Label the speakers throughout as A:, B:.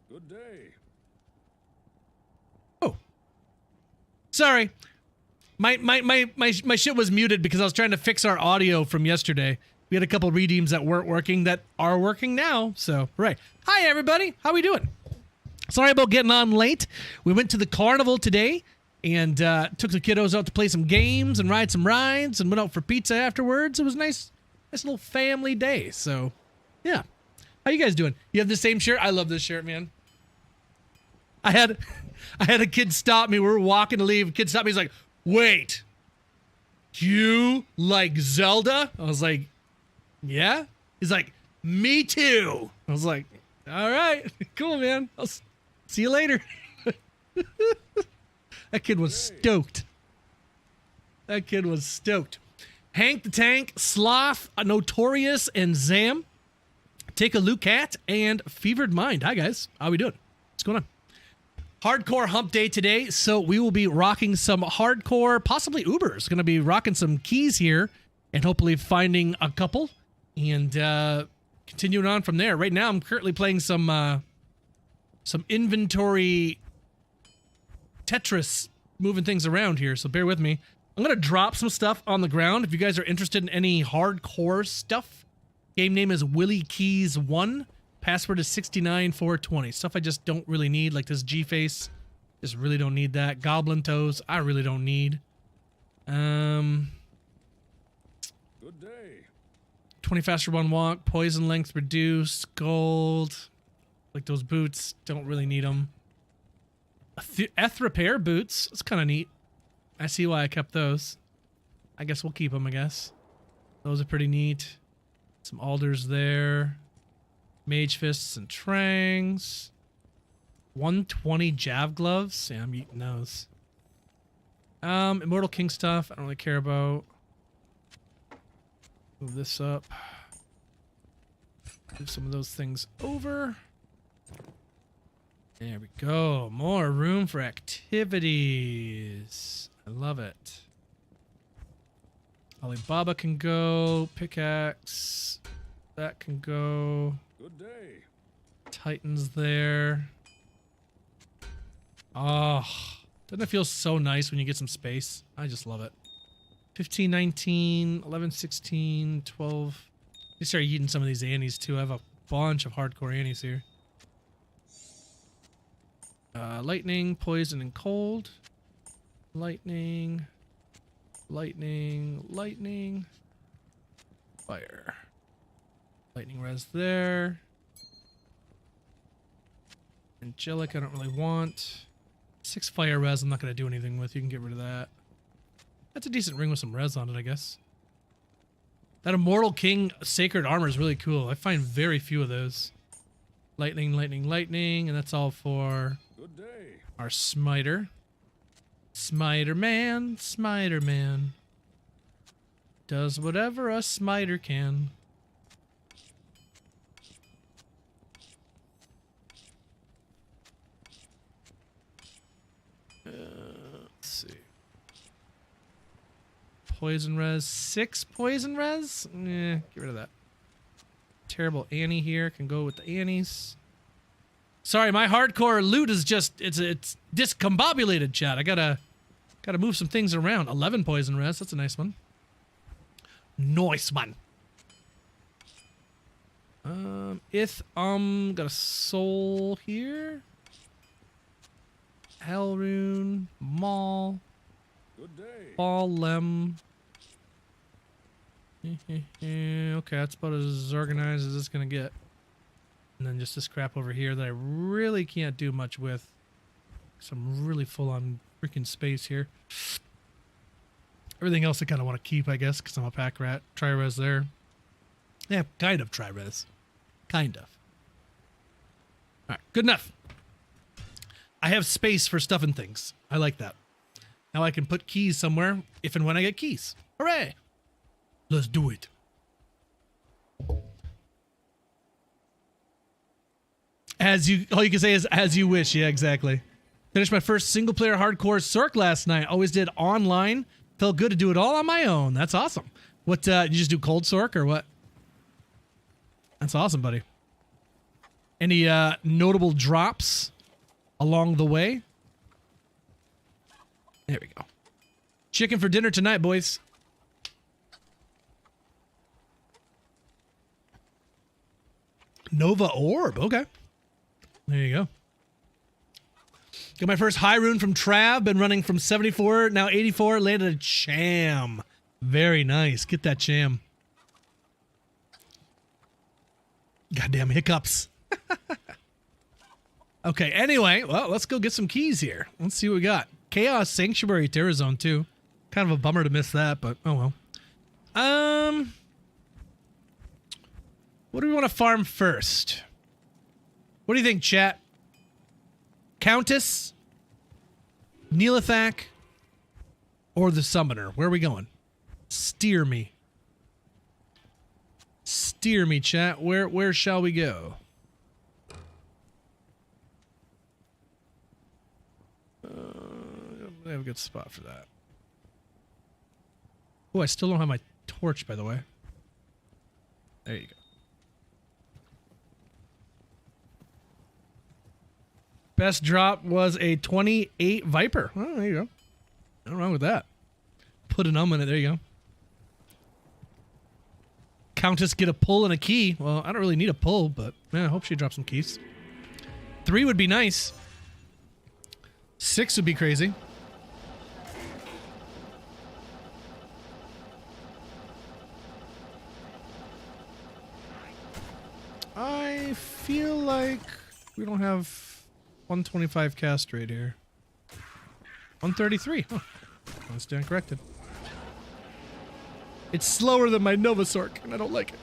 A: Good day.
B: Oh. Sorry. My shit was muted because I was trying to fix our audio from yesterday. We had a couple redeems that weren't working that are working now. So, right. Hi, everybody. How we doing? Sorry about getting on late. We went to the carnival today and took the kiddos out to play some games and ride some rides and went out for pizza afterwards. It was a nice little family day. So, yeah. How you guys doing? You have the same shirt? I love this shirt, man. I had a kid stop me. We were walking to leave. A kid stopped me. He's like, wait, you like Zelda? I was like, yeah. He's like, me too. I was like, all right, cool, man. I'll see you later. That kid was stoked. That kid was stoked. Hank the Tank, Sloth, Notorious, and Zam. Take a Look at and Fevered Mind. Hi, guys. How we doing? What's going on? Hardcore hump day today, so we will be rocking some hardcore, possibly Ubers. Going to be rocking some keys here and hopefully finding a couple and continuing on from there. Right now, I'm currently playing some inventory Tetris, moving things around here, so bear with me. I'm going to drop some stuff on the ground. If you guys are interested in any hardcore stuff, game name is Willie Keys 1. Password is 69420. Stuff I just don't really need, like this G-Face. Just really don't need that. Goblin Toes, I really don't need.
A: Good day.
B: 20 faster one walk, poison length reduced, gold. Like those boots, don't really need them. Eth repair boots, it's kind of neat. I see why I kept those. I guess we'll keep them, I guess. Those are pretty neat. Some alders there. Mage fists and trangs. 120 jav gloves. Yeah, I'm eating those. Immortal King stuff, I don't really care about. Move this up. Move some of those things over. There we go. More room for activities. I love it. Alibaba can go. Pickaxe. That can go.
A: Good day.
B: Titans there. Oh, doesn't it feel so nice when you get some space? I just love it. 15, 19, 11, 16, 12. Let me start eating some of these annies too. I have a bunch of hardcore annies here. Lightning, poison, and cold. Lightning. Lightning. Lightning. Fire. Lightning res there. Angelic I don't really want. 6 fire res I'm not going to do anything with. You can get rid of that. That's a decent ring with some res on it, I guess. That Immortal King Sacred Armor is really cool. I find very few of those. Lightning, lightning, lightning, and that's all for
A: Good day.
B: our smiter. Smiter man, smiter man. Does whatever a smiter can. Let's see. Poison res, 6 poison res? Get rid of that. Terrible Annie here, can go with the Annies. Sorry, my hardcore loot is just, it's discombobulated, chat. I gotta move some things around. 11 poison res, that's a nice one. Nice one. Got a soul here. Hellrune, Maul.
A: Good day.
B: Ball Lem. Okay, that's about as organized as it's gonna get. And then just this crap over here that I really can't do much with. Some really full on freaking space here. Everything else I kind of want to keep, I guess, because I'm a pack rat. Tri-res there. Yeah, kind of tri-res. Kind of. All right, good enough. I have space for stuff and things. I like that. Now I can put keys somewhere if and when I get keys. Hooray! Let's do it. All you can say is as you wish. Yeah, exactly. Finished my first single player hardcore Sork last night. Always did online. Felt good to do it all on my own. That's awesome. What, you just do cold Sork or what? That's awesome, buddy. Any notable drops along the way? There we go. Chicken for dinner tonight, boys. Nova Orb. Okay. There you go. Got my first high rune from Trav. Been running from 74, now 84. Landed a cham. Very nice. Get that cham. Goddamn hiccups. Okay, anyway, well, let's go get some keys here. Let's see what we got. Chaos Sanctuary Terror Zone, too. Kind of a bummer to miss that, but oh well. What do we want to farm first? What do you think, chat? Countess? Neelathak? Or the Summoner? Where are we going? Steer me. Steer me, chat. Where shall we go? I have a good spot for that. Oh, I still don't have my torch, by the way. There you go. Best drop was a 28 Viper. Oh, there you go. Nothing wrong with that. Put an in it. There you go. Countess get a pull and a key. Well, I don't really need a pull, but yeah, I hope she drops some keys. 3 would be nice. 6 would be crazy. I feel like we don't have 125 cast rate here. 133. Huh. I stand corrected. It's slower than my Novasork, and I don't like it.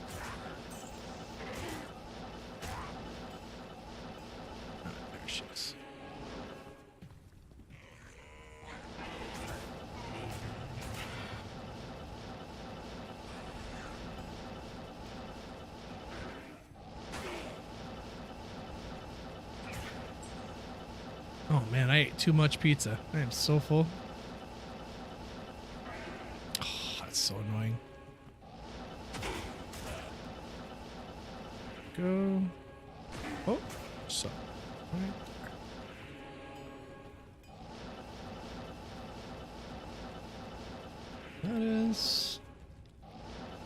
B: Oh, there she is. Oh man, I ate too much pizza. I am so full. Oh, that's so annoying. Go. Oh, so. Right there. That is.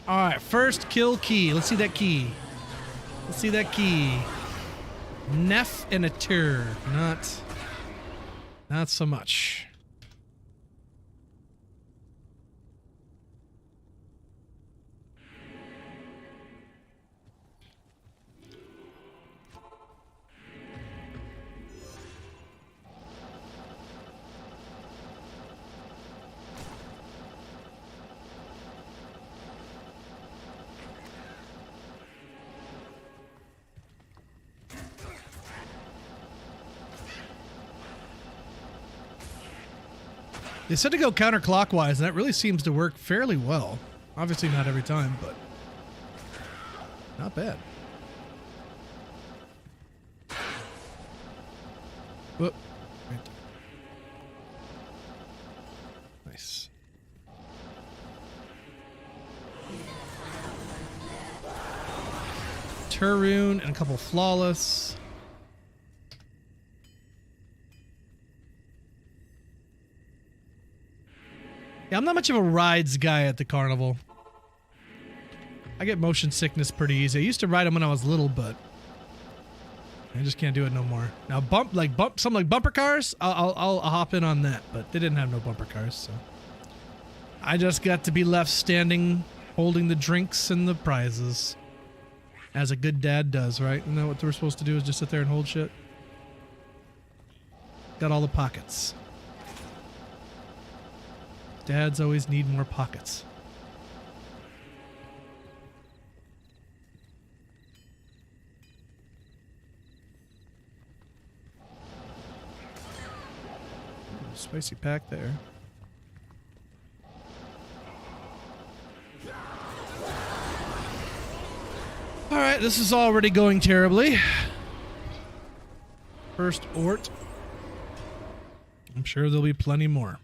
B: Alright, first kill key. Let's see that key. Let's see that key. Neff and a tur. Not so much. They said to go counterclockwise, and that really seems to work fairly well. Obviously not every time, but not bad. Whoop. Right there. Nice. Turrune and a couple flawless. Yeah, I'm not much of a rides guy at the carnival. I get motion sickness pretty easy. I used to ride them when I was little, but I just can't do it no more. Now something like bumper cars, I'll hop in on that, but they didn't have no bumper cars, so I just got to be left standing, holding the drinks and the prizes, as a good dad does, right? Isn't that what we're supposed to do? Is just sit there and hold shit? Got all the pockets. Dads always need more pockets. Spicy pack there. All right, this is already going terribly. First Ort. I'm sure there'll be plenty more.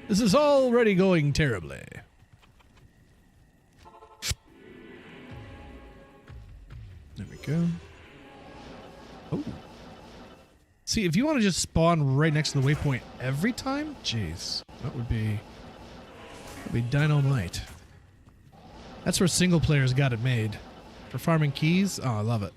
B: This is already going terribly. There we go. Oh. See, if you want to just spawn right next to the waypoint every time, jeez, that would be dynamite. That's where single players got it made. For farming keys? Oh, I love it.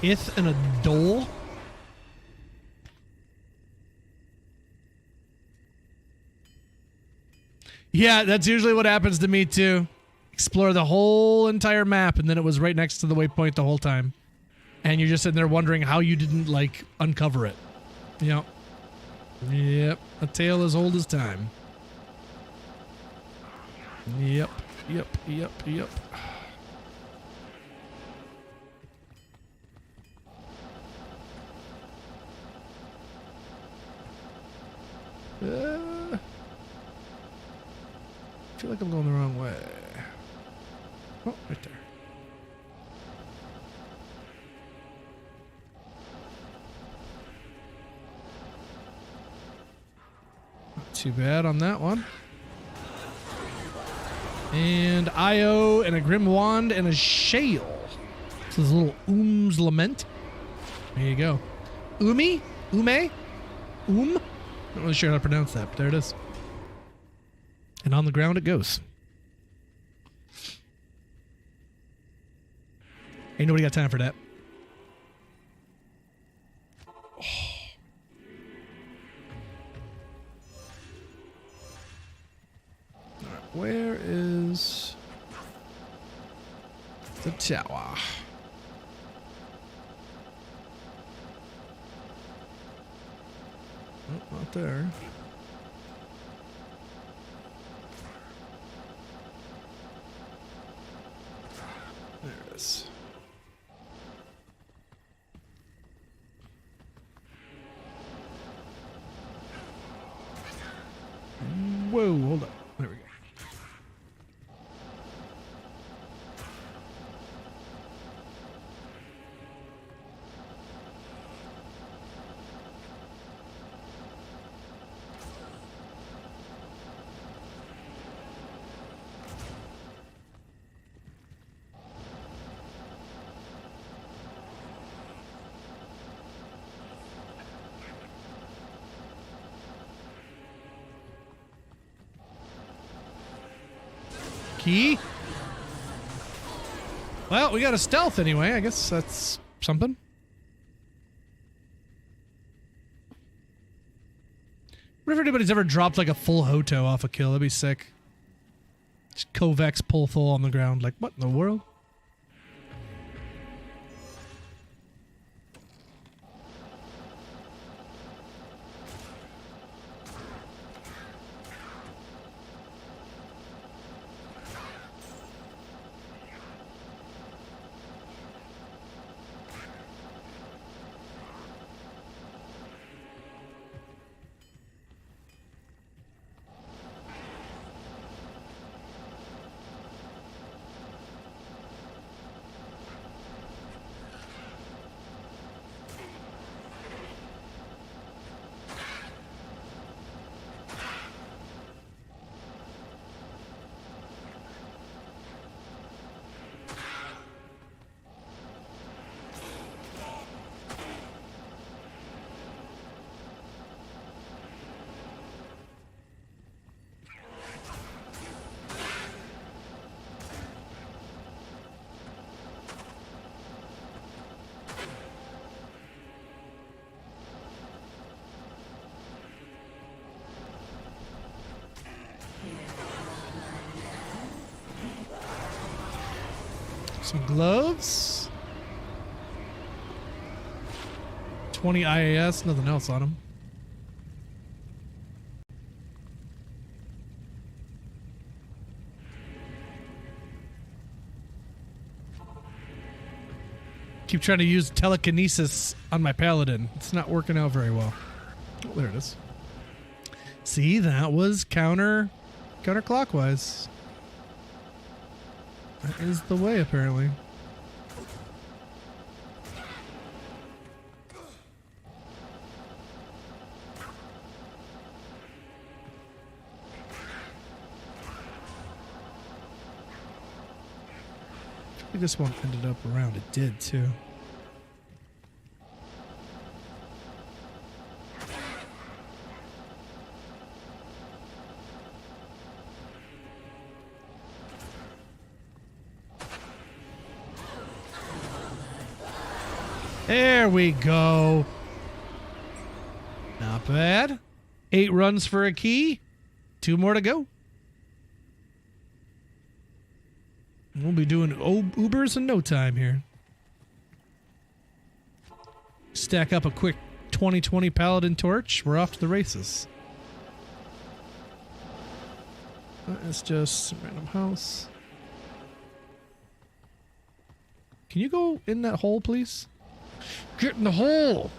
B: Ith and a dole? Yeah, that's usually what happens to me too. Explore the whole entire map and then it was right next to the waypoint the whole time. And you're just sitting there wondering how you didn't, like, uncover it. Yep. Yep. A tale as old as time. Yep. Yep. Yep. Yep. I feel like I'm going the wrong way. Oh, right there. Not too bad on that one. And IO and a Grim Wand and a Shale. This is a little Oom's Lament. There you go. Umi? Ume? Not really sure how to pronounce that, but there it is. And on the ground it goes. Ain't nobody got time for that. Oh. All right, where is the tower? Oh, not there. There it is. Whoa, hold up. There we go. Key? Well, we got a stealth anyway. I guess that's something. What if anybody's ever dropped like a full Hoto off a kill? That'd be sick. Just Kovacs pull full on the ground. Like, what in the world? Some gloves. 20 IAS, nothing else on them. Keep trying to use telekinesis on my paladin. It's not working out very well. Oh, there it is. See, that was counterclockwise. That is the way, apparently. I think this one ended up around. It did too. There we go. Not bad. 8 runs for a key. 2 more to go. We'll be doing Ubers in no time here. Stack up a quick 2020 Paladin torch. We're off to the races. That's just some random house. Can you go in that hole, please? Get in the hole!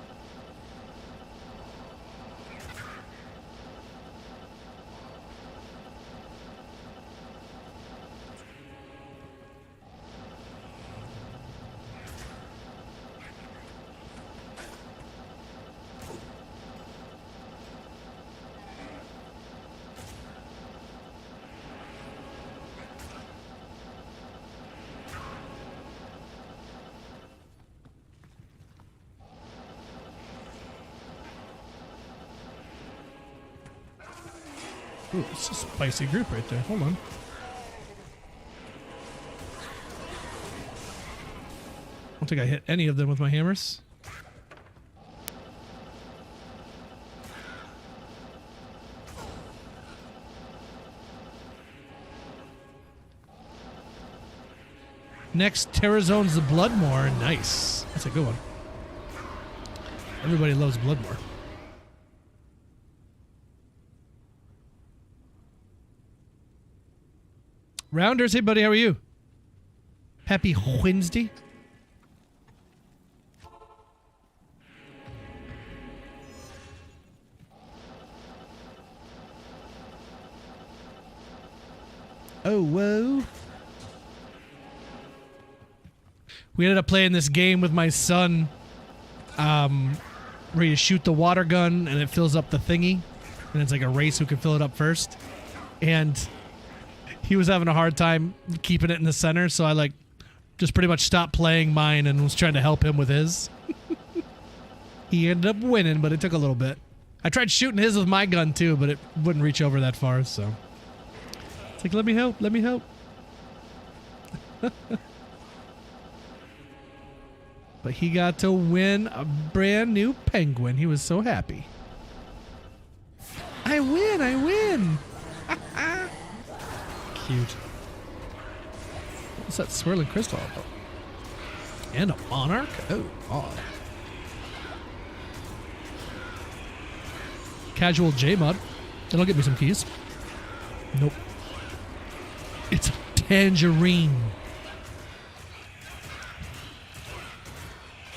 B: Ooh, it's a spicy group right there. Hold on. I don't think I hit any of them with my hammers. Next, Terra Zone's the Bloodmore. Nice. That's a good one. Everybody loves Bloodmore. Rounders, hey buddy, how are you? Happy Wednesday. Oh, whoa. We ended up playing this game with my son where you shoot the water gun and it fills up the thingy. And it's like a race who can fill it up first. And he was having a hard time keeping it in the center, so I like just pretty much stopped playing mine and was trying to help him with his. He ended up winning, but it took a little bit. I tried shooting his with my gun too, but it wouldn't reach over that far, so. It's like, let me help, let me help. But he got to win a brand new penguin. He was so happy. I win, I win. Cute. What's that swirling crystal about? And a monarch? Oh, odd. Casual J-Mod. That'll get me some keys. Nope. It's a tangerine.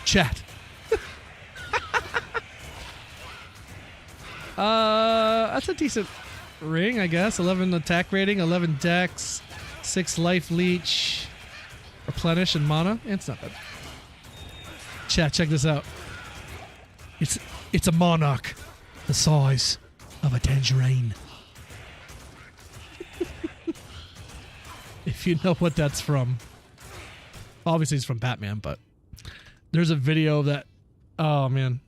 B: Chat. That's a decent ring, I guess. 11 attack rating, 11 dex, 6 life leech, replenish and mana. It's not bad. Chat, check this out. It's a monarch the size of a tangerine. If you know what that's from. Obviously it's from Batman, but there's a video that, oh man,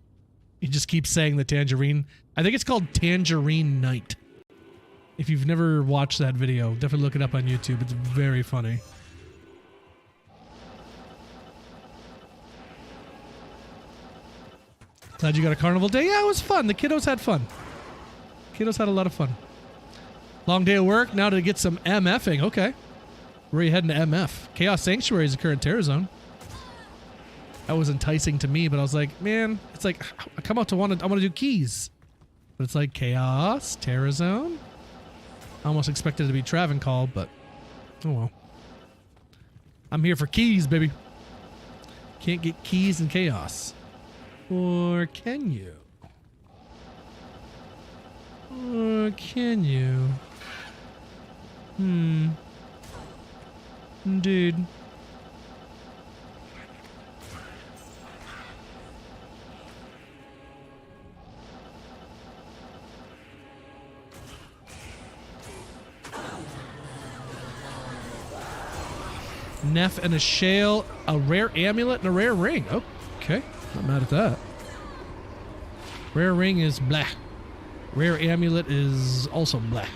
B: he just keeps saying the tangerine. I think it's called Tangerine Night. If you've never watched that video, definitely look it up on YouTube. It's very funny. Glad you got a carnival day. Yeah, it was fun. The kiddos had fun. Kiddos had a lot of fun. Long day of work. Now to get some MFing. Okay. Where are you heading to MF? Chaos Sanctuary is the current Terror Zone. That was enticing to me, but I was like, man, it's like, I come out to I want to do keys. But it's like Chaos, Terror Zone. I almost expected it to be Travencall, but oh well. I'm here for keys, baby. Can't get keys in Chaos. Or can you? Or can you? Dude. Neff and a shale, a rare amulet, and a rare ring. Okay, not mad at that. Rare ring is blah. Rare amulet is also blah.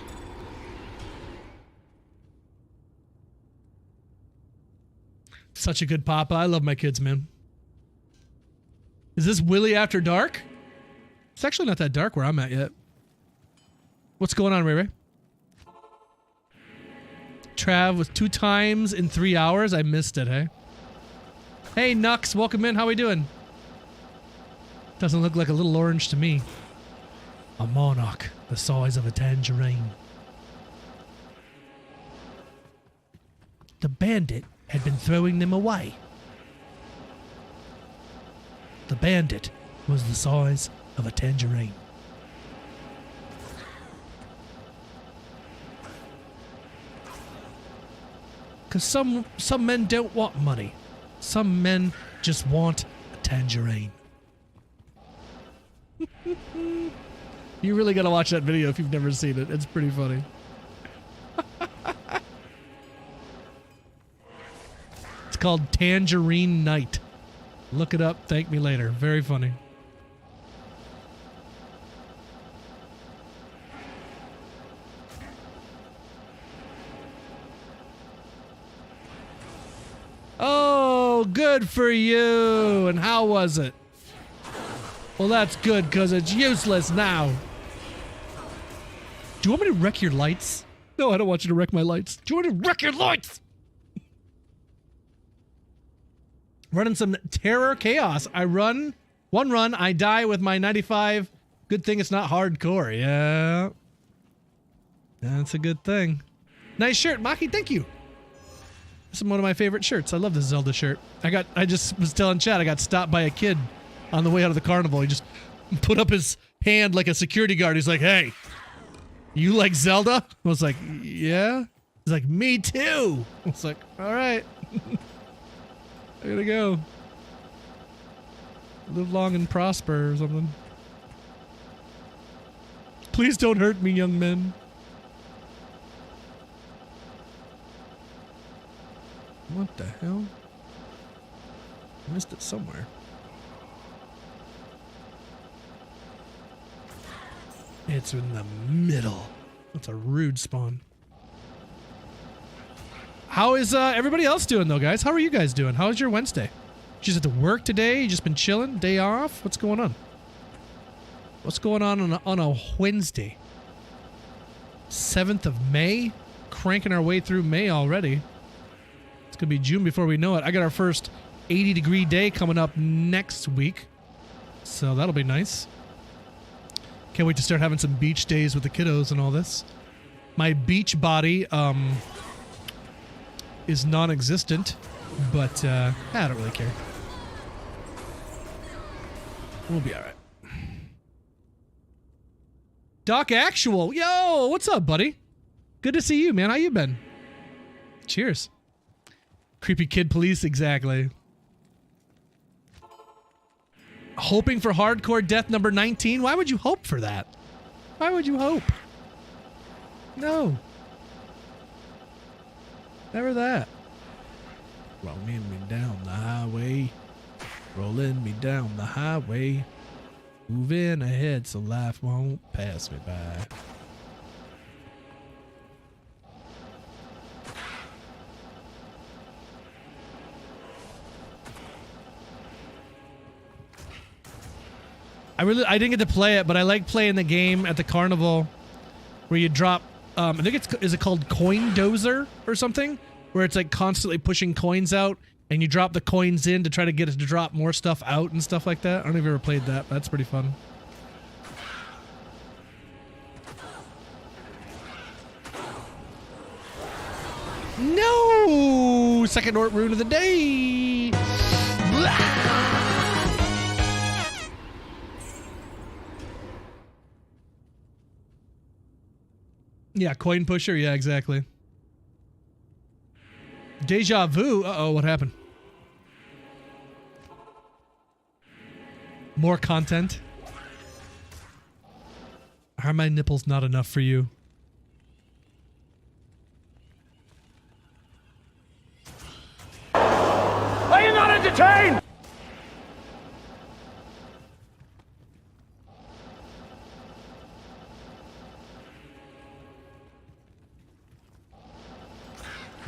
B: Such a good papa. I love my kids, man. Is this Willie After Dark? It's actually not that dark where I'm at yet. What's going on, Ray Ray? Trav with 2 times in 3 hours. I missed it, hey? Hey, Nux. Welcome in. How we doing? Doesn't look like a little orange to me. A monarch the size of a tangerine. The bandit had been throwing them away. The bandit was the size of a tangerine. Because some men don't want money. Some men just want a tangerine. You really gotta watch that video if you've never seen it. It's pretty funny. It's called Tangerine Night. Look it up. Thank me later. Very funny. Oh, good for you. And how was it? Well, that's good because it's useless now. Do you want me to wreck your lights? No, I don't want you to wreck my lights. Do you want to wreck your lights? Running some Terror Chaos. I run, one run, I die with my 95. Good thing it's not hardcore. Yeah. That's a good thing. Nice shirt, Maki. Thank you. This is one of my favorite shirts. I love this Zelda shirt. I just was telling Chad, I got stopped by a kid on the way out of the carnival. He just put up his hand like a security guard. He's like, hey, you like Zelda? I was like, yeah. He's like, me too. I was like, all right. I gotta go. Live long and prosper or something. Please don't hurt me, young men. What the hell? I missed it somewhere. It's in the middle. That's a rude spawn. How is everybody else doing though, guys? How are you guys doing? How was your Wednesday? You just at to work today? You just been chilling? Day off? What's going on? What's going on a Wednesday? 7th of May? Cranking our way through May already. It's gonna be June before we know it. I got our first 80-degree day coming up next week. So that'll be nice. Can't wait to start having some beach days with the kiddos and all this. My beach body, is non-existent, but I don't really care. We'll be all right. Doc Actual, yo, what's up, buddy? Good to see you, man. How you been? Cheers. Creepy kid police, exactly. Hoping for hardcore death number 19? Why would you hope for that? Why would you hope? No. Never that. Rolling me down the highway. Rolling me down the highway. Moving ahead so life won't pass me by. I didn't get to play it, but I like playing the game at the carnival where you drop, I think is it called Coin Dozer or something? Where it's like constantly pushing coins out and you drop the coins in to try to get it to drop more stuff out and stuff like that. I don't know if you've ever played that, but that's pretty fun. No! Second Ort rune of the day! Blah! Yeah, coin pusher. Yeah, exactly. Deja vu. Uh-oh, what happened? More content. Are my nipples not enough for
C: detain!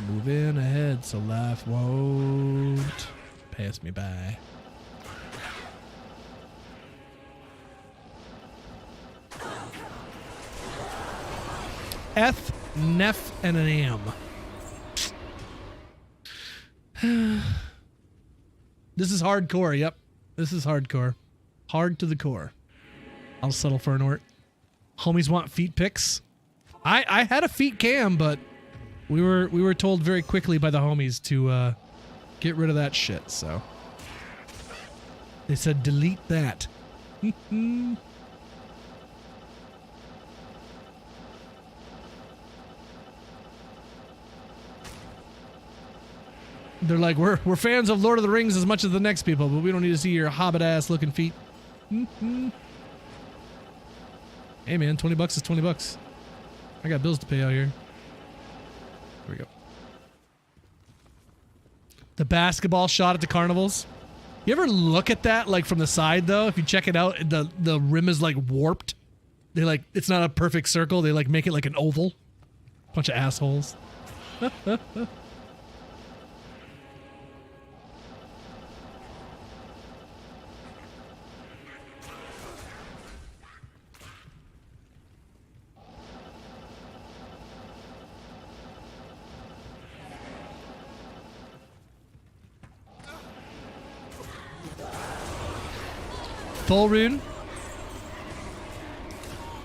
B: Moving ahead so life won't pass me by. F, Nef, and an M. This is hardcore, yep. This is hardcore. Hard to the core. I'll settle for an ort. Homies want feet pics. I had a feet cam, but we were told very quickly by the homies to get rid of that shit, so. They said delete that. They're like, we're fans of Lord of the Rings as much as the next people, but we don't need to see your hobbit-ass looking feet. Hey, man, 20 bucks is 20 bucks. I got bills to pay out here. There we go. The basketball shot at the carnivals. You ever look at that, like, from the side, though? If you check it out, the rim is, like, warped. They, like, it's not a perfect circle. They, like, make it like an oval. Bunch of assholes. Full rune.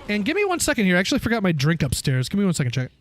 B: And give me 1 second here. I actually forgot my drink upstairs. Give me 1 second, check.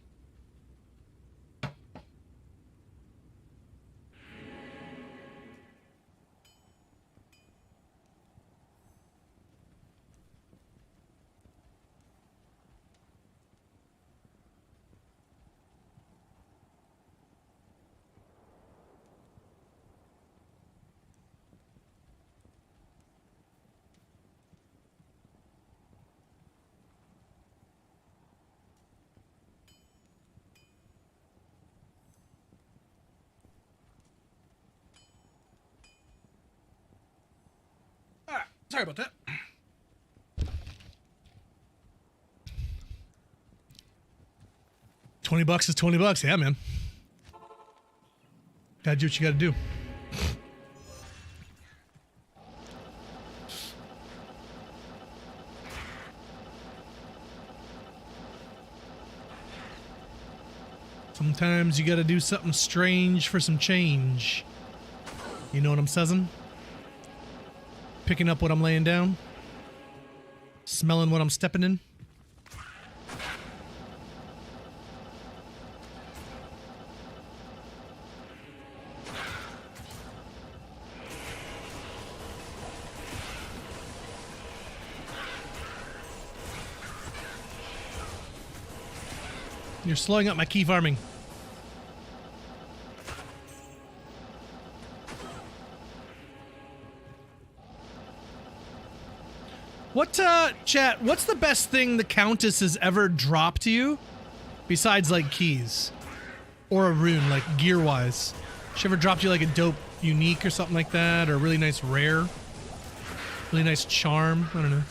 B: Sorry about that. $20 is $20. Yeah, man. Gotta do what you gotta do. Sometimes you gotta do something strange for some change. You know what I'm saying? Picking up what I'm laying down. Smelling what I'm stepping in. You're slowing up my key farming. What, chat, what's the best thing the Countess has ever dropped to you? Besides, like, keys. Or a rune, like, gear-wise. She ever dropped you, like, a dope unique or something like that? Or a really nice rare? Really nice charm? I don't know.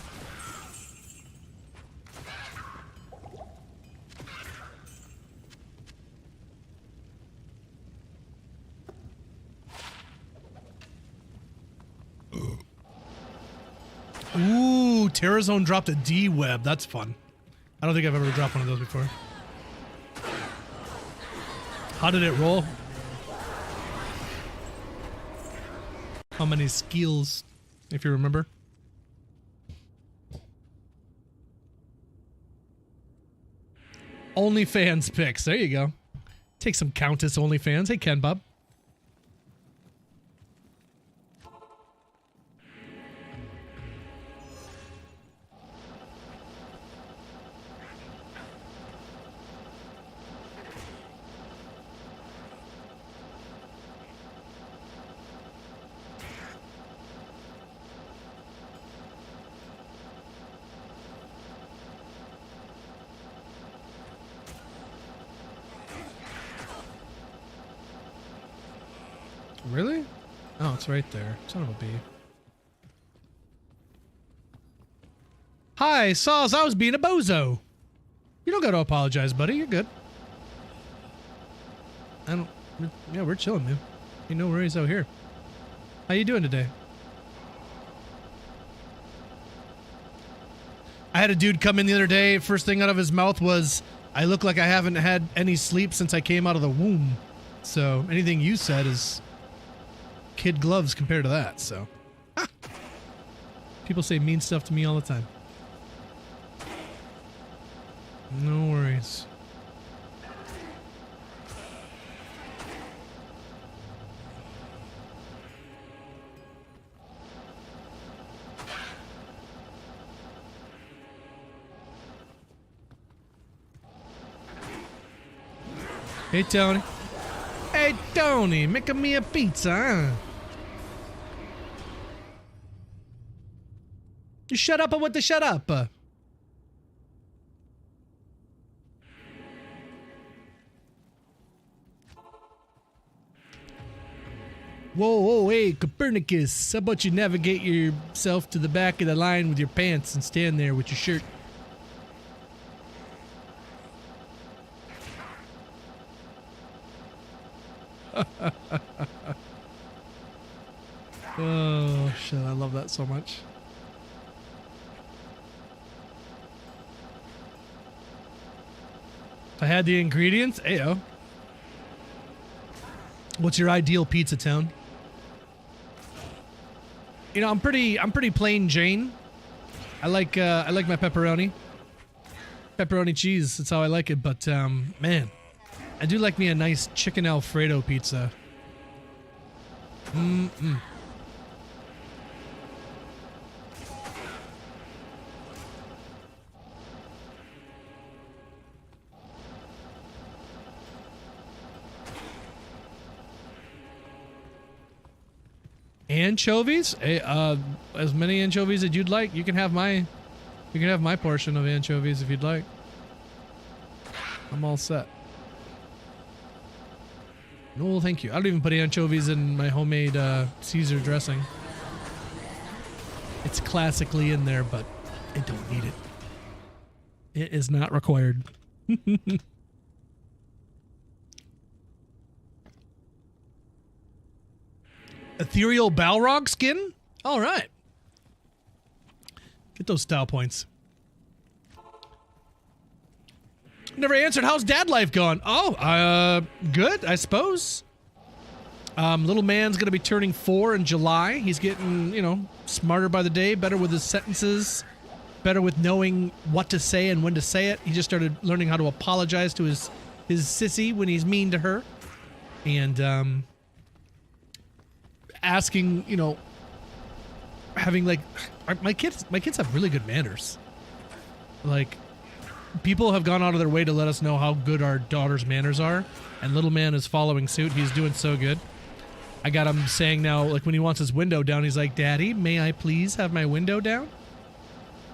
B: Ooh, Terrazone dropped a D-web. That's fun. I don't think I've ever dropped one of those before. How did it roll? How many skills, if you remember? OnlyFans picks. There you go. Take some Countess OnlyFans. Hey, Ken Bob. Really? Oh, it's right there. Son of a bee. Hi, Saws, I was being a bozo. You don't gotta apologize, buddy. You're good. I don't... Yeah, we're chilling, man. Ain't no worries out here. How you doing today? I had a dude come in the other day. First thing out of his mouth was, I look like I haven't had any sleep since I came out of the womb. So anything you said is kid gloves compared to that, so. Ah. People say mean stuff to me all the time. No worries. Hey, Tony. Hey, Tony, making me a pizza, huh? You shut up with the shut up. Whoa, whoa, hey, Copernicus. How about you navigate yourself to the back of the line with your pants and stand there with your shirt? Oh, shit, I love that so much. I had the ingredients. Ayo. What's your ideal pizza, Town? You know, I'm pretty plain Jane. I like my pepperoni. Pepperoni cheese, that's how I like it, but man, I do like me a nice chicken Alfredo pizza. Mm-mm. Anchovies? As many anchovies as you'd like. You can have my portion of anchovies if you'd like. I'm all set. No, thank you. I don't even put anchovies in my homemade Caesar dressing. It's classically in there, but I don't need it. It is not required. Ethereal Balrog skin? All right. Get those style points. Never answered. How's dad life going? Oh, good, I suppose. Little man's gonna be turning 4 in July. He's getting, you know, smarter by the day, better with his sentences, better with knowing what to say and when to say it. He just started learning how to apologize to his sissy when he's mean to her. And, asking, you know, having like, my kids have really good manners. Like, people have gone out of their way to let us know how good our daughter's manners are, and little man is following suit. He's doing so good. I got him saying now, like when he wants his window down, he's like, Daddy, may I please have my window down?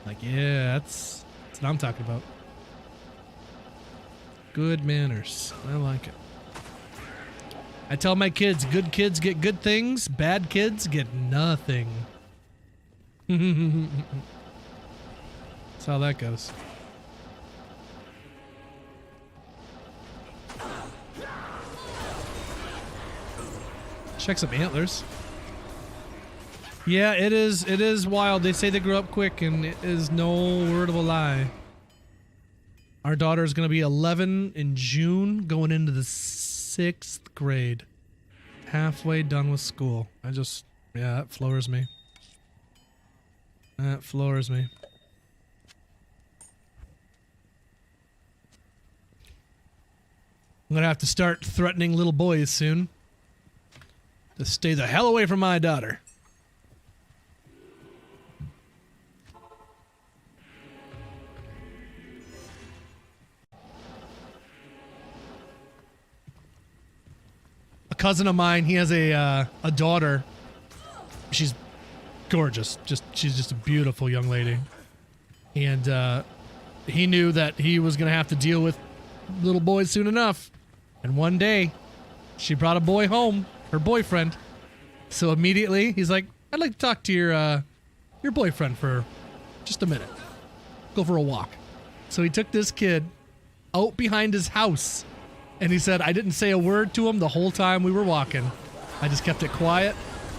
B: Like, yeah, that's what I'm talking about. Good manners. I like it. I tell my kids, good kids get good things, bad kids get nothing. That's how that goes. Check some antlers. Yeah, it is wild. They say they grow up quick, and it is no word of a lie. Our daughter is going to be 11 in June, going into the 6th grade. Halfway done with school. Yeah, that floors me. That floors me. I'm gonna have to start threatening little boys soon. To stay the hell away from my daughter. A cousin of mine, he has a daughter. She's gorgeous. She's just a beautiful young lady. And he knew that he was going to have to deal with little boys soon enough. And one day, she brought a boy home, her boyfriend, So immediately he's like, I'd like to talk to your boyfriend for just a minute. Go for a walk. So he took this kid out behind his house, and he said, I didn't say a word to him the whole time we were walking. I just kept it quiet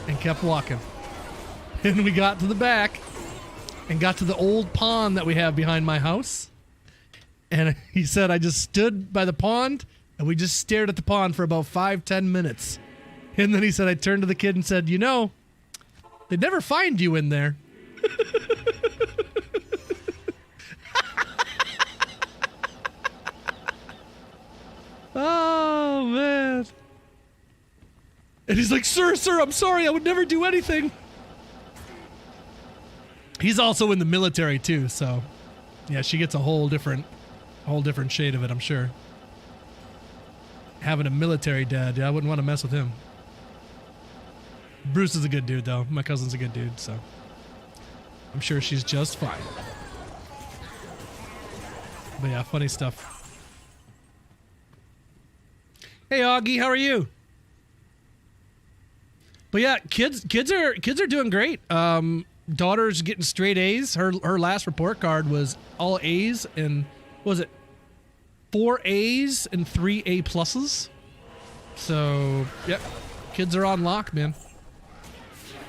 B: and kept walking. And we got to the back and got to the old pond that we have behind my house. And he said, I just stood by the pond and we just stared at the pond for about 5-10 minutes. And then he said, I turned to the kid and said, you know, they'd never find you in there. Oh, man. And he's like, sir, I'm sorry. I would never do anything. He's also in the military too, so yeah, she gets a whole different shade of it, I'm sure. Having a military dad, yeah, I wouldn't want to mess with him. Bruce is a good dude, though. My cousin's a good dude, so I'm sure she's just fine. But yeah, funny stuff. Hey, Augie, how are you? But yeah, kids are doing great. Daughter's getting straight A's. Her last report card was all A's, and what was it 4 A's and 3 A pluses? So yeah, kids are on lock, man.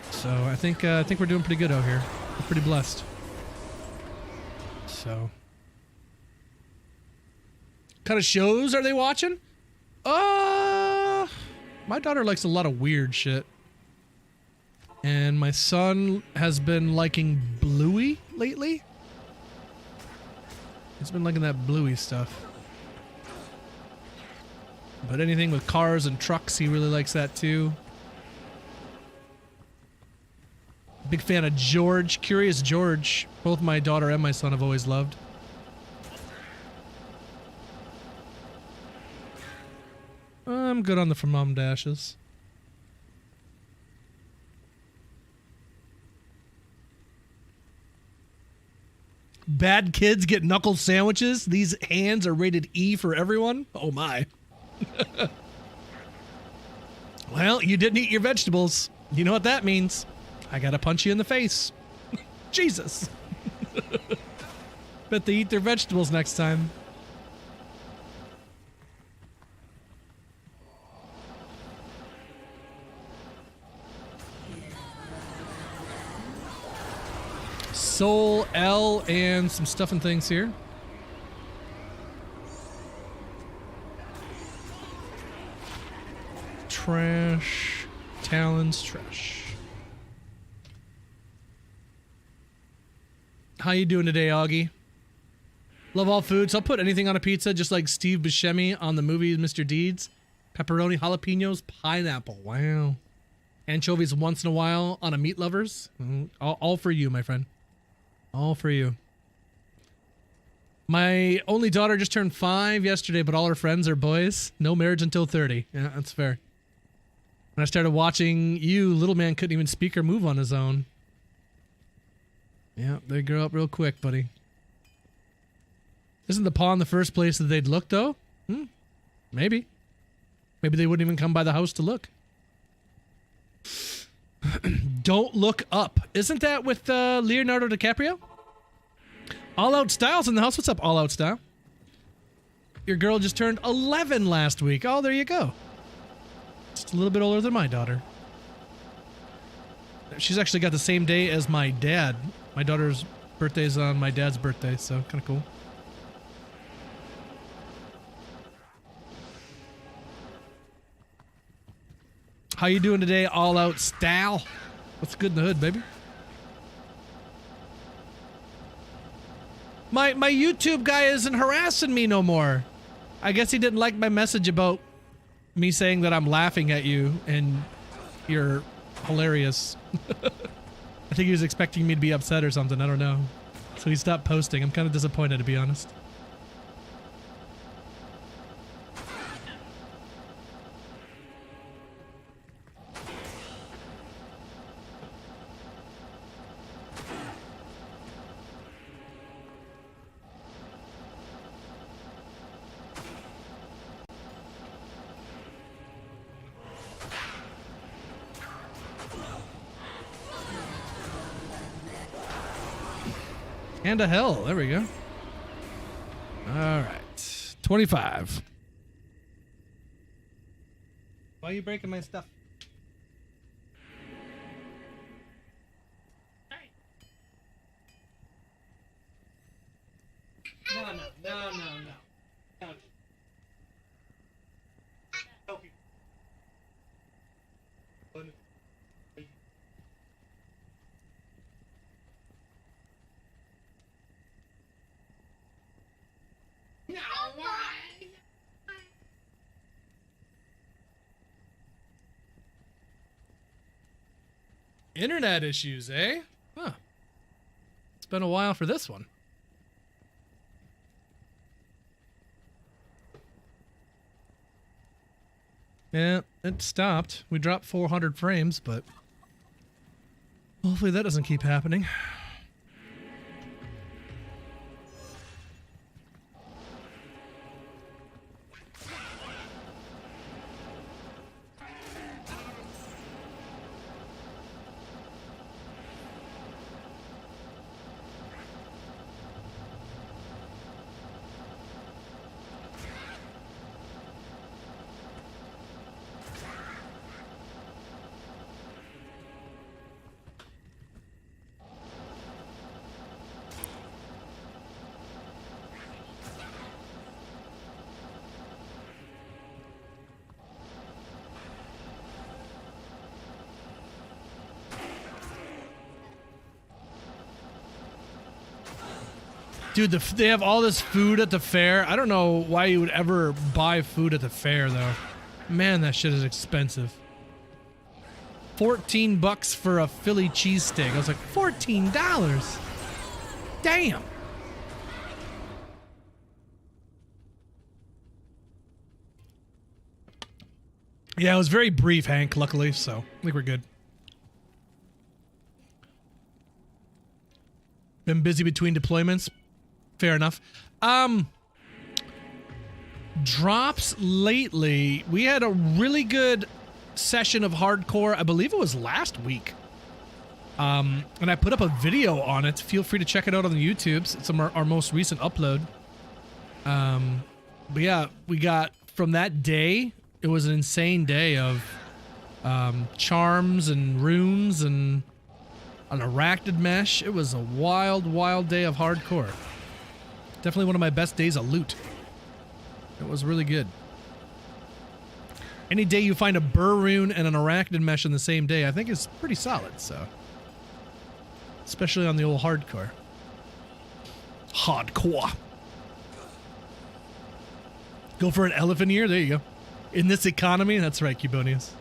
B: So I think we're doing pretty good out here. We're pretty blessed. So, kind of shows are they watching? My daughter likes a lot of weird shit. And my son has been liking Bluey lately. He's been liking that Bluey stuff. But anything with cars and trucks, he really likes that too. Big fan of George. Curious George. Both my daughter and my son have always loved. I'm good on the from mom dashes. Bad kids get knuckle sandwiches. These hands are rated E for everyone. Oh my. Well, you didn't eat your vegetables. You know what that means. I gotta punch you in the face. Jesus. Bet they eat their vegetables next time. Soul, L, and some stuff and things here. Trash. Talons, trash. How you doing today, Augie? Love all foods. I'll put anything on a pizza, just like Steve Buscemi on the movie Mr. Deeds. Pepperoni, jalapenos, pineapple. Wow. Anchovies once in a while on a meat lovers. All for you, my friend. All for you. My only daughter just turned 5 yesterday, but all her friends are boys. No marriage until 30. Yeah, that's fair. When I started watching you, little man couldn't even speak or move on his own. Yeah, they grow up real quick, buddy. Isn't the pond the first place that they'd look, though? Maybe. Maybe they wouldn't even come by the house to look. Don't look up. Isn't that with Leonardo DiCaprio? All Out Style's in the house. What's up, All Out Style? Your girl just turned 11 last week. Oh, there you go. Just a little bit older than my daughter. She's actually got the same day as my dad. My daughter's birthday is on my dad's birthday, so kind of cool. How you doing today, All Out Style? What's good in the hood, baby? My YouTube guy isn't harassing me no more. I guess he didn't like my message about me saying that I'm laughing at you and you're hilarious. I think he was expecting me to be upset or something. I don't know. So he stopped posting. I'm kind of disappointed, to be honest. And a hell. There we go. All right. 25. Why are you breaking my stuff? No. Internet issues, eh? Huh. It's been a while for this one. Yeah, it stopped. We dropped 400 frames, but hopefully that doesn't keep happening. Dude, they have all this food at the fair. I don't know why you would ever buy food at the fair, though. Man, that shit is expensive. 14 bucks for a Philly cheesesteak. I was like, $14? Damn. Yeah, it was very brief, Hank, luckily, so I think we're good. Been busy between deployments. Fair enough. Drops lately. We had a really good session of hardcore. I believe it was last week. And I put up a video on it. Feel free to check it out on the YouTubes. It's our most recent upload. But yeah, we got from that day. It was an insane day of charms and runes and an arachnid mesh. It was a wild, wild day of hardcore. Definitely one of my best days of loot. It was really good. Any day you find a burr rune and an arachnid mesh in the same day, I think is pretty solid, so. Especially on the old hardcore. Hardcore. Go for an elephant ear? There you go. In this economy? That's right, Cubonius.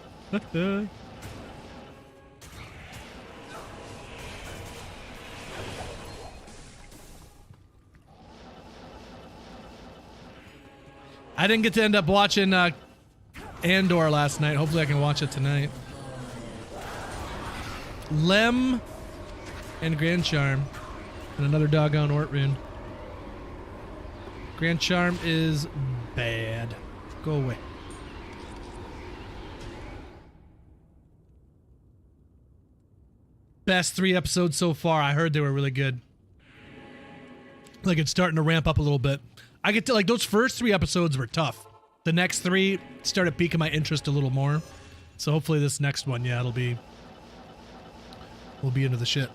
B: I didn't get to end up watching Andor last night. Hopefully I can watch it tonight. Lem and Grand Charm. And another doggone Ort rune. Grand Charm is bad. Go away. Best 3 episodes so far. I heard they were really good. Like it's starting to ramp up a little bit. I get to, like, those first 3 episodes were tough. The next 3 started piquing my interest a little more. So hopefully this next one, yeah, we'll be into the shit.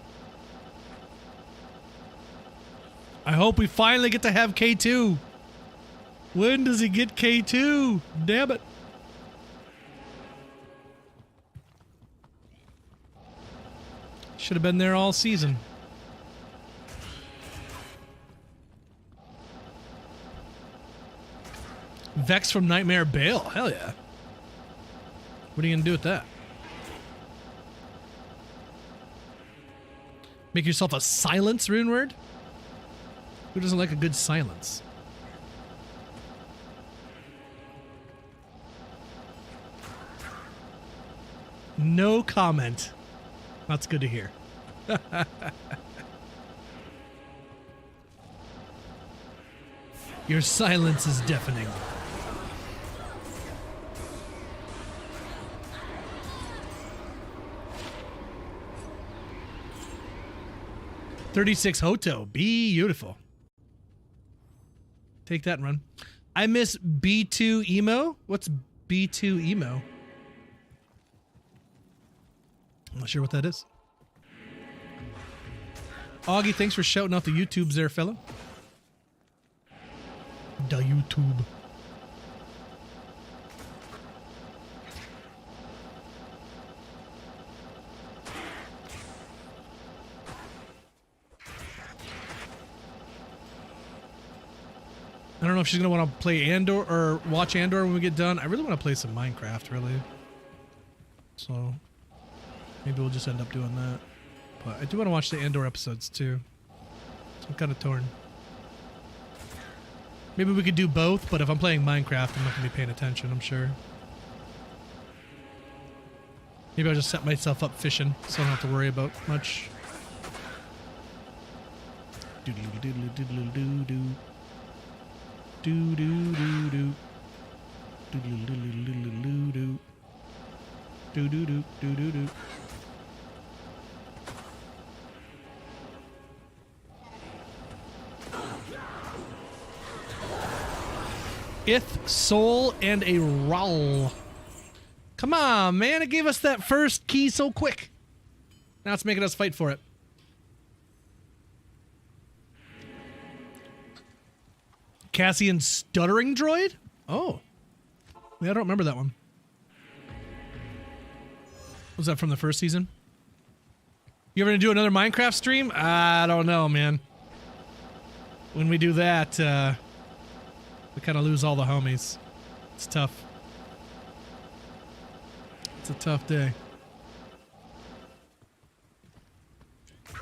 B: I hope we finally get to have K2. When does he get K2? Damn it. Should have been there all season. Vex from Nightmare Bale. Hell yeah. What are you going to do with that? Make yourself a silence rune word? Who doesn't like a good silence? No comment. That's good to hear. Your silence is deafening. 36 Hoto. Beautiful. Take that and run. I miss B2 emo. What's B2 emo? I'm not sure what that is. Augie, thanks for shouting out the YouTubes there, fella. The YouTube. I don't know if she's gonna want to play Andor or watch Andor when we get done. I really want to play some Minecraft, really. So maybe we'll just end up doing that. But I do want to watch the Andor episodes too. So I'm kind of torn. Maybe we could do both, but if I'm playing Minecraft, I'm not gonna be paying attention, I'm sure. Maybe I'll just set myself up fishing, so I don't have to worry about much. Doodly doodly doodly doo doo. Do do do do. Doodly doodly doodly doo doo. Do do do do do do. Ith, Soul, and a Roll. Come on, man. It gave us that first key so quick. Now it's making us fight for it. Cassian Stuttering Droid? Oh. Yeah, I don't remember that one. Was that from the first season? You ever gonna do another Minecraft stream? I don't know, man. When we do that, we kind of lose all the homies. It's tough. It's a tough day.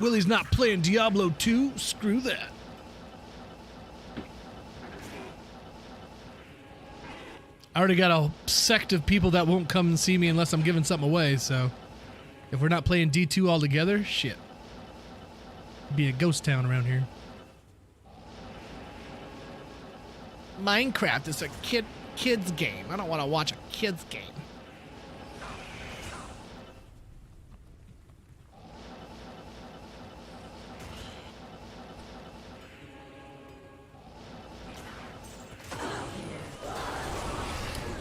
B: Willie's not playing Diablo 2? Screw that. I already got a sect of people that won't come and see me unless I'm giving something away, so if we're not playing D2 all together, shit. Be a ghost town around here. Minecraft is a kid's game. I don't want to watch a kid's game.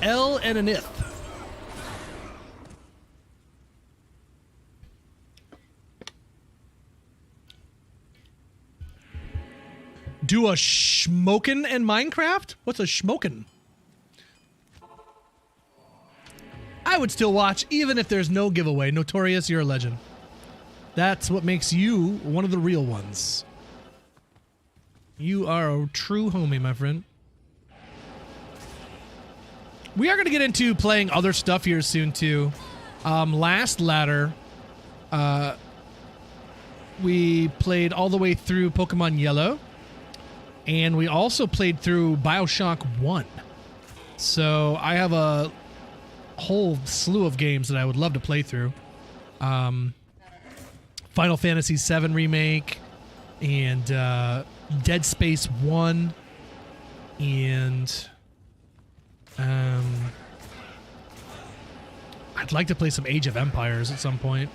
B: L and an ith. Do a schmokin' in Minecraft? What's a schmokin'? I would still watch even if there's no giveaway. Notorious, you're a legend. That's what makes you one of the real ones. You are a true homie, my friend. We are going to get into playing other stuff here soon, too. Last ladder, we played all the way through Pokemon Yellow. And we also played through Bioshock 1. So I have a whole slew of games that I would love to play through. Final Fantasy VII Remake. And Dead Space 1. And... I'd like to play some Age of Empires at some point.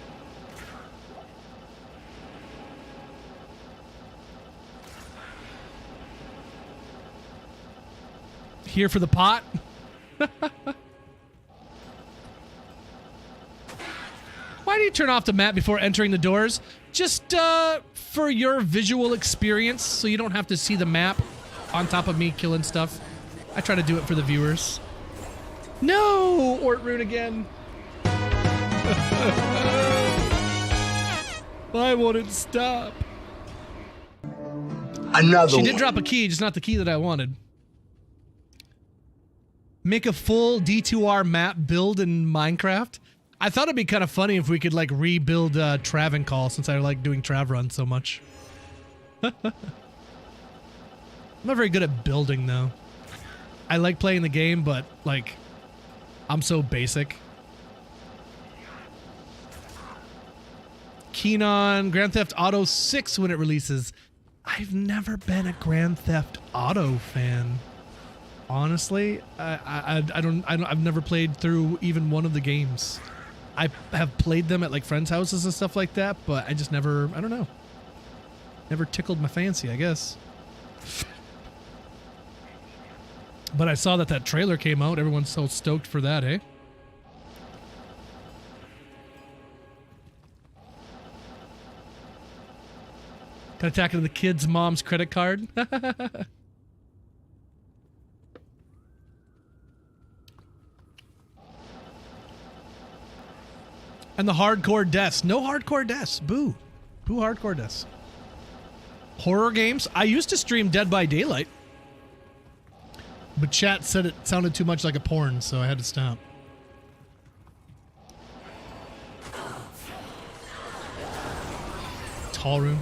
B: Here for the pot? Why do you turn off the map before entering the doors? Just for your visual experience, so you don't have to see the map on top of me killing stuff. I try to do it for the viewers. No! Ortrune again. Why won't it stop?
C: Another
B: She did
C: one.
B: drop a key, just not the key that I wanted. Make a full D2R map build in Minecraft. I thought it'd be kind of funny if we could like rebuild Travencall, since I like doing Trav Run so much. I'm not very good at building though. I like playing the game, but like, I'm so basic. Keen on Grand Theft Auto 6 when it releases. I've never been a Grand Theft Auto fan. Honestly, I've never played through even one of the games. I have played them at like friends' houses and stuff like that, but I just never, I don't know. Never tickled my fancy, I guess. But I saw that trailer came out. Everyone's so stoked for that, eh? Got attacked with the kid's mom's credit card. And the hardcore deaths. No hardcore deaths. Boo. Boo hardcore deaths. Horror games. I used to stream Dead by Daylight. But chat said it sounded too much like a porn, so I had to stop. Tall room.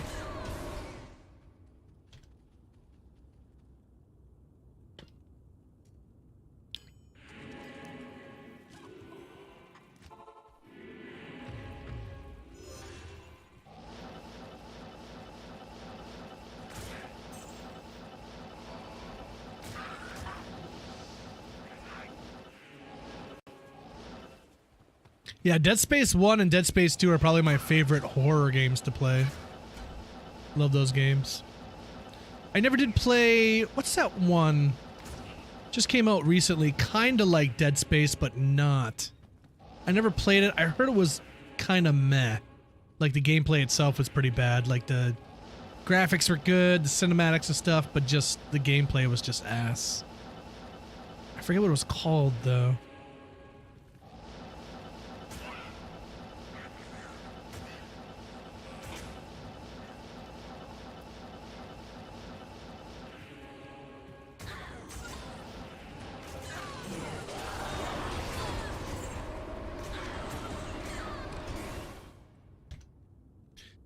B: Yeah, Dead Space 1 and Dead Space 2 are probably my favorite horror games to play. Love those games. I never did play... What's that one? Just came out recently. Kind of like Dead Space, but not. I never played it. I heard it was kind of meh. Like, the gameplay itself was pretty bad. Like, the graphics were good, the cinematics and stuff, but just the gameplay was just ass. I forget what it was called, though.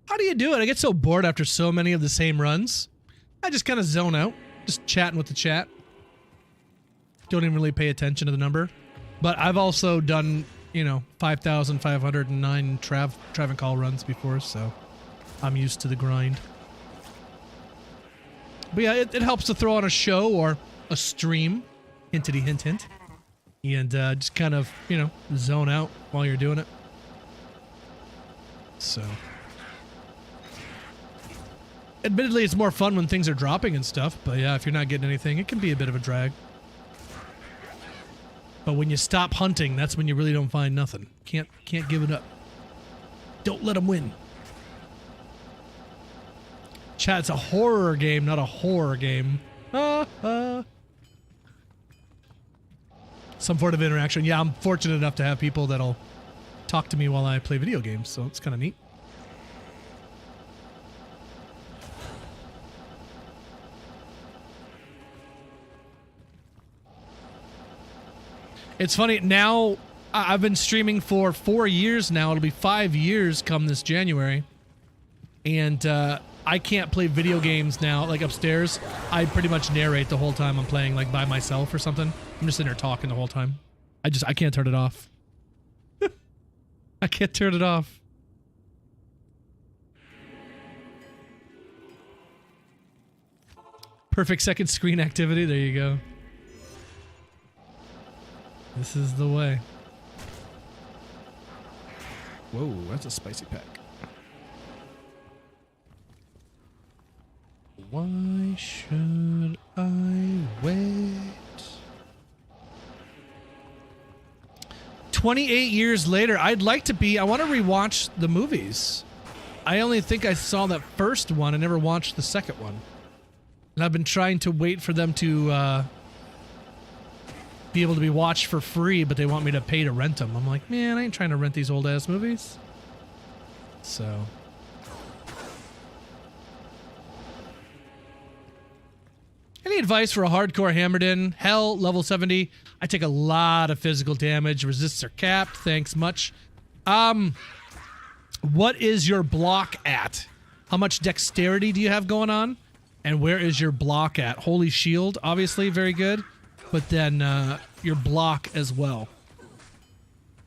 B: How do you do it? I get so bored after so many of the same runs. I just kind of zone out, just chatting with the chat. Don't even really pay attention to the number. But I've also done, you know, 5,509 Trav Call runs before, so I'm used to the grind. But yeah, it helps to throw on a show or a stream. Hintity hint hint. And just kind of, you know, zone out while you're doing it. So... Admittedly, it's more fun when things are dropping and stuff, but yeah, if you're not getting anything, it can be a bit of a drag. But when you stop hunting, that's when you really don't find nothing. Can't give it up. Don't let them win. Chat, it's a horror game, not a horror game. Some sort of interaction. Yeah, I'm fortunate enough to have people that'll talk to me while I play video games, so it's kind of neat. It's funny, now I've been streaming for 4 years now. It'll be 5 years come this January. And I can't play video games now, like upstairs. I pretty much narrate the whole time I'm playing, like by myself or something. I'm just sitting there talking the whole time. I can't turn it off. I can't turn it off. Perfect second screen activity, there you go. This is the way.
A: Whoa, that's a spicy pack.
B: Why should I wait? 28 years later, I'd like to be... I want to rewatch the movies. I only think I saw that first one. I never watched the second one. And I've been trying to wait for them to... be able to be watched for free, but they want me to pay to rent them. I'm like, man, I ain't trying to rent these old ass movies. So. Any advice for a hardcore hammered in? Hell, level 70. I take a lot of physical damage. Resists are capped. Thanks much. What is your block at? How much dexterity do you have going on? And where is your block at? Holy shield, obviously, very good. But then your block as well.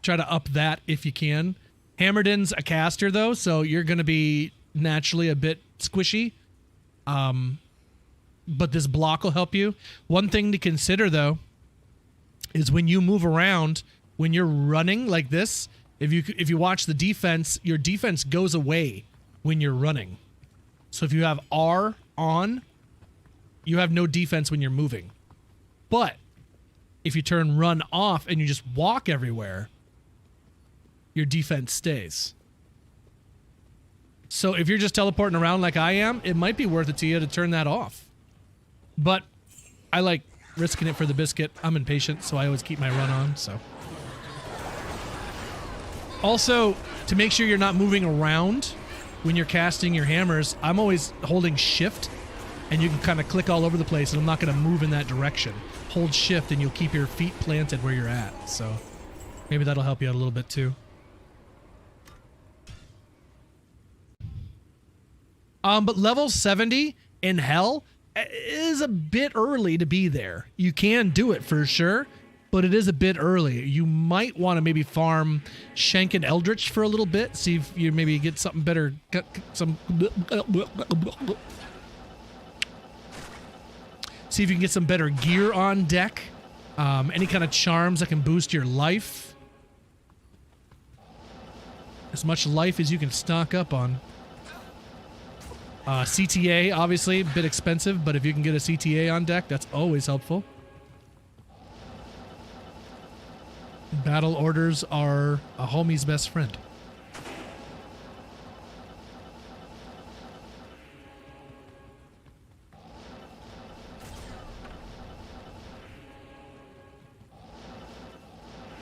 B: Try to up that if you can. Hammerden's a caster, though, so you're going to be naturally a bit squishy. But this block will help you. One thing to consider, though, is when you move around, when you're running like this, if you watch the defense, your defense goes away when you're running. So if you have R on, you have no defense when you're moving. But if you turn run off and you just walk everywhere, your defense stays. So if you're just teleporting around like I am, it might be worth it to you to turn that off. But I like risking it for the biscuit. I'm impatient, so I always keep my run on, so. Also, to make sure you're not moving around when you're casting your hammers, I'm always holding shift, and you can kind of click all over the place, and I'm not going to move in that direction. Hold shift, and you'll keep your feet planted where you're at, so maybe that'll help you out a little bit too. But level 70 in Hell is a bit early to be there. You can do it for sure, but it is a bit early. You might want to maybe farm Shank and Eldritch for a little bit, see if you maybe get something better, see if you can get some better gear on deck. Any kind of charms that can boost your life. As much life as you can stock up on. CTA, obviously, a bit expensive, but if you can get a CTA on deck, that's always helpful. Battle orders are a homie's best friend.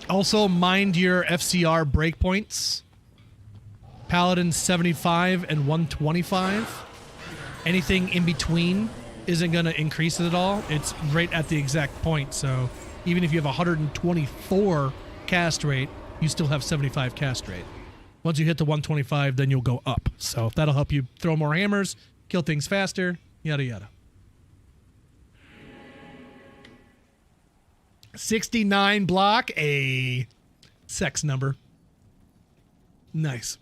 B: Also, mind your FCR breakpoints. Paladin 75 and 125. Anything in between isn't going to increase it at all. It's right at the exact point. So even if you have 124 cast rate, you still have 75 cast rate. Once you hit the 125, then you'll go up. So that'll help you throw more hammers, kill things faster, yada yada. 69 block, a sex number. Nice.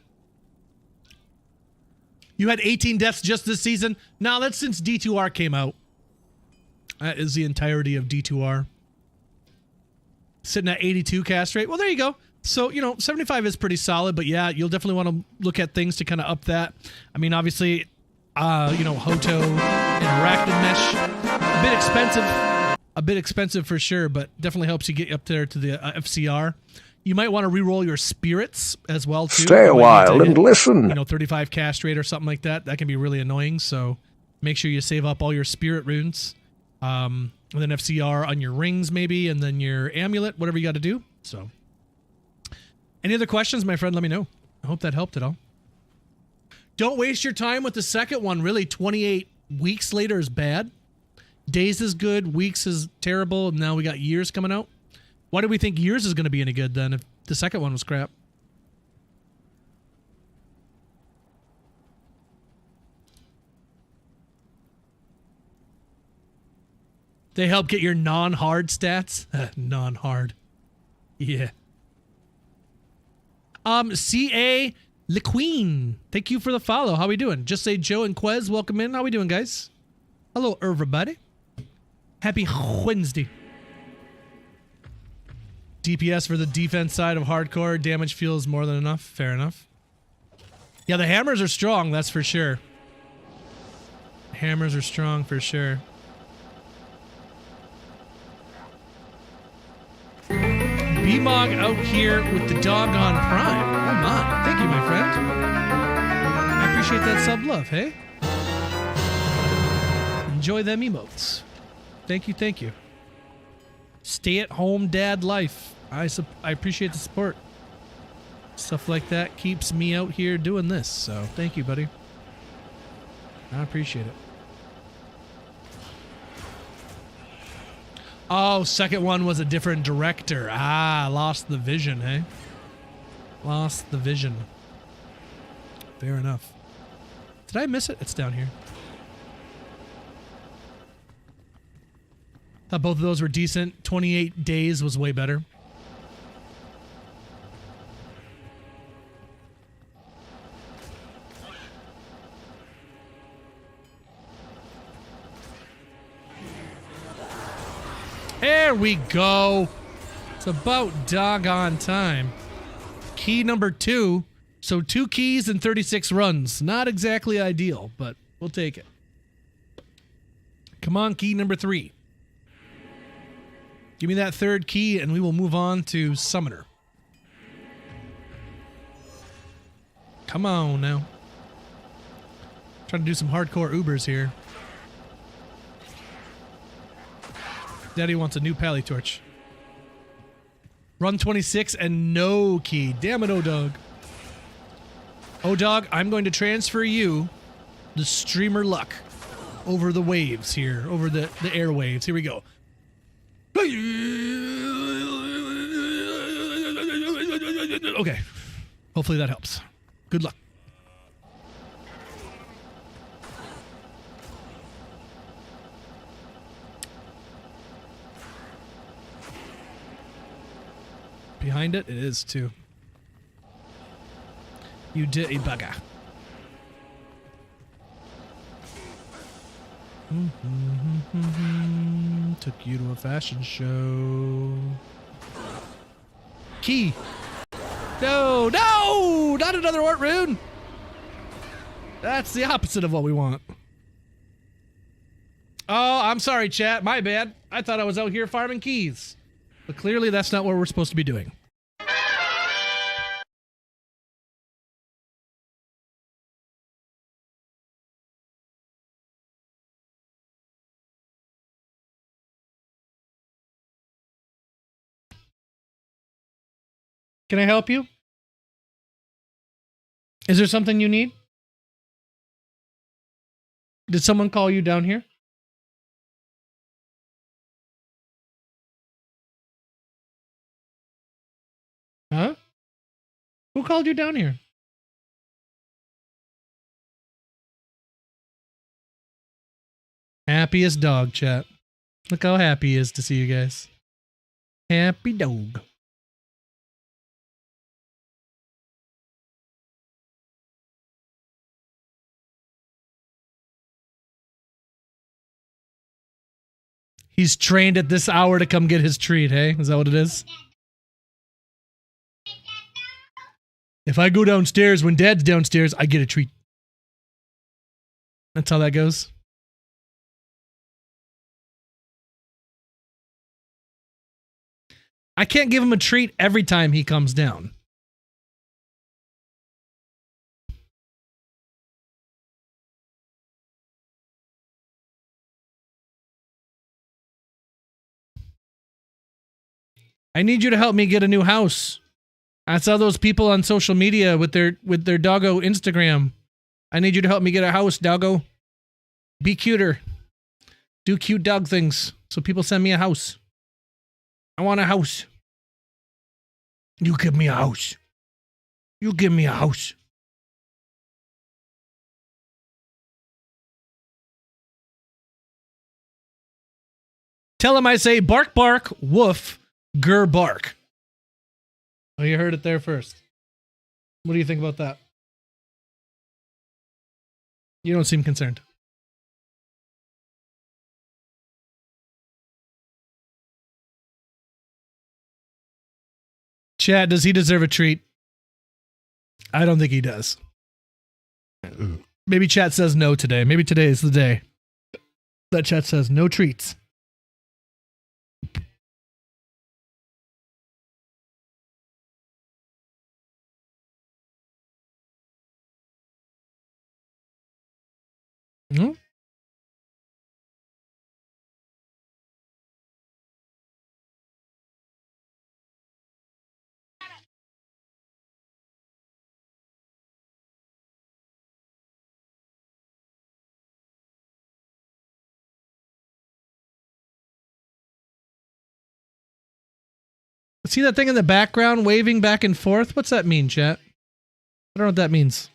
B: You had 18 deaths just this season? No, that's since D2R came out. That is the entirety of D2R. Sitting at 82 cast rate. Well, there you go. So, 75 is pretty solid, but yeah, you'll definitely want to look at things to kind of up that. I mean, obviously, Hoto, interactive mesh, a bit expensive for sure, but definitely helps you get up there to the FCR. You might want to re-roll your spirits as well, too.
C: Stay a while and listen.
B: 35 cast rate or something like that. That can be really annoying, so make sure you save up all your spirit runes. And then FCR on your rings, maybe, and then your amulet, whatever you got to do. So, any other questions, my friend, let me know. I hope that helped at all. Don't waste your time with the second one. Really, 28 weeks later is bad. Days is good, weeks is terrible, and now we got years coming out. Why do we think years is going to be any good then if the second one was crap? They help get your non-hard stats? Non-hard. Yeah. C.A. LeQueen. Thank you for the follow. How we doing? Just say Joe and Quez. Welcome in. How we doing, guys? Hello, everybody. Happy Wednesday. DPS for the defense side of hardcore. Damage feels more than enough. Fair enough. Yeah, the hammers are strong, that's for sure. Hammers are strong for sure. B-Mog out here with the doggone prime. Oh my. Thank you, my friend. I appreciate that sub love, hey? Enjoy them emotes. Thank you, thank you. Stay-at-home dad life. I appreciate the support. Stuff like that keeps me out here doing this, so thank you, buddy. I appreciate it. Oh, second one was a different director. Ah, lost the vision, hey? Lost the vision. Fair enough. Did I miss it? It's down here. Thought both of those were decent. 28 days was way better. There we go. It's about doggone time. Key number 2. So 2 keys and 36 runs. Not exactly ideal, but We'll take it. Come on, key number 3. Give me that third key and we will move on to Summoner. Come on now. Trying to do some hardcore Ubers here. Daddy wants a new pally torch. Run 26 and no key. Damn it, O-Dog. O-Dog, I'm going to transfer you the streamer luck over the waves here, over the airwaves. Here we go. Okay. Hopefully that helps. Good luck. Behind it, it is too. You dirty bugger. Took you to a fashion show. Key. No, no, not another Ort rune. That's the opposite of what we want. Oh, I'm sorry, chat. My bad. I thought I was out here farming keys. But clearly that's not what we're supposed to be doing. Can I help you? Is there something you need? Did someone call you down here? Huh? Who called you down here? Happiest dog, chat. Look how happy he is to see you guys. Happy dog. He's trained at this hour to come get his treat, hey? Is that what it is? If I go downstairs when Dad's downstairs, I get a treat. That's how that goes. I can't give him a treat every time he comes down. I need you to help me get a new house. I saw those people on social media with their doggo Instagram. I need you to help me get a house, doggo. Be cuter. Do cute dog things so people send me a house. I want a house. You give me a house. You give me a house. Tell him I say bark, bark, woof, grr, bark. Oh, you heard it there first. What do you think about that? You don't seem concerned. Chad, does he deserve a treat? I don't think he does. Maybe chat says no today. Maybe today is the day that chat says no treats. Hmm? See that thing in the background waving back and forth? What's that mean, chat? I don't know what that means.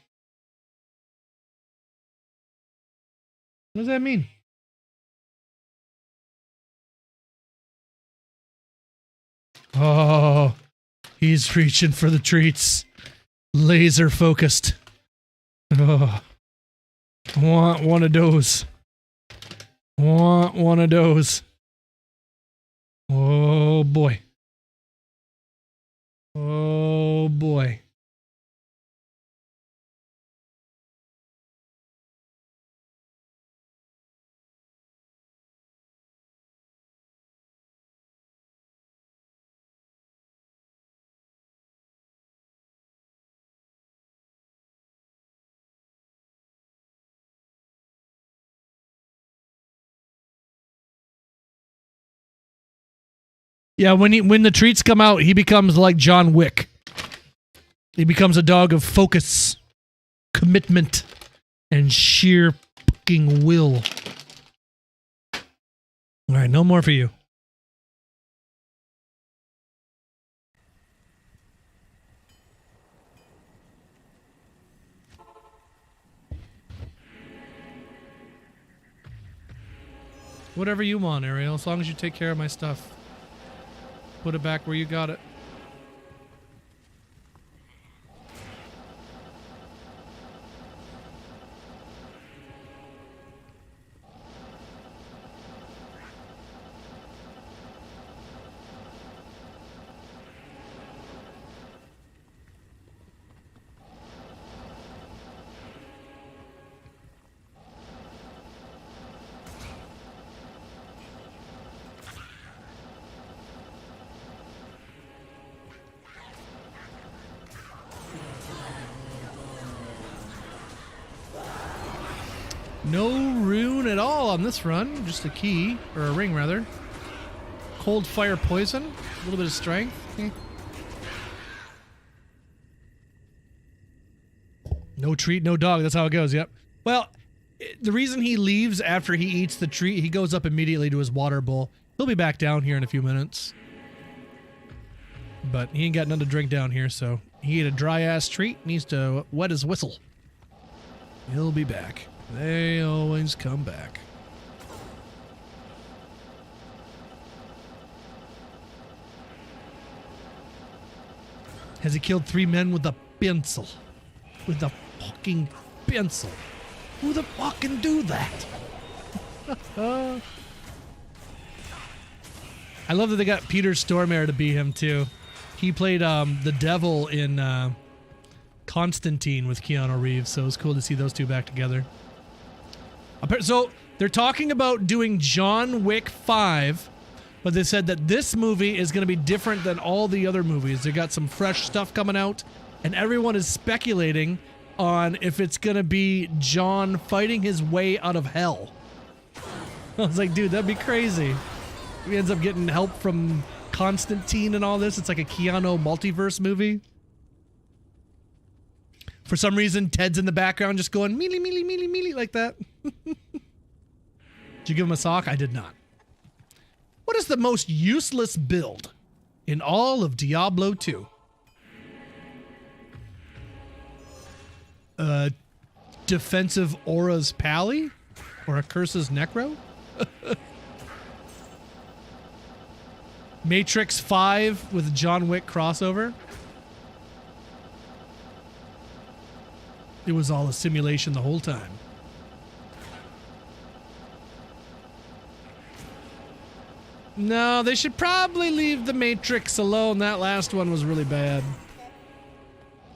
B: What does that mean? Oh, he's reaching for the treats. Laser focused. Oh, want one of those. Want one of those. Oh boy. Oh boy. Yeah, when the treats come out, he becomes like John Wick. He becomes a dog of focus, commitment, and sheer fucking will. All right, no more for you. Whatever you want, Ariel, as long as you take care of my stuff. Put it back where you got it. No rune at all on this run, just a key, or a ring rather. Cold fire poison, a little bit of strength. No treat, no dog, that's how it goes, yep. Well, the reason he leaves after he eats the treat, he goes up immediately to his water bowl. He'll be back down here in a few minutes. But he ain't got nothing to drink down here, so he ate a dry-ass treat, needs to wet his whistle. He'll be back. They always come back. Has he killed 3 men with a pencil? With a fucking pencil. Who the fuck can do that? I love that they got Peter Stormare to be him too. He played the devil in Constantine with Keanu Reeves, so it was cool to see those two back together. So they're talking about doing John Wick 5, but they said that this movie is going to be different than all the other movies. They got some fresh stuff coming out, and everyone is speculating on if it's going to be John fighting his way out of hell. I was like, dude, that'd be crazy. He ends up getting help from Constantine and all this. It's like a Keanu multiverse movie. For some reason, Ted's in the background just going mealy, mealy, mealy, mealy like that. Did you give him a sock? I did not. What is the most useless build in all of Diablo 2? Defensive Aura's Pally? Or a Curse's Necro? Matrix 5 with John Wick crossover? It was all a simulation the whole time. No, they should probably leave the Matrix alone. That last one was really bad.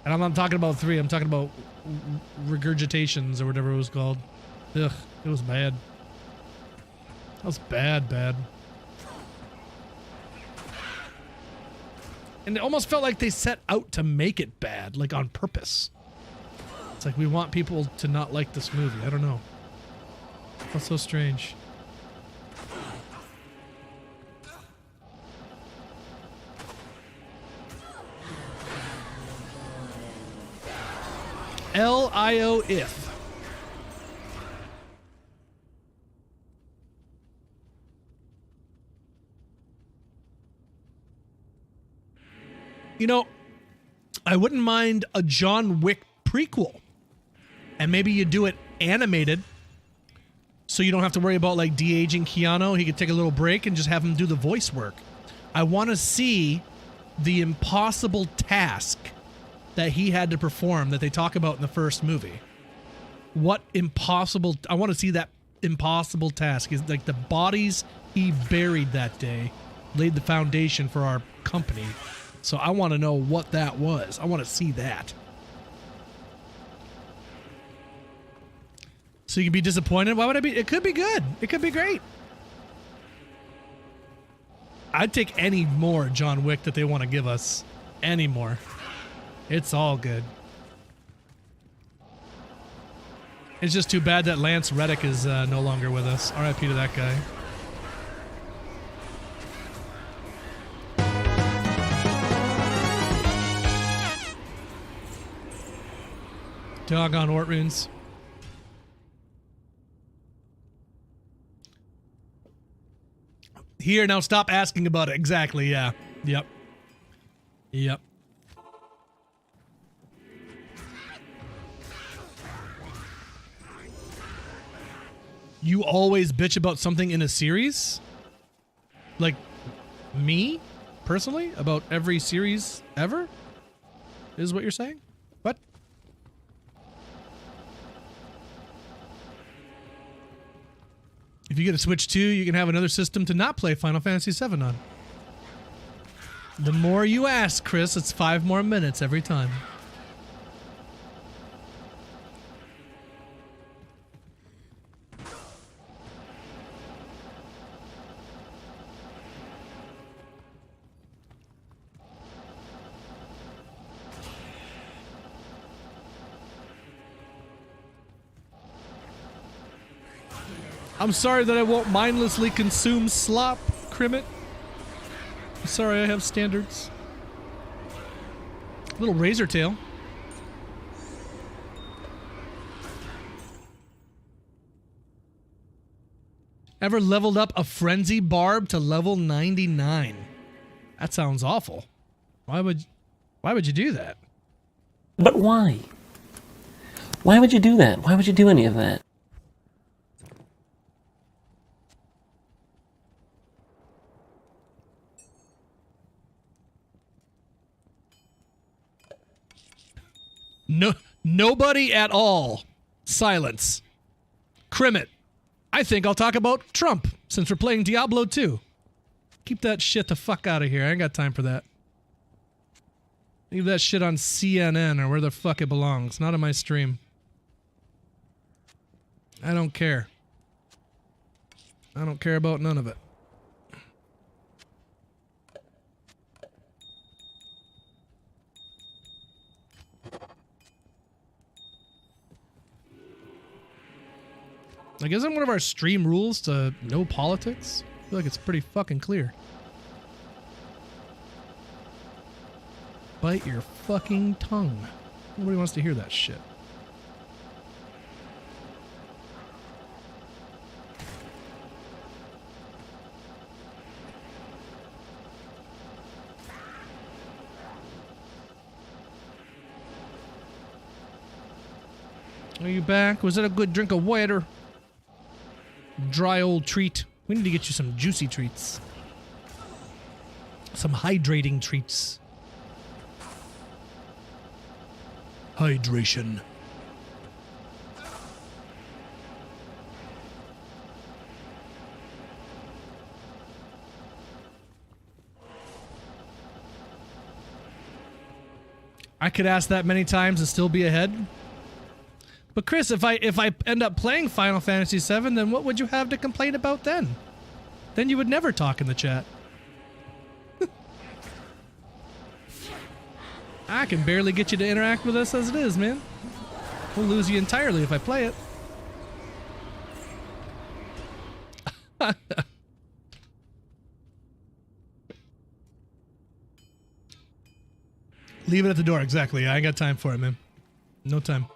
B: And I'm not talking about 3, I'm talking about regurgitations or whatever it was called. Ugh, it was bad. That was bad. And it almost felt like they set out to make it bad, like on purpose. It's like we want people to not like this movie. I don't know. That's so strange. L-I-O if. You know, I wouldn't mind a John Wick prequel. And maybe you do it animated so you don't have to worry about like de-aging Keanu. He could take a little break and just have him do the voice work. I want to see the impossible task that he had to perform that they talk about in the first movie. What impossible... I want to see that impossible task. Is like the bodies he buried that day laid the foundation for our company. So I want to know what that was. I want to see that. So you can be disappointed? Why would I be? It could be good. It could be great. I'd take any more John Wick that they want to give us. Any more. It's all good. It's just too bad that Lance Reddick is no longer with us. RIP to that guy. Doggone Ort runes. Here, now stop asking about it. Exactly, yeah. Yep. Yep. You always bitch about something in a series? Like, me? Personally? About every series ever? Is what you're saying? What? If you get a Switch 2, you can have another system to not play Final Fantasy VII on. The more you ask, Chris, it's 5 more minutes every time. I'm sorry that I won't mindlessly consume slop, Crimit. I'm sorry I have standards. Little razor tail. Ever leveled up a frenzy Barb to level 99? That sounds awful. Why would you do that?
D: But why? Why would you do that? Why would you do any of that?
B: No, nobody at all. Silence. Crimit. I think I'll talk about Trump since we're playing Diablo 2. Keep that shit the fuck out of here. I ain't got time for that. Leave that shit on CNN or where the fuck it belongs. Not on my stream. I don't care. I don't care about none of it. Like, isn't one of our stream rules to no politics? I feel like it's pretty fucking clear. Bite your fucking tongue. Nobody wants to hear that shit. Are you back? Was it a good drink of water? Dry old treat. We need to get you some juicy treats. Some hydrating treats. Hydration. I could ask that many times and still be ahead. But Chris, if I end up playing Final Fantasy VII, then what would you have to complain about then? Then you would never talk in the chat. I can barely get you to interact with us as it is, man. We'll lose you entirely if I play it. Leave it at the door, exactly. I ain't got time for it, man. No time.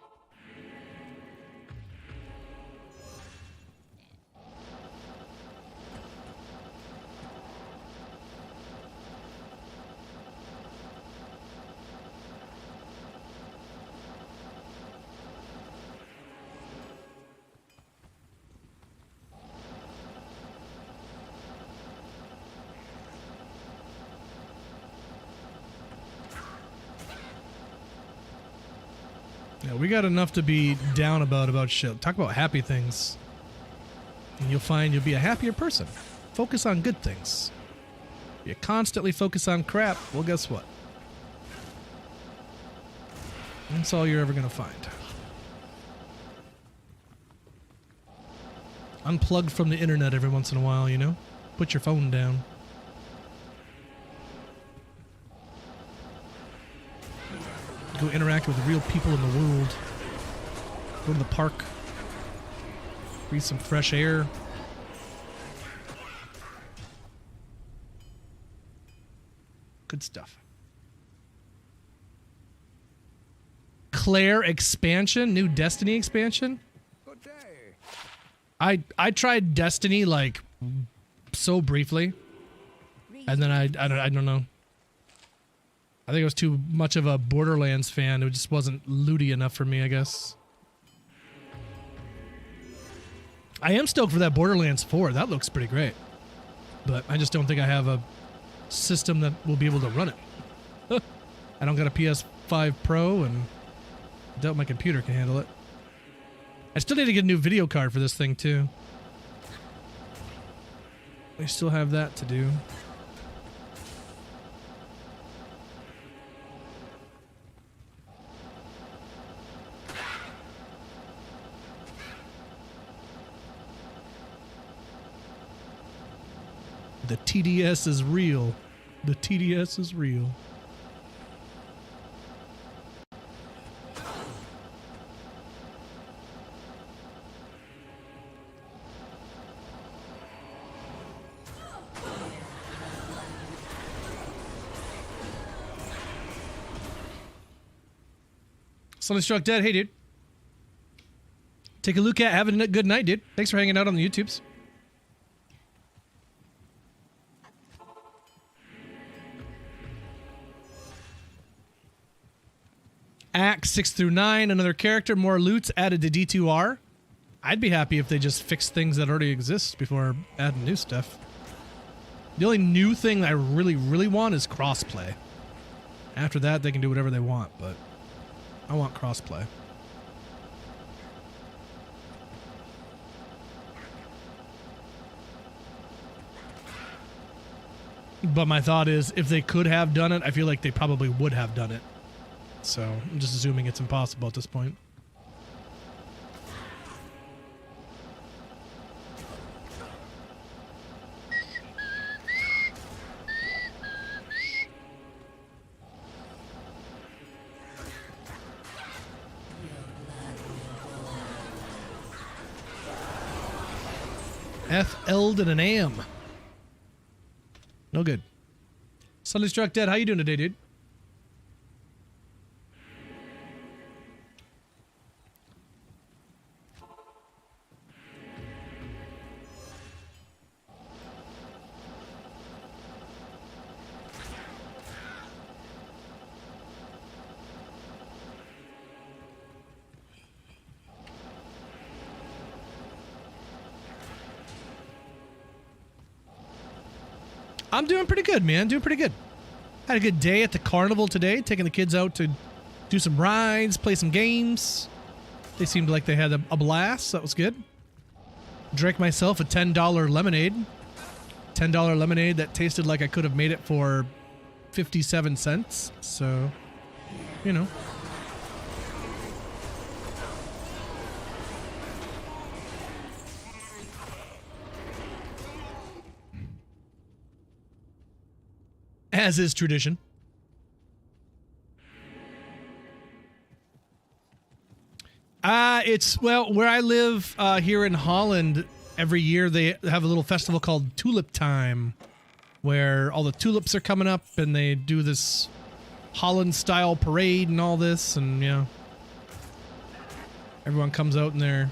B: Yeah, we got enough to be down about shit. Talk about happy things. And you'll find you'll be a happier person. Focus on good things. If you constantly focus on crap, well, guess what? That's all you're ever going to find. Unplug from the internet every once in a while, you know? Put your phone down. Go interact with the real people in the world. Go to the park. Breathe some fresh air. Good stuff. Claire expansion, new Destiny expansion. I tried Destiny like so briefly, and then I don't know. I think I was too much of a Borderlands fan. It just wasn't looty enough for me, I guess. I am stoked for that Borderlands 4. That looks pretty great. But I just don't think I have a system that will be able to run it. I don't got a PS5 Pro, and I doubt my computer can handle it. I still need to get a new video card for this thing, too. I still have that to do. The TDS is real. The TDS is real. Somebody struck dead. Hey, dude. Take a look at. Have a good night, dude. Thanks for hanging out on the YouTubes. Acts 6 through 9, another character, more loots added to D2R. I'd be happy if they just fixed things that already exist before adding new stuff. The only new thing I really, really want is crossplay. After that, they can do whatever they want, but I want crossplay. But my thought is, if they could have done it, I feel like they probably would have done it. So I'm just assuming it's impossible at this point. F-L'd and an AM. No good. Suddenly struck dead. How you doing today, dude? I'm doing pretty good, man. Doing pretty good. Had a good day at the carnival today, taking the kids out to do some rides, play some games. They seemed like they had a blast. So that was good. Drank myself a $10 lemonade. $10 lemonade that tasted like I could have made it for 57 cents. So, you know. As is tradition. It's, well, where I live here in Holland, every year they have a little festival called Tulip Time, where all the tulips are coming up and they do this Holland-style parade and all this, and, you know, everyone comes out in their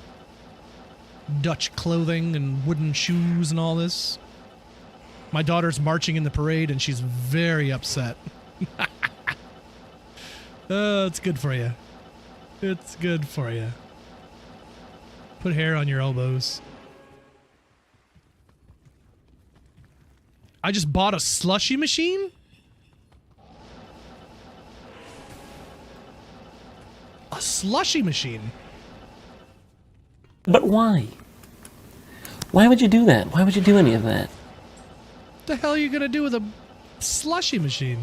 B: Dutch clothing and wooden shoes and all this. My daughter's marching in the parade, and she's very upset. Oh, it's good for you. It's good for you. Put hair on your elbows. I just bought a slushy machine? A slushy machine?
D: But why? Why would you do that? Why would you do any of that?
B: What the hell are you gonna do with a slushy machine?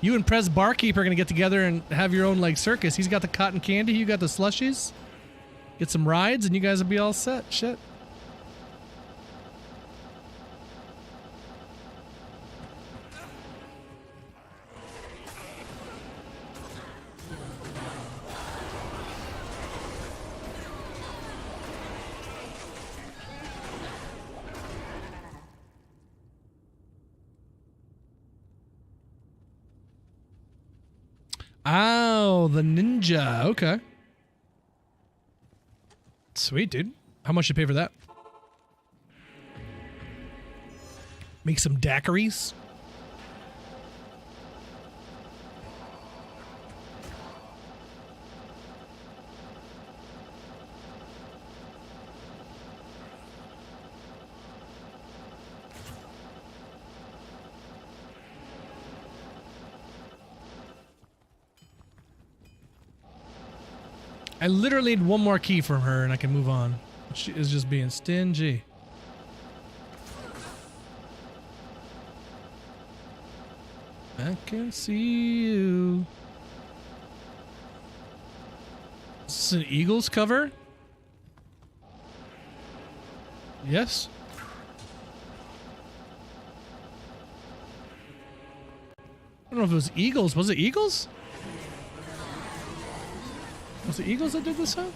B: You and Prez Barkeep are gonna get together and have your own like circus. He's got the cotton candy, you got the slushies. Get some rides and you guys will be all set. Shit. Oh, the ninja. Okay. Sweet, dude. How much you pay for that? Make some daiquiris. I literally need one more key from her and I can move on. She is just being stingy. I can see you. Is this an Eagles cover? Yes. I don't know if it was Eagles. Was it Eagles? Was it Eagles that did this song?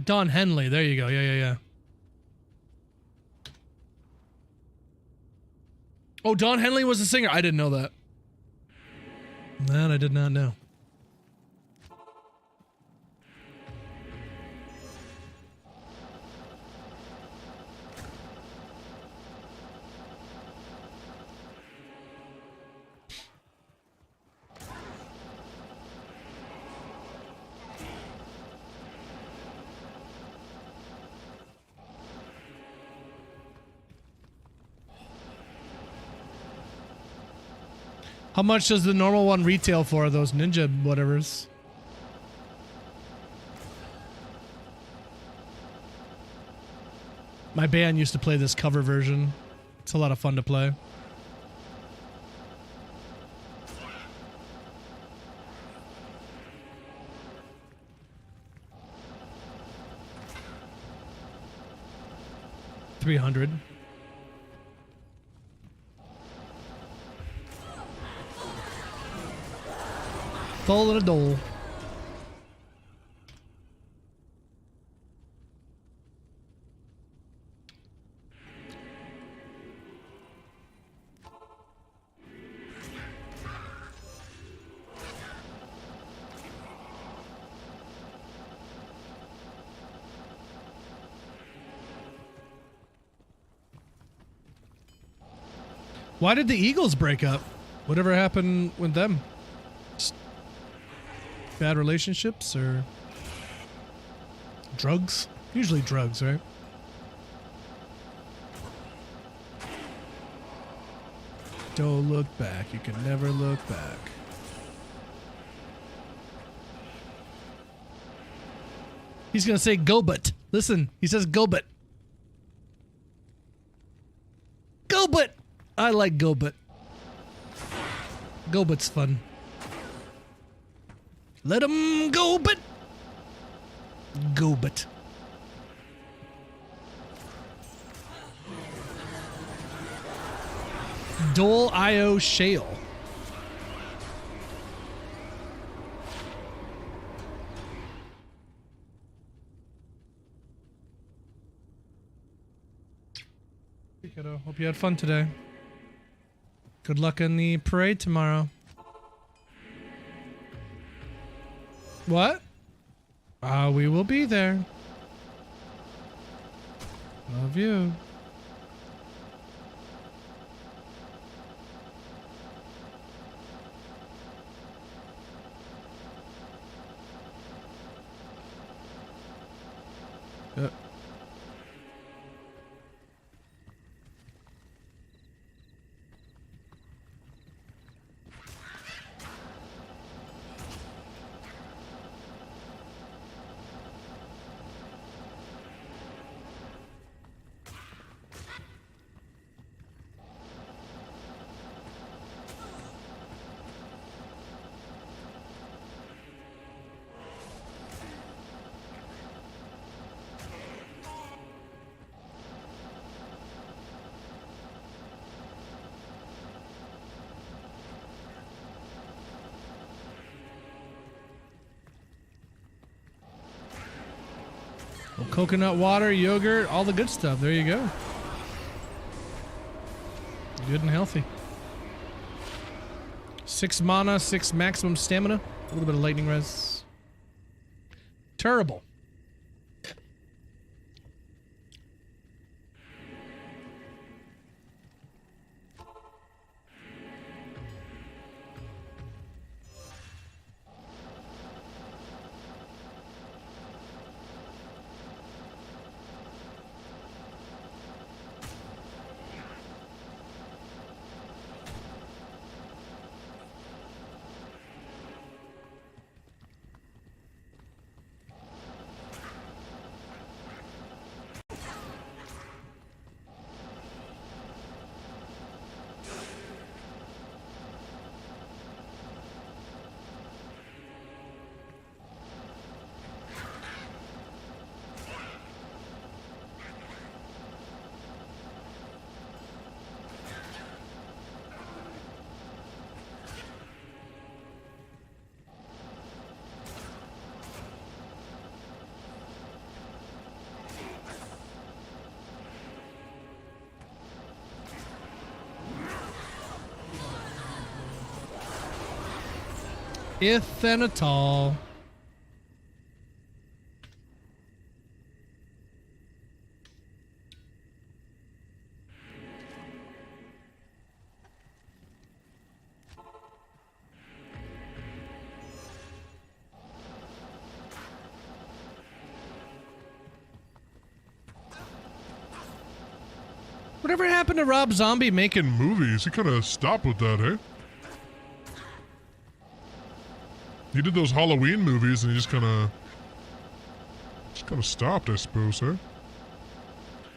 B: Don Henley. There you go. Yeah. Oh, Don Henley was the singer. I didn't know that. That I did not know. How much does the normal one retail for, those ninja whatevers? My band used to play this cover version. It's a lot of fun to play. $300. Fall in a dole. Why did the Eagles break up? Whatever happened with them? Just bad relationships or drugs? Usually drugs, right? Don't look back. You can never look back. He's gonna say Gobut. Listen, he says Gobut. Gobut! I like Gobut. Gobut's fun. Let him go, but Gobut. Dole IO Shale. Hey, kiddo. Hope you had fun today. Good luck in the parade tomorrow. What? We will be there. Love you. Yep. Coconut water, yogurt, all the good stuff. There you go. Good and healthy. 6 mana, 6 maximum stamina. A little bit of lightning res. Terrible. If and at all. Whatever happened to Rob Zombie making
E: Movies, he kind of stopped with that, eh? He did those Halloween movies and he just kind of stopped, I suppose, eh? I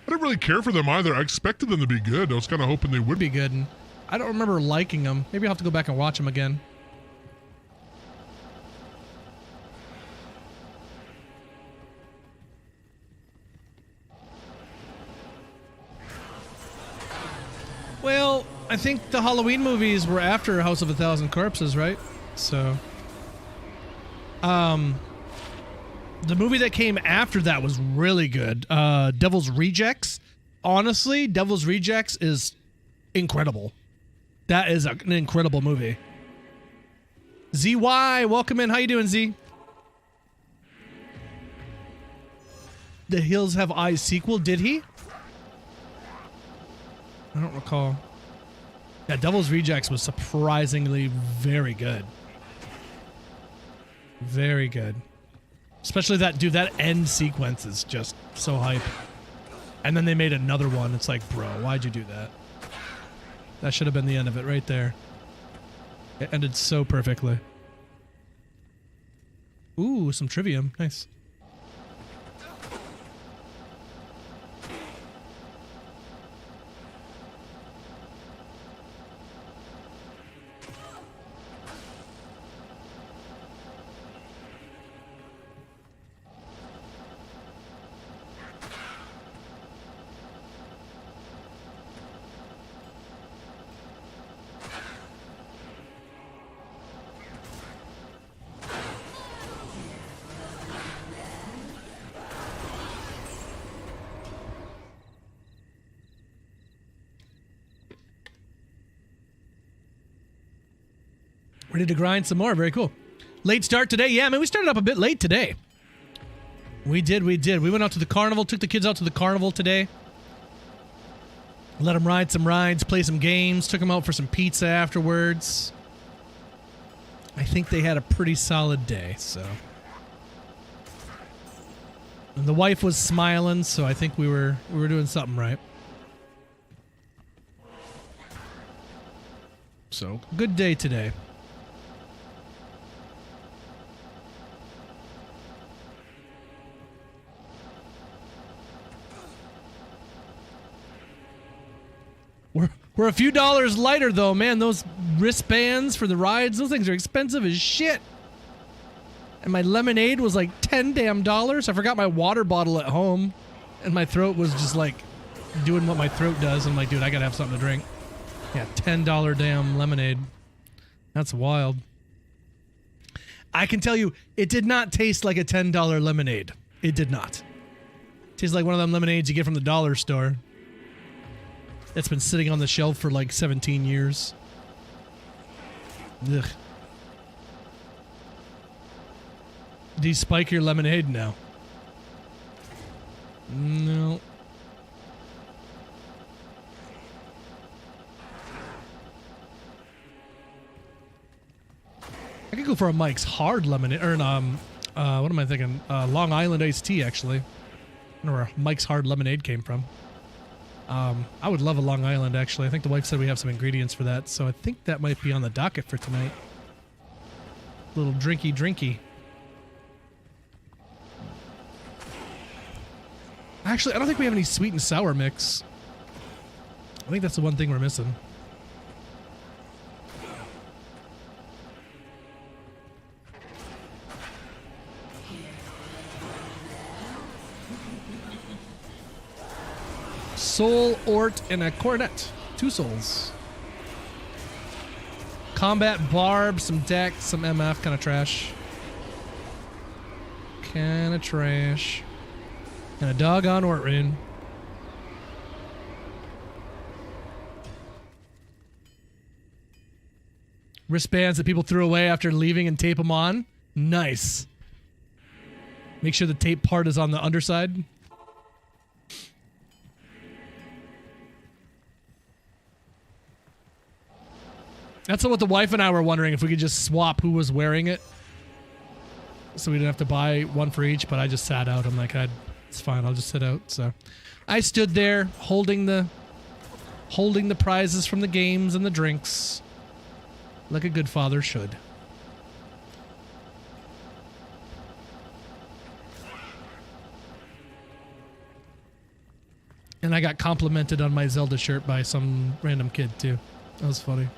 E: didn't really care for them either. I expected them to be good. I was kind of hoping they would
B: be good, and I don't remember liking them. Maybe I'll have to go back and watch them again. Well, I think the Halloween movies were after House of a Thousand Corpses, right? So, the movie that came after that was really good. Devil's Rejects. Honestly, Devil's Rejects is incredible. That is an incredible movie. ZY, welcome in. How you doing, Z? The Hills Have Eyes sequel, did he? I don't recall. Yeah, Devil's Rejects was surprisingly very good. Very good. Especially that, dude, that end sequence is just so hype. And then they made another one. It's like, bro, why'd you do that? That should have been the end of it right there. It ended so perfectly. Ooh, some trivium. Nice. Ready to grind some more. Very cool. Late start today. Yeah, man, we started up a bit late today. We did. We went out to the carnival, took the kids out to the carnival today. Let them ride some rides, play some games, took them out for some pizza afterwards. I think they had a pretty solid day, so. And the wife was smiling, so I think we were doing something right. So, good day today. We're a few dollars lighter though, man. Those wristbands for the rides, those things are expensive as shit. And my lemonade was like $10 damn. I forgot my water bottle at home, and my throat was just like doing what my throat does. I'm like, dude, I gotta have something to drink. Yeah, $10 damn lemonade. That's wild. I can tell you, it did not taste like a $10 lemonade. It did not. It tastes like one of them lemonades you get from the dollar store. that's been sitting on the shelf for like 17 years. Ugh. Do you spike your lemonade now? No. I could go for a Mike's Hard Lemonade, or what am I thinking? Long Island iced tea, actually. I don't know where Mike's Hard Lemonade came from. I would love a Long Island, actually. I think the wife said we have some ingredients for that, so I think that might be on the docket for tonight. Little drinky. Actually, I don't think we have any sweet and sour mix. I think that's the one thing we're missing. Soul, Ort, and a Cornet. 2 souls. Combat, Barb, some deck, some MF, kind of trash. Kind of trash. And a doggone Ort rune. Wristbands that people threw away after leaving and tape them on. Nice. Make sure the tape part is on the underside. That's what the wife and I were wondering, if we could just swap who was wearing it. So we didn't have to buy one for each, but I just sat out. I'm like, it's fine, I'll just sit out. So I stood there holding the prizes from the games and the drinks. Like a good father should. And I got complimented on my Zelda shirt by some random kid too. That was funny.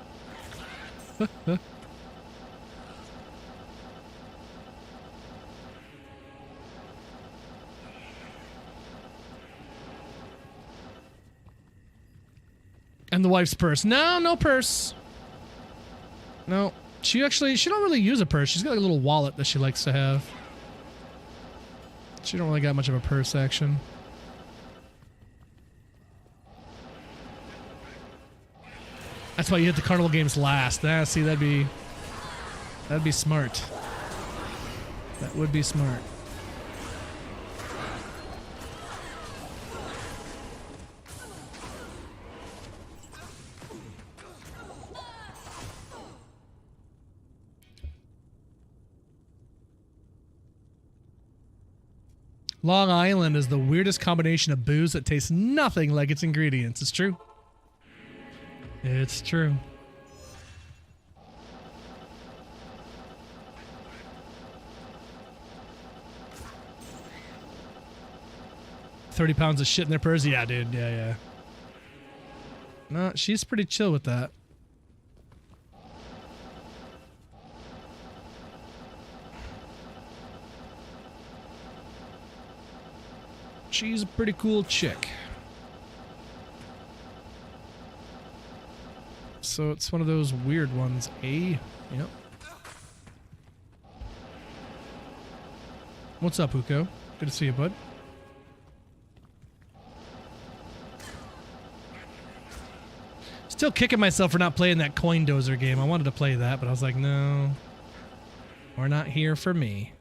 B: And the wife's purse. No purse. No. She don't really use a purse. She's got like a little wallet that she likes to have. She don't really got much of a purse action. That's why you hit the carnival games last. See, that'd be smart. That would be smart. Long Island is the weirdest combination of booze that tastes nothing like its ingredients. It's true. It's true. $30 pounds of shit in their purse? Yeah, dude. Yeah. No, she's pretty chill with that. She's a pretty cool chick. So it's one of those weird ones. Yep. What's up, Uko? Good to see you, bud. Still kicking myself for not playing that coin dozer game. I wanted to play that, but I was like, no. We're not here for me.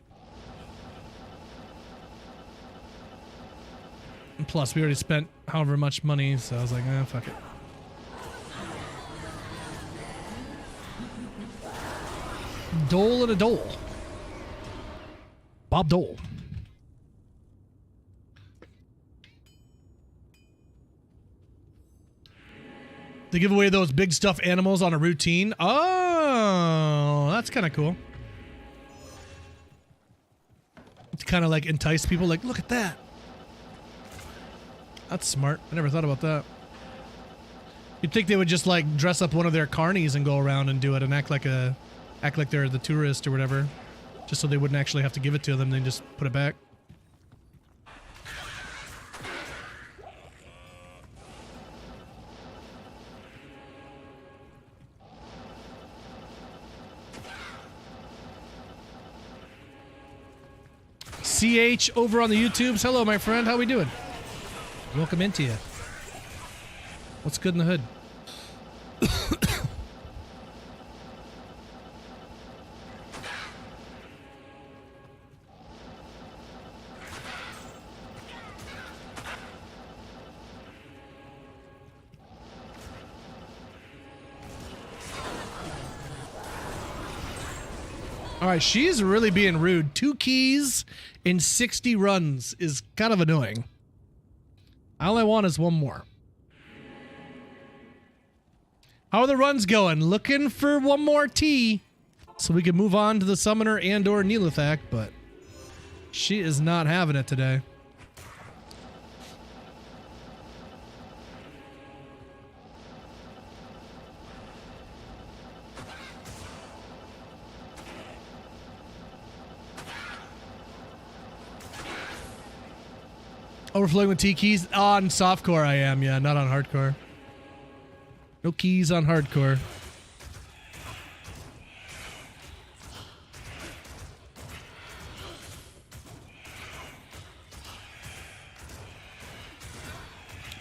B: And plus, we already spent however much money, so I was like, fuck it. Dole and a Dole. Bob Dole. They give away those big stuffed animals on a routine. Oh, that's kind of cool. To kind of like entice people, like, look at that. That's smart. I never thought about that. You'd think they would just like dress up one of their carnies and go around and do it and act like they're the tourist or whatever, just so they wouldn't actually have to give it to them. They just put it back. CH over on the YouTubes. Hello, my friend. How we doing? Welcome into you. What's good in the hood? All right, she's really being rude. 2 keys in 60 runs is kind of annoying. All I want is one more. How are the runs going? Looking for one more T so we can move on to the Summoner and or Neelithak, but she is not having it today. Overflowing with T keys on softcore. I am, yeah, not on hardcore. No keys on hardcore.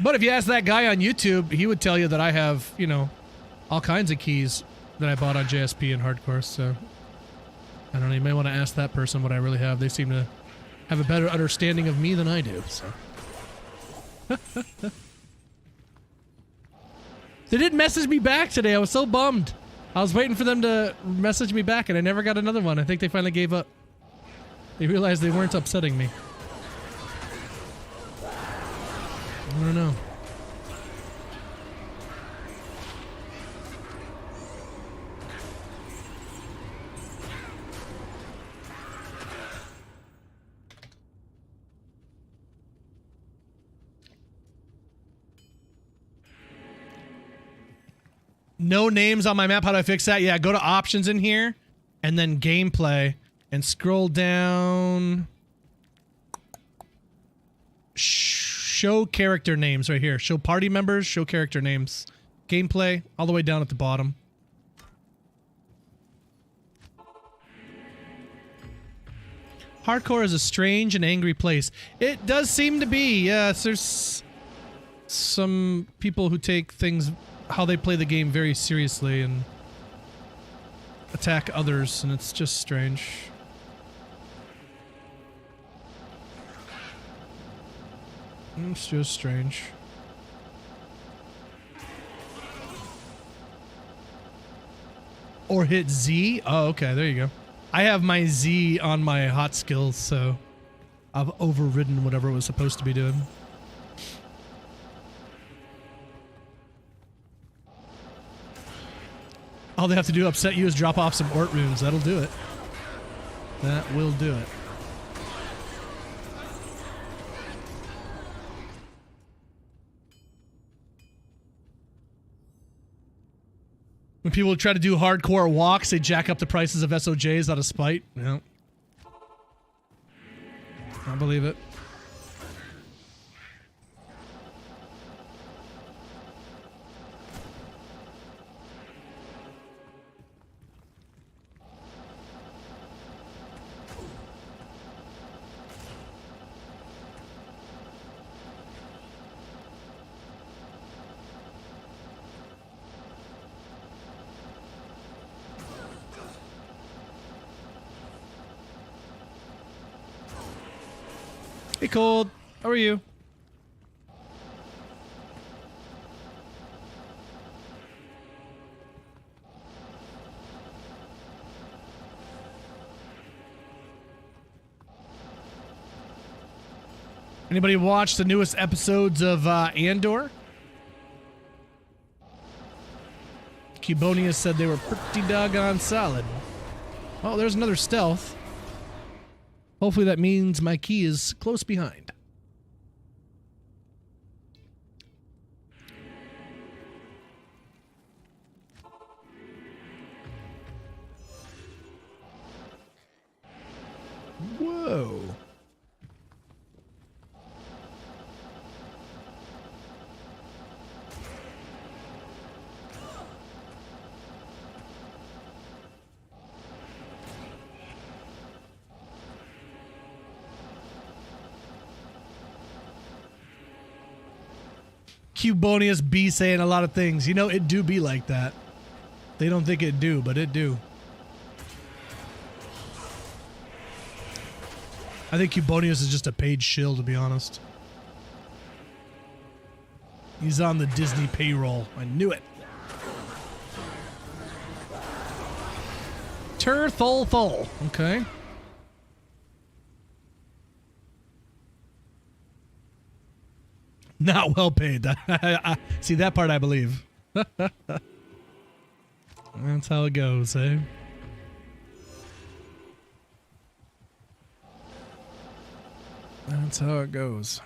B: But if you ask that guy on YouTube, he would tell you that I have, you know, all kinds of keys that I bought on JSP and hardcore. So I don't know. You may want to ask that person what I really have. They seem to have a better understanding of me than I do. So. They didn't message me back today. I was so bummed. I was waiting for them to message me back, and I never got another one. I think they finally gave up. They realized they weren't upsetting me. I don't know. No names on my map. How do I fix that? Yeah, go to options in here and then gameplay and scroll down. Show character names right here. Show party members, show character names. Gameplay all the way down at the bottom. Hardcore is a strange and angry place. It does seem to be. Yes, there's some people who take things, how they play the game, very seriously and attack others, and it's just strange. It's just strange. Or hit Z? Oh, okay, there you go. I have my Z on my hot skills, so I've overridden whatever it was supposed to be doing. All they have to do to upset you is drop off some Ort runes. That'll do it. That will do it. When people try to do hardcore walks, they jack up the prices of SOJs out of spite. Yeah. I believe it. Hey, Cold. How are you? Anybody watch the newest episodes of Andor? Cubonia said they were pretty doggone solid. Oh, there's another stealth. Hopefully that means my key is close behind. Whoa. Cubonius be saying a lot of things. You know, it do be like that. They don't think it do, but it do. I think Cubonius is just a paid shill, to be honest. He's on the Disney payroll. I knew it. Turthulthul. Okay. Not well paid. See, that part I believe. That's how it goes, eh? That's how it goes.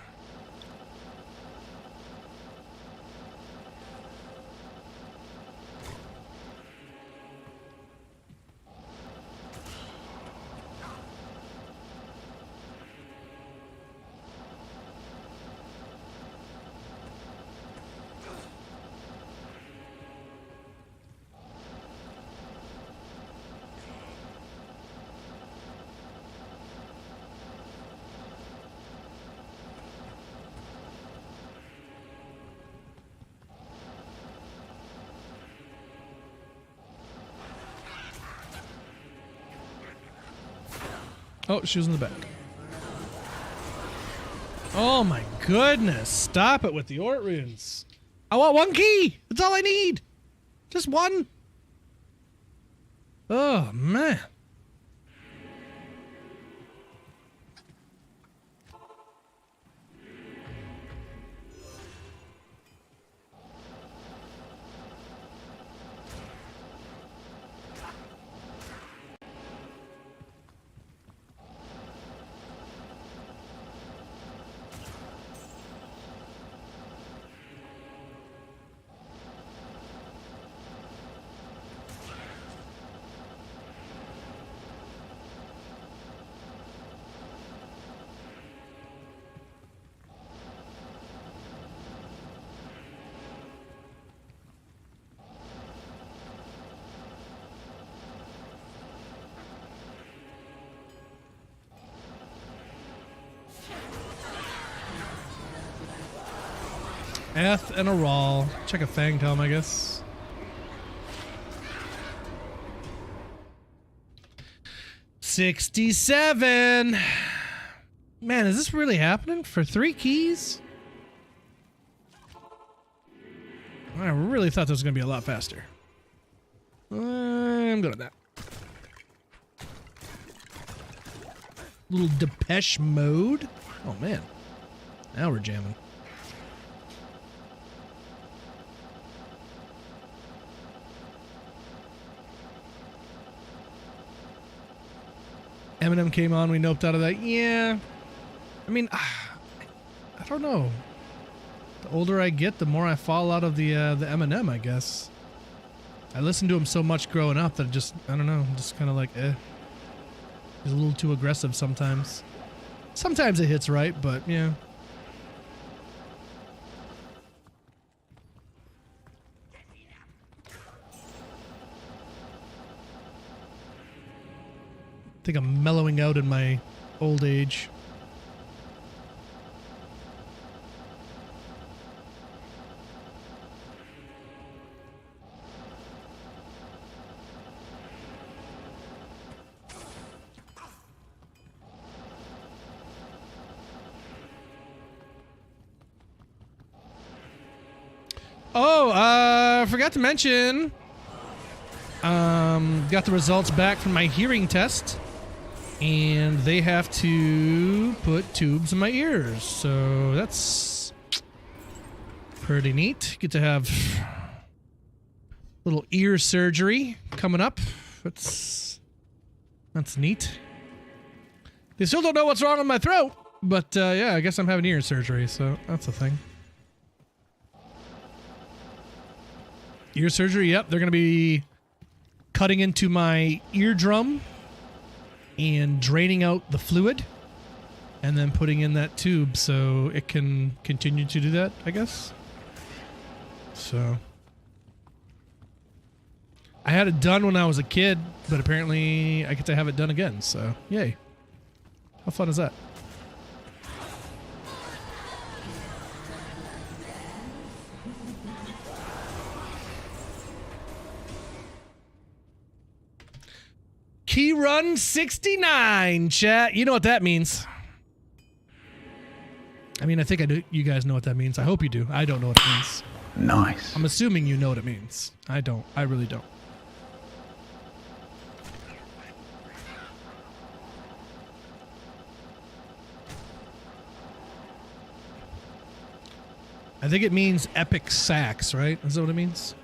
B: Oh, she was in the back. Oh my goodness. Stop it with the Ort runes. I want one key. That's all I need. Just one. Oh, man. Eth and a Rawl. Check a Fang Tome, I guess. $67. Man, is this really happening for 3 keys? I really thought this was going to be a lot faster. I'm good at that. Little Depeche Mode. Oh, man. Now we're jamming. Eminem came on, we noped out of that. Yeah. I mean, I don't know. The older I get, the more I fall out of the Eminem, I guess. I listened to him so much growing up that I don't know, I'm just kind of like, eh. He's a little too aggressive sometimes. Sometimes it hits right, but yeah. I think I'm mellowing out in my old age. Oh, forgot to mention, got the results back from my hearing test. And they have to put tubes in my ears. So that's pretty neat. Get to have little ear surgery coming up. That's neat. They still don't know what's wrong with my throat. But yeah, I guess I'm having ear surgery. So that's a thing. Ear surgery, yep. They're going to be cutting into my eardrum and draining out the fluid and then putting in that tube so it can continue to do that, I guess. So I had it done when I was a kid, but apparently I get to have it done again, so yay. How fun is that? Key run 69, chat. You know what that means. I mean, I think I do. You guys know what that means. I hope you do. I don't know what it means.
C: Nice.
B: I'm assuming you know what it means. I don't. I really don't. I think it means epic sax, right? Is that what it means?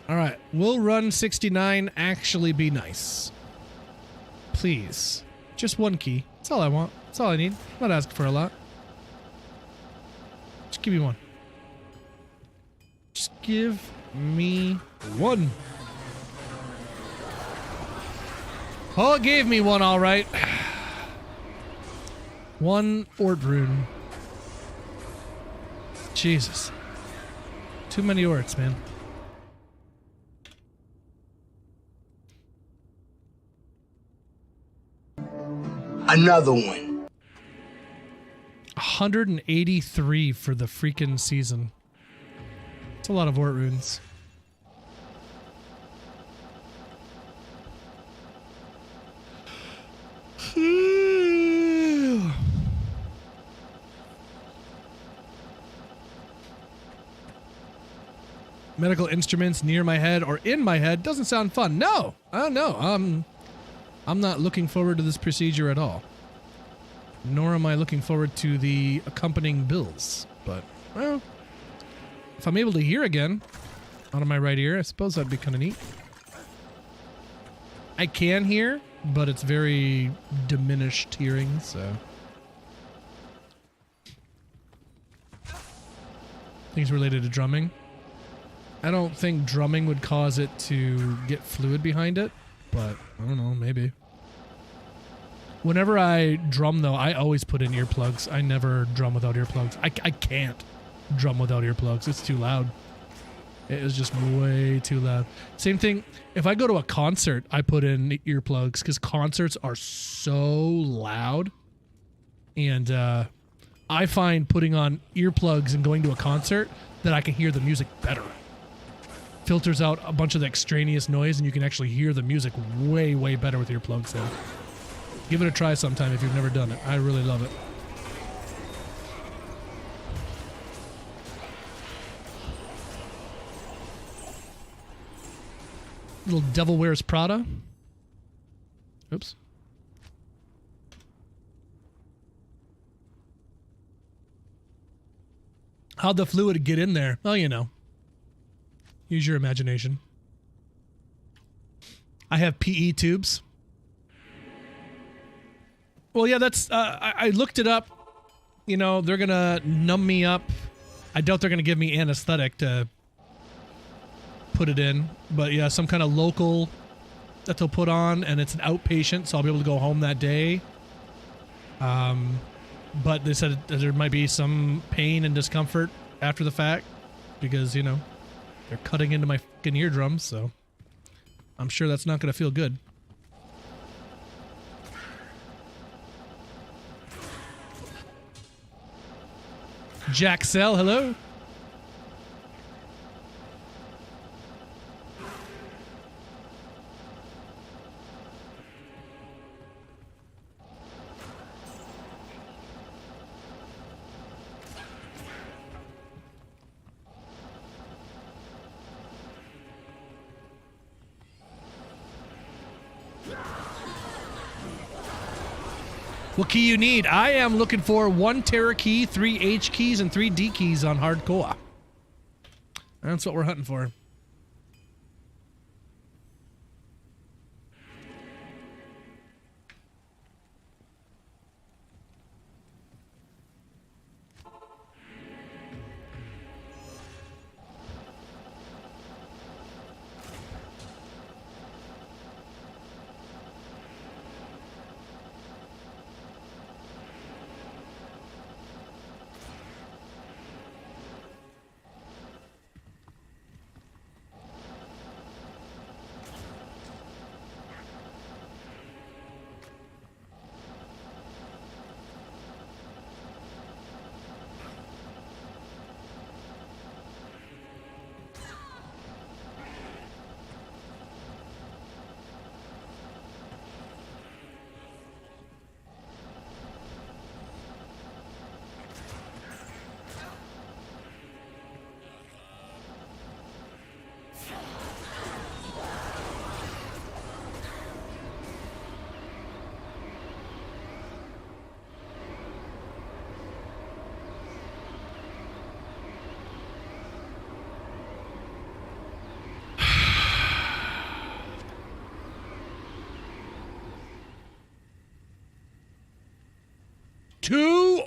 B: All right. Will run 69 actually be nice? Please. Just one key. That's all I want. That's all I need. I'm not asking for a lot. Just give me one. Just give me one. Oh, it gave me one, all right. One Ort rune. Jesus. Too many Orts, man.
F: Another one.
B: 183 for the freaking season. It's a lot of Ort runes. Medical instruments near my head or in my head doesn't sound fun. No, no. I'm not looking forward to this procedure at all. Nor am I looking forward to the accompanying bills. But, well, if I'm able to hear again out of my right ear, I suppose that'd be kind of neat. I can hear, but it's very diminished hearing, so. Things related to drumming. I don't think drumming would cause it to get fluid behind it, but I don't know, maybe. Whenever I drum, though, I always put in earplugs. I never drum without earplugs. I can't drum without earplugs. It's too loud. It is just way too loud. Same thing, if I go to a concert, I put in earplugs because concerts are so loud. And I find putting on earplugs and going to a concert that I can hear the music better. Filters out a bunch of the extraneous noise and you can actually hear the music way, way better with earplugs in. Give it a try sometime if you've never done it. I really love it. Little Devil Wears Prada. Oops. How'd the fluid get in there? Well, you know. Use your imagination. I have PE tubes. Well, yeah, that's, I looked it up. You know, they're gonna numb me up. I doubt they're gonna give me anesthetic to put it in. But yeah, some kind of local that they'll put on, and it's an outpatient, so I'll be able to go home that day. But they said that there might be some pain and discomfort after the fact because, you know, they're cutting into my fucking eardrums, so I'm sure that's not going to feel good. Jaxel, hello. What key you need? I am looking for 1 Terra key, 3 H keys, and 3 D keys on hardcore. That's what we're hunting for.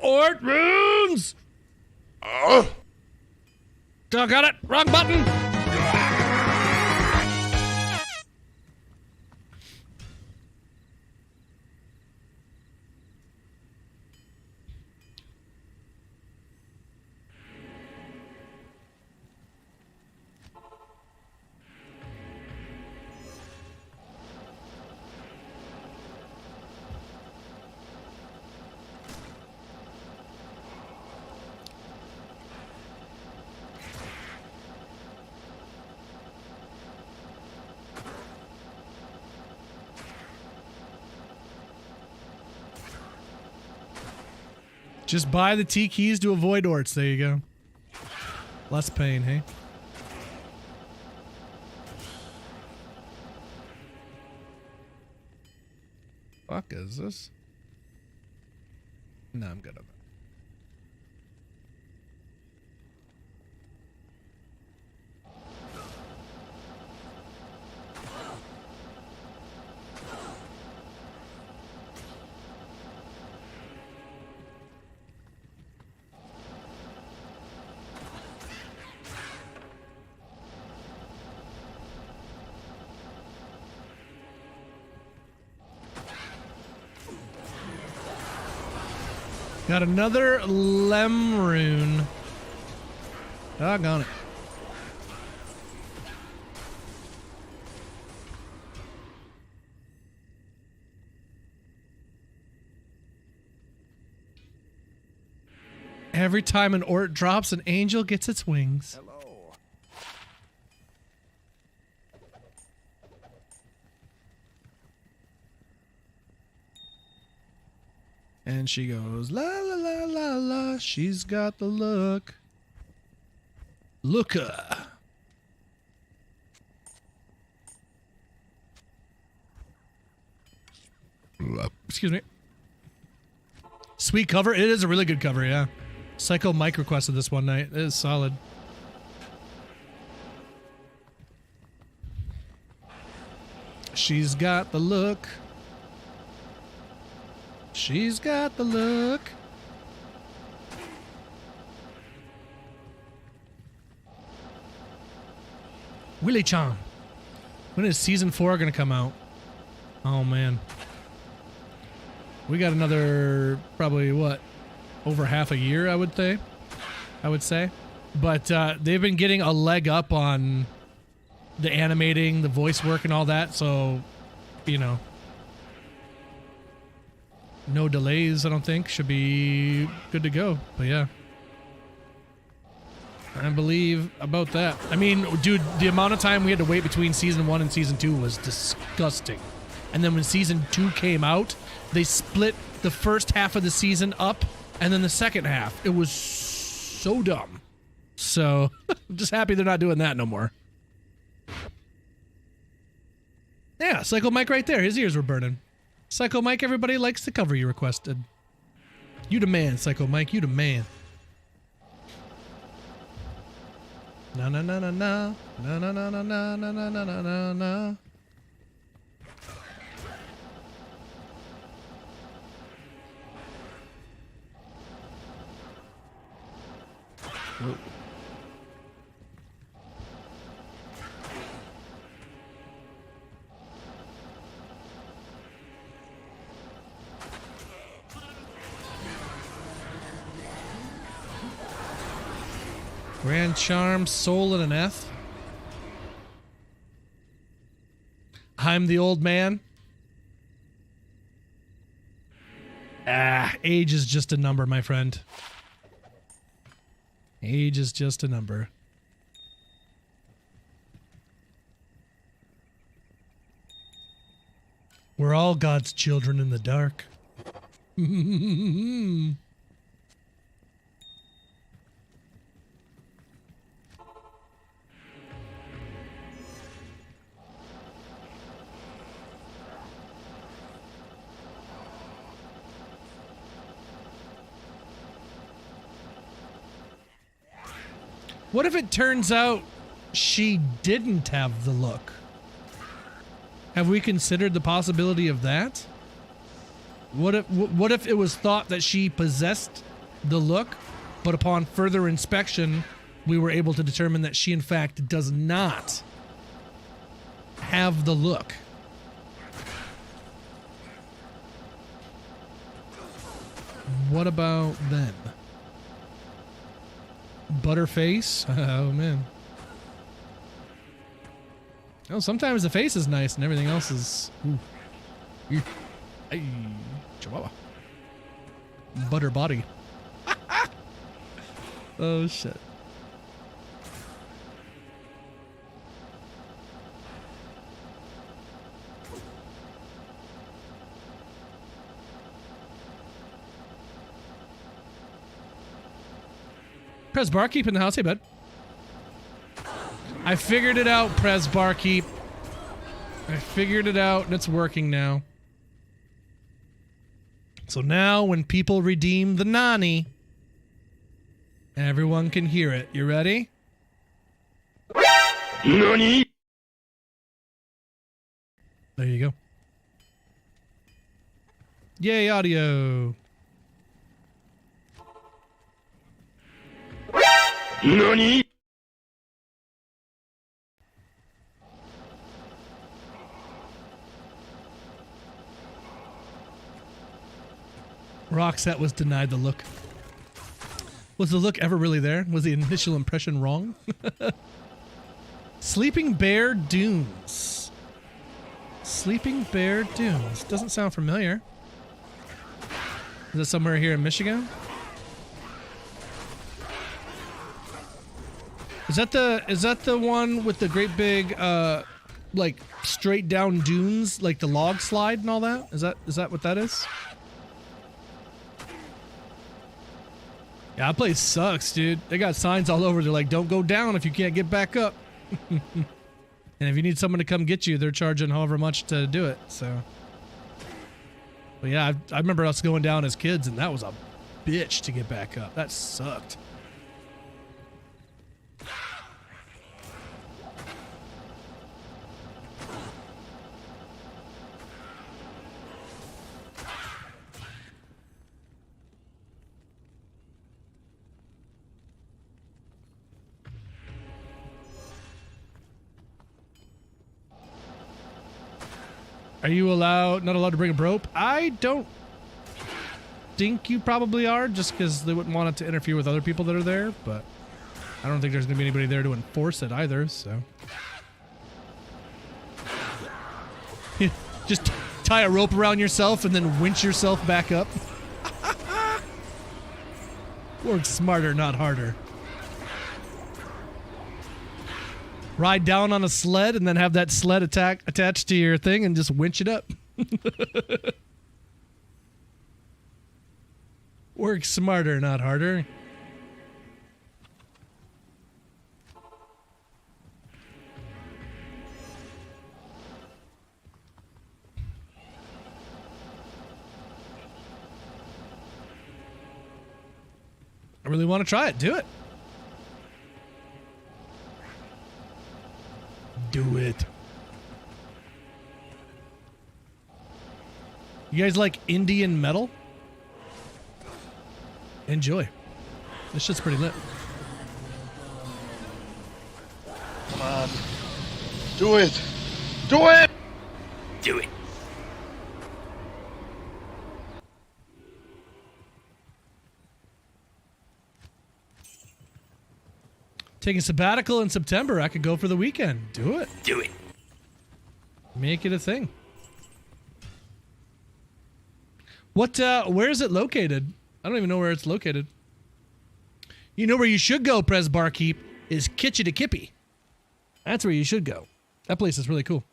B: Ort runes! Oh, got it. Wrong button. Just buy the T keys to avoid orts. There you go. Less pain, hey? Fuck is this? No, I'm good on that. Got another Lem rune. Doggone it. Every time an Ort drops, an angel gets its wings.
C: Hello.
B: And she goes, la la la la la, she's got the look. Looka. Excuse me. Sweet cover. It is a really good cover, yeah. Psycho Mike requested this one night. It is solid. She's got the look. She's got the look. Willie Chan. When is season 4 gonna come out? Oh man. We got another probably what? Over half a year, I would say. But they've been getting a leg up on the animating, the voice work and all that, so you know. No delays, I don't think. Should be good to go. But yeah. I believe about that. I mean, dude, the amount of time we had to wait between season 1 and season 2 was disgusting. And then when season 2 came out, they split the first half of the season up and then the second half. It was so dumb. So, I'm just happy they're not doing that no more. Yeah, Psycho Mike right there. His ears were burning. Psycho Mike, everybody likes the cover you requested. You the man, Psycho Mike. You the man. Na na na na na na na na na na na na na na na. Whoa. Grand Charm, Soul, and an F. I'm the old man. Ah, age is just a number, my friend. Age is just a number. We're all God's children in the dark. What if it turns out she didn't have the look? Have we considered the possibility of that? What if it was thought that she possessed the look, but upon further inspection, we were able to determine that she, in fact, does not have the look. What about then? Butterface? Oh, man. Oh, sometimes the face is nice and everything else is... Ooh. Hey, Chihuahua. Butter body. Oh, shit. Prez Barkeep in the house. Hey, bud. I figured it out, Prez Barkeep. I figured it out, and it's working now. So now, when people redeem the Nani, everyone can hear it. You ready?
C: Nani?
B: There you go. Yay, audio.
C: Nani?
B: Roxette was denied the look. Was the look ever really there? Was the initial impression wrong? Sleeping Bear Dunes. Sleeping Bear Dunes. Doesn't sound familiar. Is it somewhere here in Michigan? Is that the one with the great big like straight down dunes, like the log slide and all that? Is that what that is? Yeah, that place sucks, dude. They got signs all over. They're like, don't go down if you can't get back up. And if you need someone to come get you, they're charging however much to do it, so. But yeah, I remember us going down as kids, and that was a bitch to get back up. That sucked. Are you not allowed to bring a rope? I don't think you probably are, just because they wouldn't want it to interfere with other people that are there, but I don't think there's going to be anybody there to enforce it either, so. Just tie a rope around yourself and then winch yourself back up. Work smarter, not harder. Ride down on a sled and then have that sled attached to your thing and just winch it up. Work smarter, not harder. I really want to try it. Do it. Do it. You guys like Indian metal? Enjoy. This shit's pretty lit.
C: Come on. Do it. Do it.
D: Do it.
B: Taking a sabbatical in September. I could go for the weekend. Do it.
D: Do it.
B: Make it a thing. What, where is it located? I don't even know where it's located. You know where you should go, Prez Barkeep, is Kitchity Kippy. That's where you should go. That place is really cool.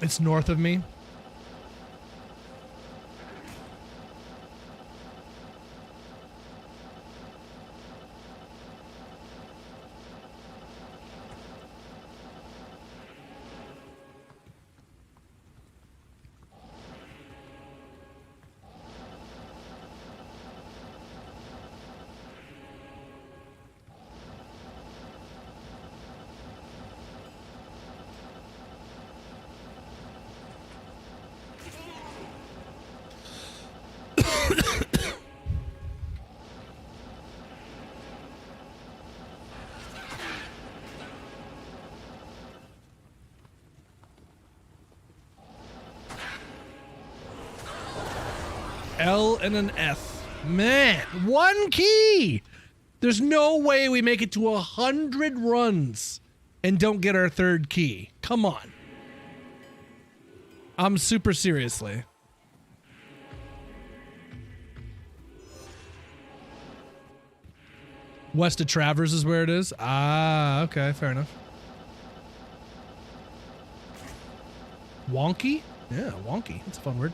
B: It's north of me. L and an F. Man, 1 key! There's no way we make it to 100 runs and don't get our 3rd key. Come on. I'm super seriously. West of Travers is where it is? Ah, okay, fair enough. Wonky? Yeah, wonky. That's a fun word.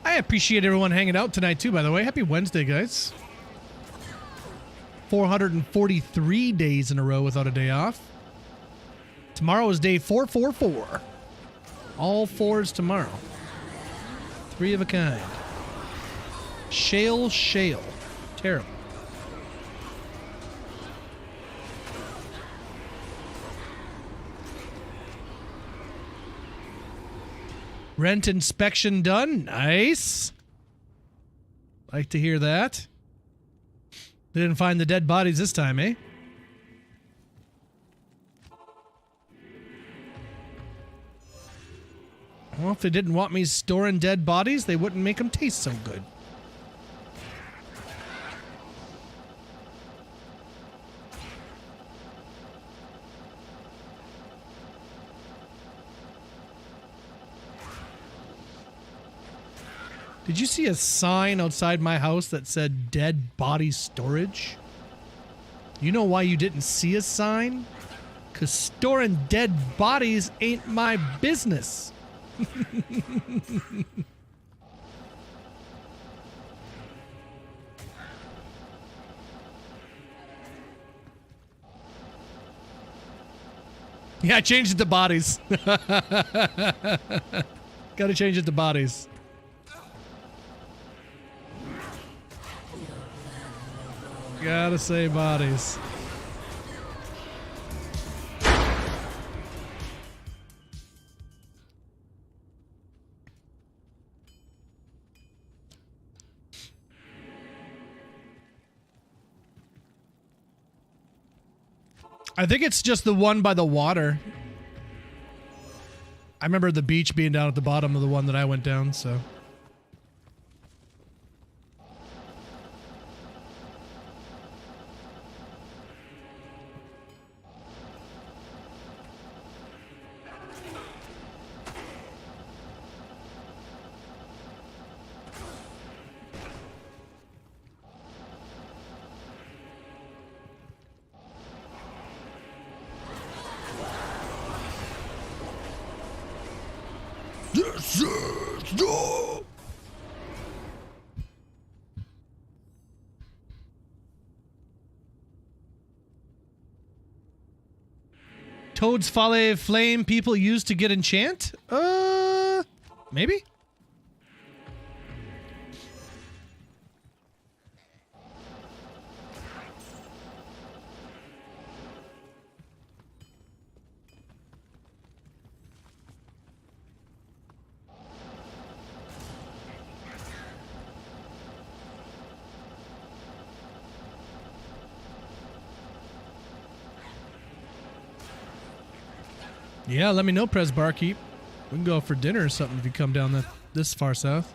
B: I appreciate everyone hanging out tonight too, by the way. Happy Wednesday, guys. 443 days in a row without a day off. Tomorrow is day 444. All 4s tomorrow. 3 of a kind. Shale. Terrible. Rent inspection done. Nice. Like to hear that. They didn't find the dead bodies this time, eh? Well, if they didn't want me storing dead bodies, they wouldn't make them taste so good. Did you see a sign outside my house that said dead body storage? You know why you didn't see a sign? 'Cause storing dead bodies ain't my business. Yeah, I changed it to bodies. Gotta change it to bodies. Gotta say bodies. I think it's just the one by the water. I remember the beach being down at the bottom of the one that I went down, so. Toad's Folly Flame people used to get enchant? Maybe? Yeah, let me know, Pres Barkeep. We can go out for dinner or something if you come down this far south.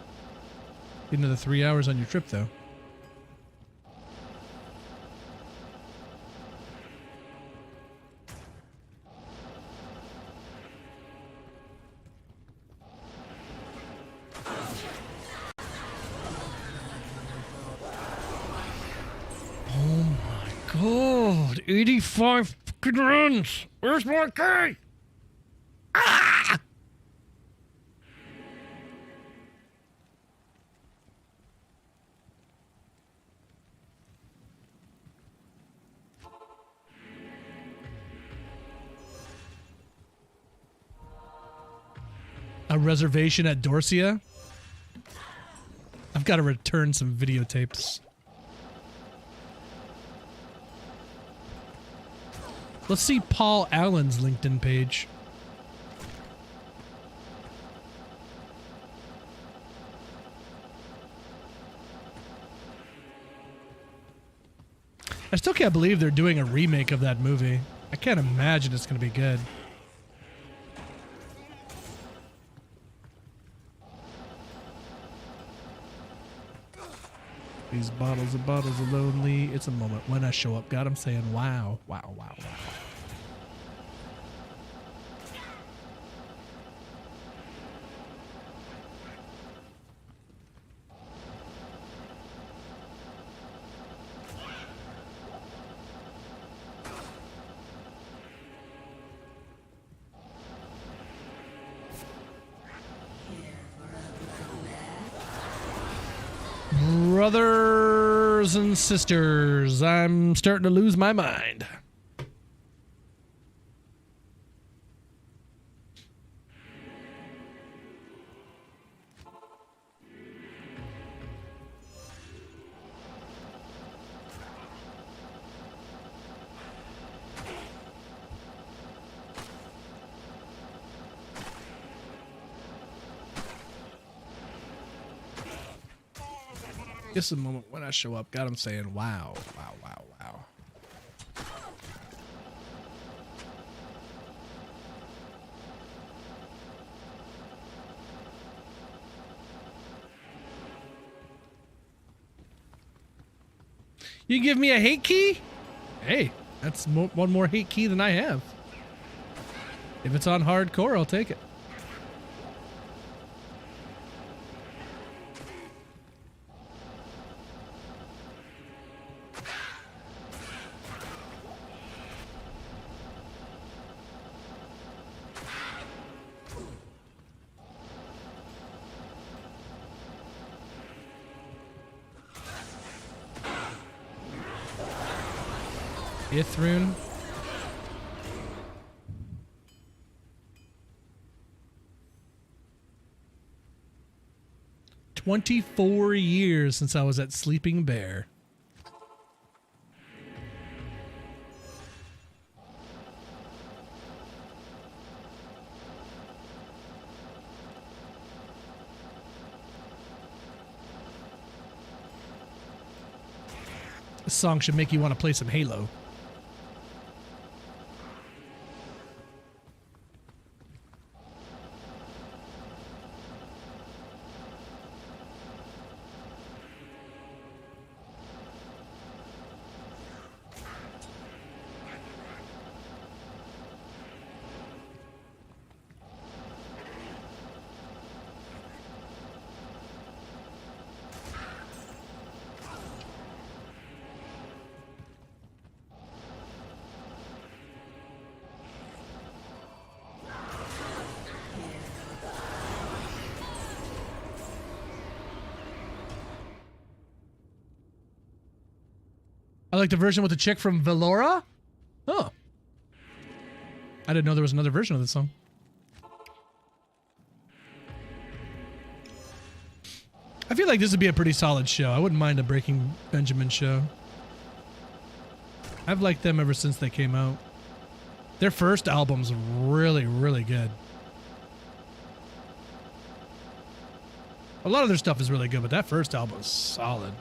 B: Get another 3 hours on your trip, though. Oh my god, 85 fucking runs! Where's my key? Ah! A reservation at Dorsia? I've got to return some videotapes. Let's see Paul Allen's LinkedIn page. I still can't believe they're doing a remake of that movie. I can't imagine it's going to be good. These bottles are lonely. It's a moment when I show up. God, I'm saying wow, wow, wow, wow. Brothers and sisters, I'm starting to lose my mind. Just a moment when I show up. God, I'm saying wow, wow, wow, wow. You give me a hate key? Hey, that's one more hate key than I have. If it's on hardcore, I'll take it. Ithrune. "24 years since I was at Sleeping Bear." This song should make you want to play some Halo. I like the version with the chick from Velora. Oh. I didn't know there was another version of this song. I feel like this would be a pretty solid show. I wouldn't mind a Breaking Benjamin show. I've liked them ever since they came out. Their first album's really, really good. A lot of their stuff is really good, but that first album is solid.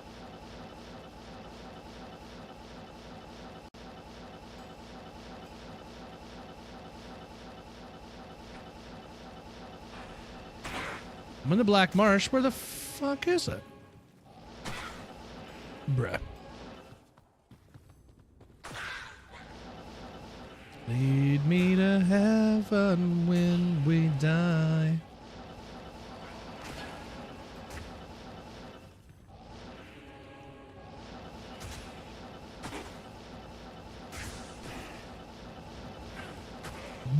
B: I'm in the Black Marsh. Where the fuck is it? Bruh. Lead me to heaven when we die.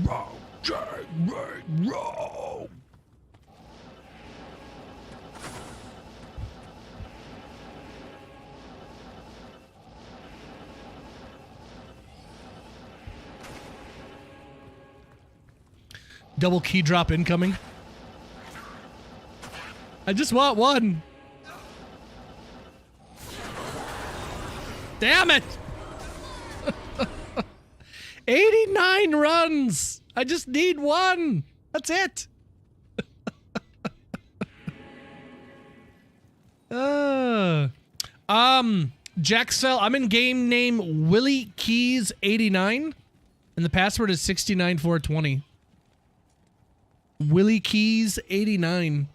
B: Wrong, wrong. Double key drop incoming. I just want one. Damn it. 89 runs. I just need one. That's it. Jaxel, I'm in game name Willie Keys 89 and the password is 69420. Willie Keys 89.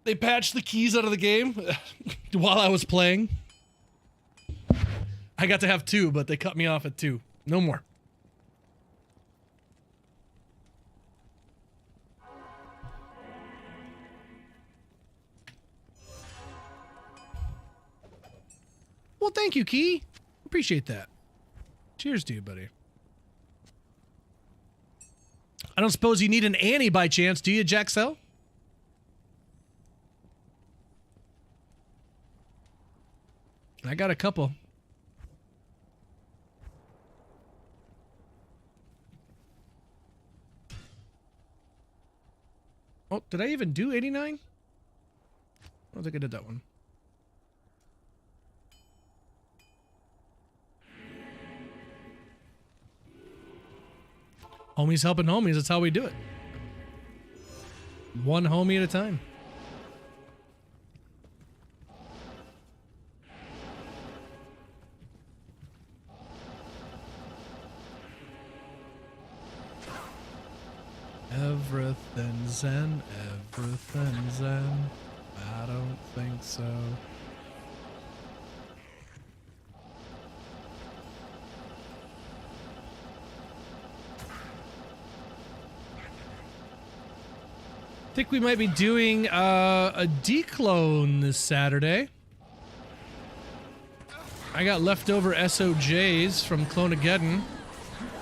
B: They patched the keys out of the game while I was playing. I got to have 2, but they cut me off at 2. No more. Well, thank you, Key. Appreciate that. Cheers to you, buddy. I don't suppose you need an Annie by chance, do you, Jaxel? I got a couple. Oh, did I even do 89? I don't think I did that one. Homies helping homies, that's how we do it. One homie at a time. Everything's zen, everything's zen. I don't think so. I think we might be doing a declone this Saturday. I got leftover SOJs from Clonageddon,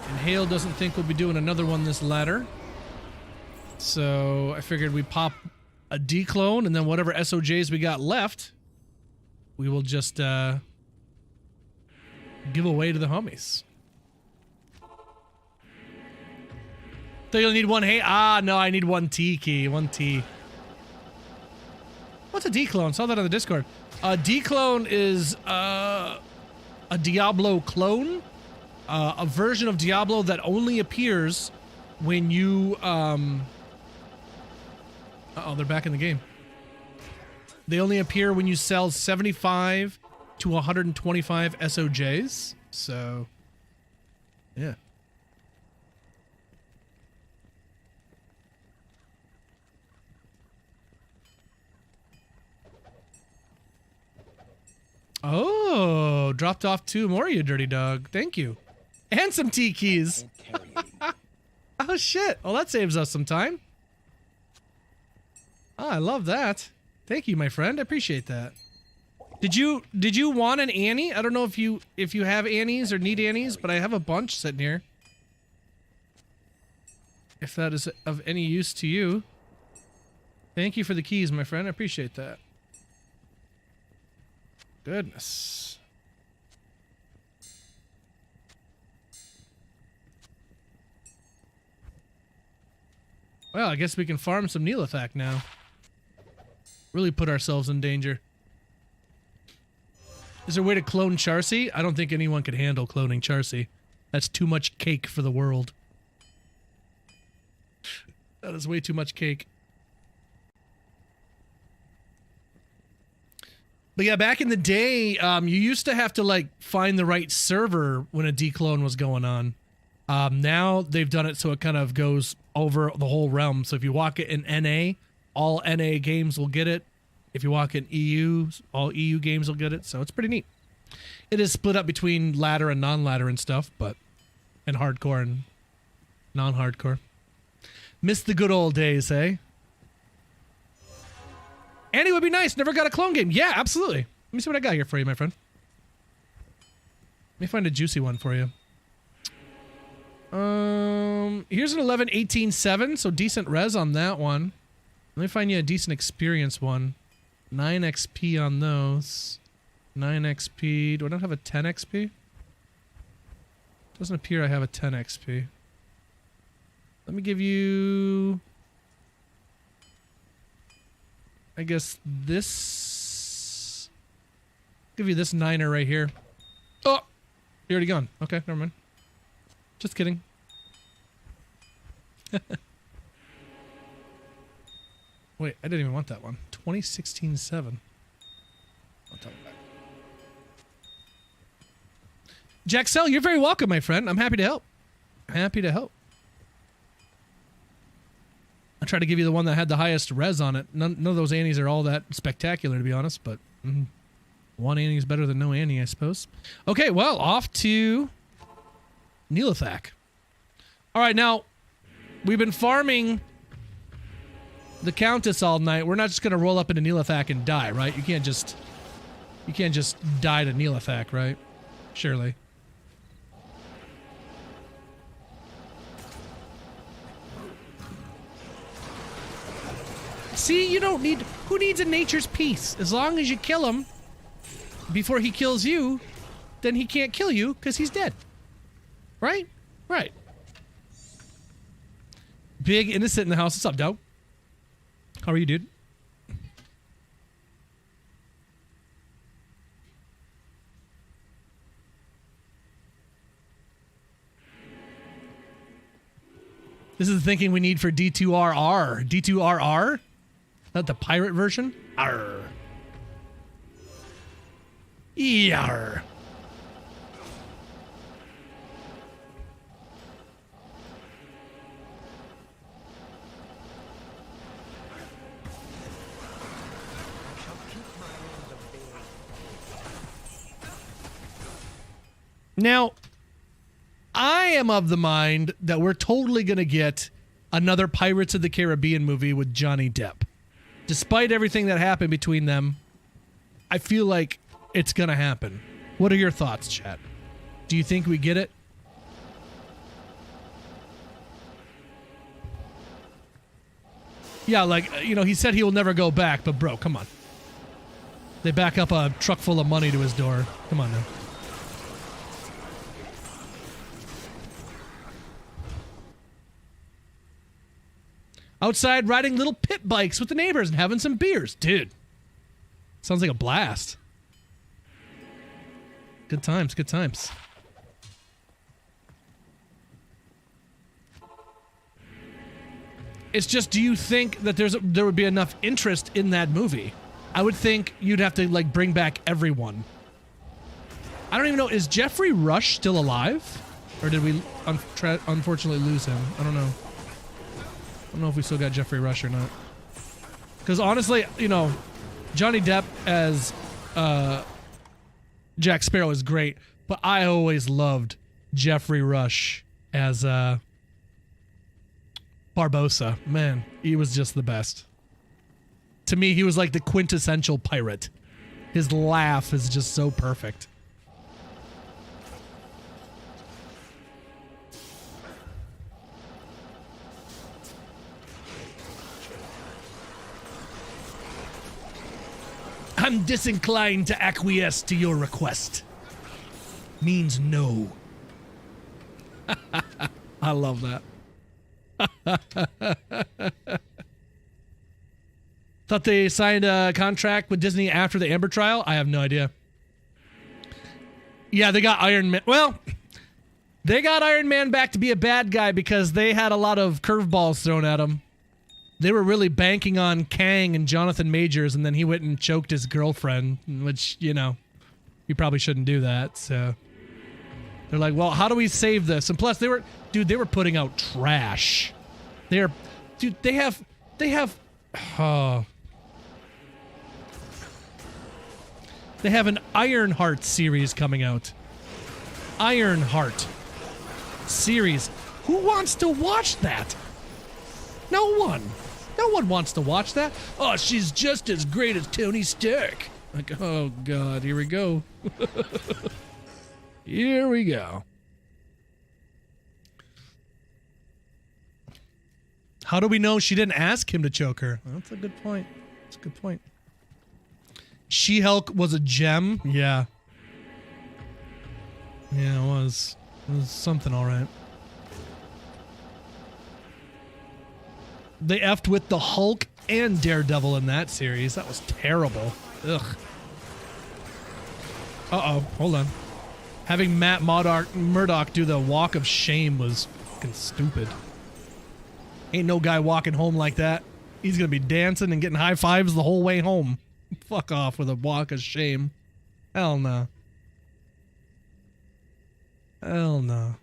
B: and Hale doesn't think we'll be doing another one this ladder. So I figured we pop a declone, and then whatever SOJs we got left, we will just give away to the homies. So you'll need one Hey. Ah, no, I need one T key. One T. What's a declone? Saw that on the Discord. A declone is a Diablo clone. A version of Diablo that only appears when you uh-oh, they're back in the game. They only appear when you sell 75 to 125 SOJs. So, yeah. Oh, dropped off 2 more, you dirty dog. Thank you. And some T keys. Oh, shit. Well, that saves us some time. Oh, I love that. Thank you, my friend. I appreciate that. Did you want an Annie? I don't know if you have Annies or need Annies, but I have a bunch sitting here. If that is of any use to you. Thank you for the keys, my friend. I appreciate that. Goodness. Well, I guess we can farm some Neelathak now. Really put ourselves in danger. Is there a way to clone Charcy? I don't think anyone could handle cloning Charcy. That's too much cake for the world. That is way too much cake. But yeah, back in the day, you used to have to like find the right server when a declone was going on. Now they've done it so it kind of goes over the whole realm. So if you walk it in NA, all NA games will get it. If you walk in EU, all EU games will get it. So it's pretty neat. It is split up between ladder and non-ladder and stuff, but and hardcore and non-hardcore. Miss the good old days, eh? Annie would be nice. Never got a clone game. Yeah, absolutely. Let me see what I got here for you, my friend. Let me find a juicy one for you. Here's an 11-18-7, so decent res on that one. Let me find you a decent experience one. 9 XP on those. 9 XP. Do I not have a 10 XP? Doesn't appear I have a 10 XP. Let me give you... I guess this... Give you this 9er right here. Oh! You're already gone. Okay, never mind. Just kidding. Wait, I didn't even want that one. 2016-7. I'll tell you that. Jaxel, you're very welcome, my friend. I'm happy to help. Happy to help. I tried to give you the one that had the highest res on it. None of those Annies are all that spectacular, to be honest, but one Annie is better than no Annie, I suppose. Okay, well, off to Neelathak. All right, now, we've been farming the Countess all night. We're not just going to roll up into Neelathak and die, right? You can't just die to Neelathak, right? Surely. See, you don't need... Who needs a nature's peace? As long as you kill him before he kills you, then he can't kill you because he's dead. Right? Right. Big Innocent in the house. What's up, Doe? How are you, dude? This is the thinking we need for D2RR. D2RR? That the pirate version? Arr. Yarr. Now, I am of the mind that we're totally going to get another Pirates of the Caribbean movie with Johnny Depp. Despite everything that happened between them, I feel like it's going to happen. What are your thoughts, chat? Do you think we get it? Yeah, like, you know, he said he will never go back, but bro, come on. They back up a truck full of money to his door. Come on now. Outside riding little pit bikes with the neighbors and having some beers. Dude. Sounds like a blast. Good times, good times. It's just, do you think that there would be enough interest in that movie? I would think you'd have to, like, bring back everyone. I don't even know, is Jeffrey Rush still alive? Or did we unfortunately lose him? I don't know. I don't know if we still got Jeffrey Rush or not. Because honestly, you know, Johnny Depp as Jack Sparrow is great, but I always loved Jeffrey Rush as Barbossa. Man, he was just the best. To me, he was like the quintessential pirate. His laugh is just so perfect. I'm disinclined to acquiesce to your request. Means no. I love that. Thought they signed a contract with Disney after the Amber trial? I have no idea. Yeah, they got Iron Man. Well, they got Iron Man back to be a bad guy because they had a lot of curveballs thrown at him. They were really banking on Kang and Jonathan Majors, and then he went and choked his girlfriend, which, you know, you probably shouldn't do that, so. They're like, well, how do we save this? And plus, they were putting out trash. They have an Ironheart series coming out. Ironheart series. Who wants to watch that? No one. No one wants to watch that. Oh, she's just as great as Tony Stark. Like, oh God, here we go. Here we go. How do we know she didn't ask him to choke her? That's a good point. That's a good point. She-Hulk was a gem? Yeah. Yeah, it was. It was something, all right. They effed with the Hulk and Daredevil in that series. That was terrible. Ugh. Uh-oh. Hold on. Having Matt Murdock do the walk of shame was fucking stupid. Ain't no guy walking home like that. He's gonna be dancing and getting high fives the whole way home. Fuck off with a walk of shame. Hell no. Hell no.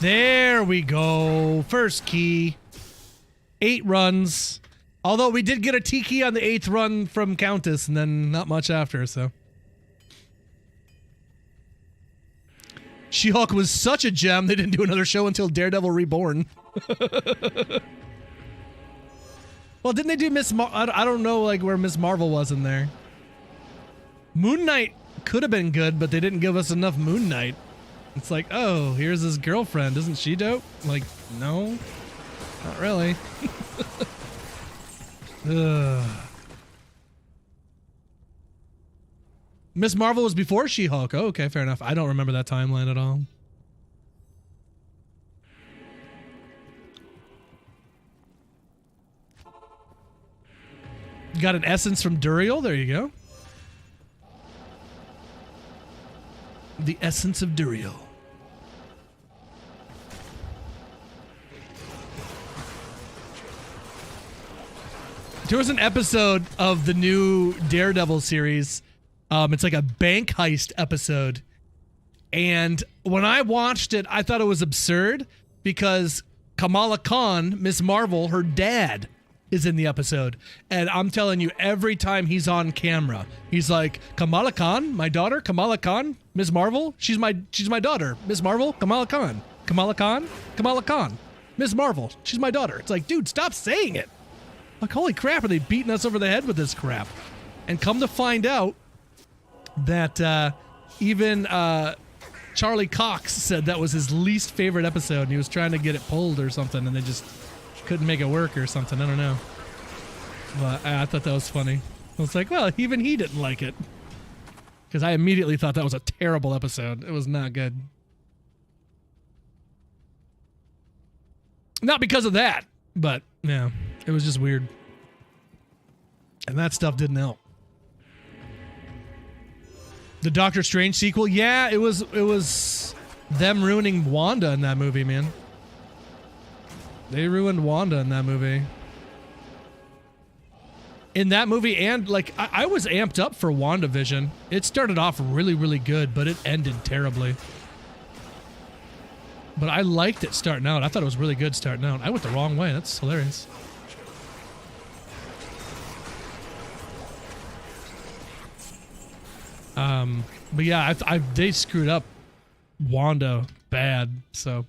B: There we go. First key. 8 runs. Although we did get a T key on the 8th run from Countess, and then not much after, so. She-Hulk was such a gem, they didn't do another show until Daredevil Reborn. Well, didn't they do I don't know, like, where Miss Marvel was in there. Moon Knight could have been good, but they didn't give us enough Moon Knight. It's like, oh, here's his girlfriend. Isn't she dope? Like, no, not really. Miss Marvel was before She-Hulk. Oh, okay, fair enough. I don't remember that timeline at all. You got an essence from Duriel. There you go. The essence of Duriel. There was an episode of the new Daredevil series. It's like a bank heist episode. And when I watched it, I thought it was absurd because Kamala Khan, Miss Marvel, her dad, is in the episode. And I'm telling you, every time he's on camera, he's like, Kamala Khan, my daughter, Kamala Khan, Miss Marvel, she's my daughter, Miss Marvel, Kamala Khan, Kamala Khan, Kamala Khan, Miss Marvel, she's my daughter. It's like, dude, stop saying it. Like, holy crap, are they beating us over the head with this crap? And come to find out that even Charlie Cox said that was his least favorite episode, and he was trying to get it pulled or something, and they just couldn't make it work or something. I don't know. But I thought that was funny. I was like, well, even he didn't like it. Because I immediately thought that was a terrible episode. It was not good. Not because of that, but yeah, it was just weird. And that stuff didn't help. The Doctor Strange sequel, yeah, it was them ruining Wanda in that movie, man. They ruined Wanda in that movie. In that movie, and like I was amped up for WandaVision. It started off really, really good, but it ended terribly. But I liked it starting out. I thought it was really good starting out. I went the wrong way. That's hilarious. But yeah, they screwed up Wanda bad, so.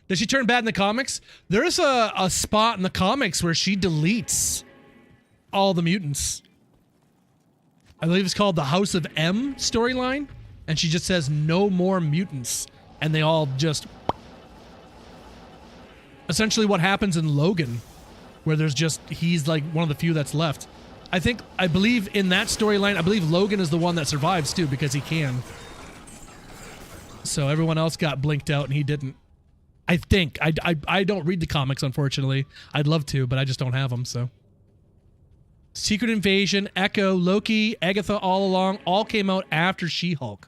B: Does she turn bad in the comics? There's a spot in the comics where she deletes all the mutants. I believe it's called the House of M storyline. And she just says no more mutants. And they all just... Essentially what happens in Logan, where there's just... He's like one of the few that's left. I believe in that storyline, I believe Logan is the one that survives too, because he can. So everyone else got blinked out and he didn't. I think. I don't read the comics, unfortunately. I'd love to, but I just don't have them, so. Secret Invasion, Echo, Loki, Agatha All Along, all came out after She-Hulk.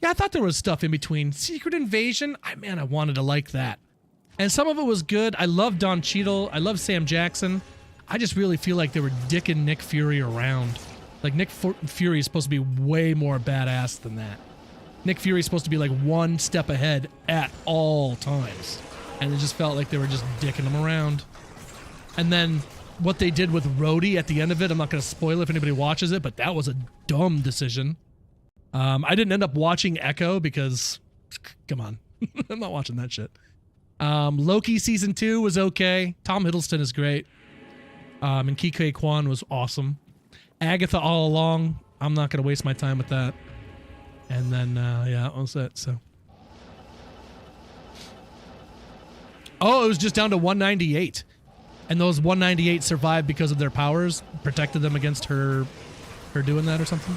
B: Yeah, I thought there was stuff in between. Secret Invasion, man, I wanted to like that. And some of it was good. I love Don Cheadle. I love Sam Jackson. I just really feel like they were dicking Nick Fury around. Like, Nick Fury is supposed to be way more badass than that. Nick Fury is supposed to be like one step ahead at all times. And it just felt like they were just dicking him around. And then what they did with Rhodey at the end of it, I'm not going to spoil it if anybody watches it, but that was a dumb decision. I didn't end up watching Echo because, come on, I'm not watching that shit. Loki season 2 was okay. Tom Hiddleston is great. And Kike Kwan was awesome. Agatha All Along, I'm not going to waste my time with that. And then, yeah, that was it, so. Oh, it was just down to 198. And those 198 survived because of their powers, protected them against her doing that or something.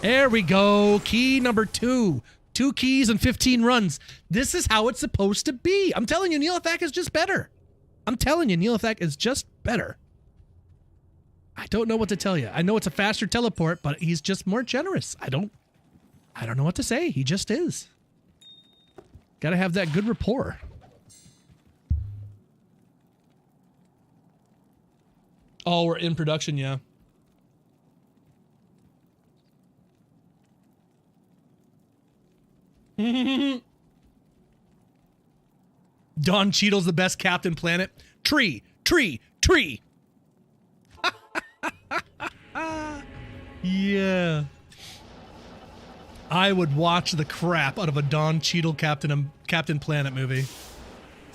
B: There we go. Key number 2. 2 keys and 15 runs. This is how it's supposed to be. I'm telling you, Neil Athak is just better. I'm telling you, Neil Athak is just better. I don't know what to tell you. I know it's a faster teleport, but he's just more generous. I don't know what to say. He just is. Gotta have that good rapport. Oh, we're in production, yeah. Don Cheadle's the best Captain Planet. Tree. Yeah. I would watch the crap out of a Don Cheadle Captain Planet movie.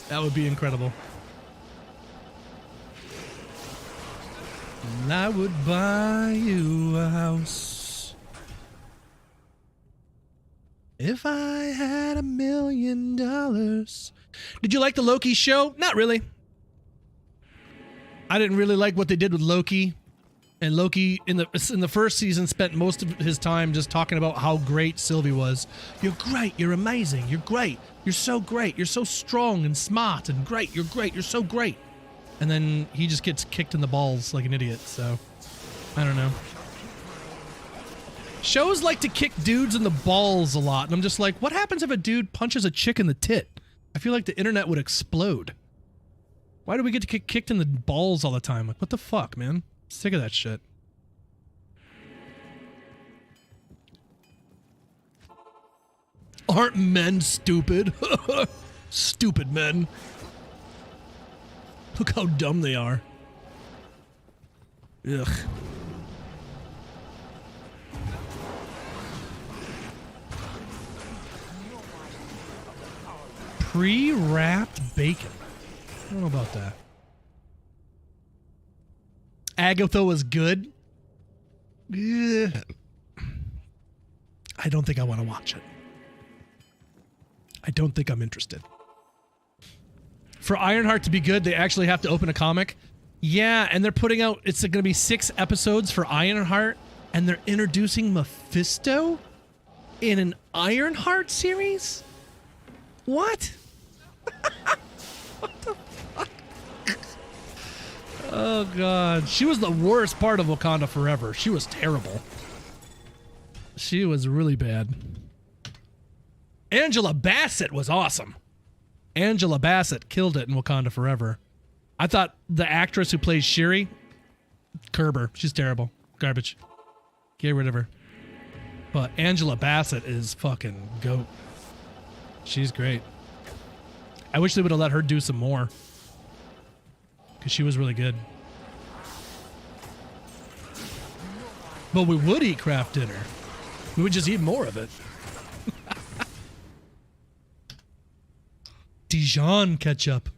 B: That would be incredible. And I would buy you a house if I had $1 million. Did you like the Loki show? Not really. I didn't really like what they did with Loki. And Loki, in the first season, spent most of his time just talking about how great Sylvie was. You're great. You're amazing. You're great. You're so great. You're so strong and smart and great. You're great. You're so great. And then he just gets kicked in the balls like an idiot, so I don't know. Shows like to kick dudes in the balls a lot, and I'm just like, what happens if a dude punches a chick in the tit? I feel like the internet would explode. Why do we get to get kicked in the balls all the time? Like, what the fuck, man? Sick of that shit. Aren't men stupid? Stupid men. Look how dumb they are. Ugh. Pre-wrapped bacon. I don't know about that. Agatha was good. Ugh. I don't think I want to watch it. I don't think I'm interested. For Ironheart to be good, they actually have to open a comic. Yeah, and they're putting out, it's going to be 6 episodes for Ironheart, and they're introducing Mephisto in an Ironheart series? What? What the fuck? Oh, God. She was the worst part of Wakanda Forever. She was terrible. She was really bad. Angela Bassett was awesome. Angela Bassett killed it in Wakanda Forever. I thought the actress who plays Shuri, Kerber, she's terrible. Garbage. Get rid of her. But Angela Bassett is fucking goat. She's great. I wish they would have let her do some more. Because she was really good. But we would eat Kraft dinner. We would just eat more of it. Dijon ketchup.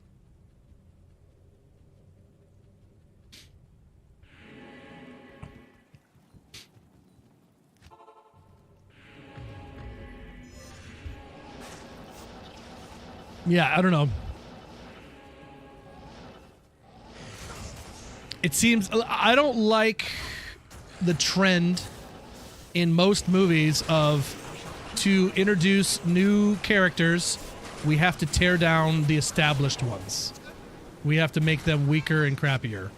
B: Yeah, I don't know. It seems I don't like the trend in most movies of to introduce new characters, we have to tear down the established ones. We have to make them weaker and crappier.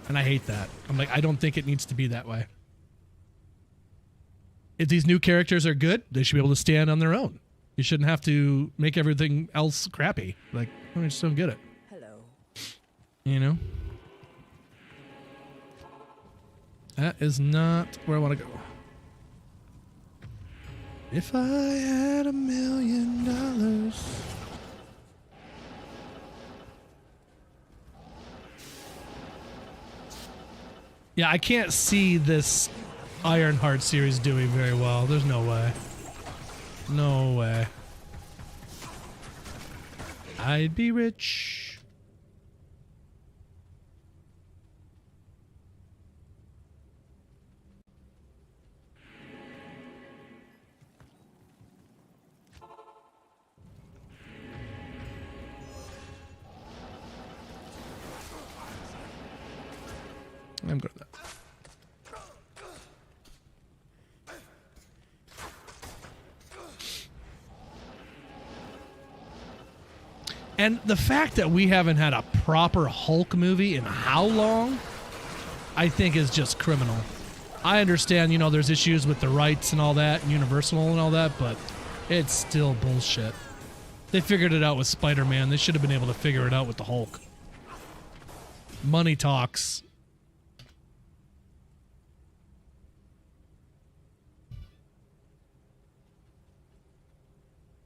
B: And I hate that. I'm like, I don't think it needs to be that way. If these new characters are good, they should be able to stand on their own. You shouldn't have to make everything else crappy. Like, I just don't get it.
G: Hello.
B: You know? That is not where I want to go. If I had $1 million. Yeah, I can't see this Ironheart series doing very well. There's no way. No way. I'd be rich. I'm good at that. And the fact that we haven't had a proper Hulk movie in how long, I think is just criminal. I understand, you know, there's issues with the rights and all that, and Universal and all that, but it's still bullshit. They figured it out with Spider-Man. They should have been able to figure it out with the Hulk. Money talks.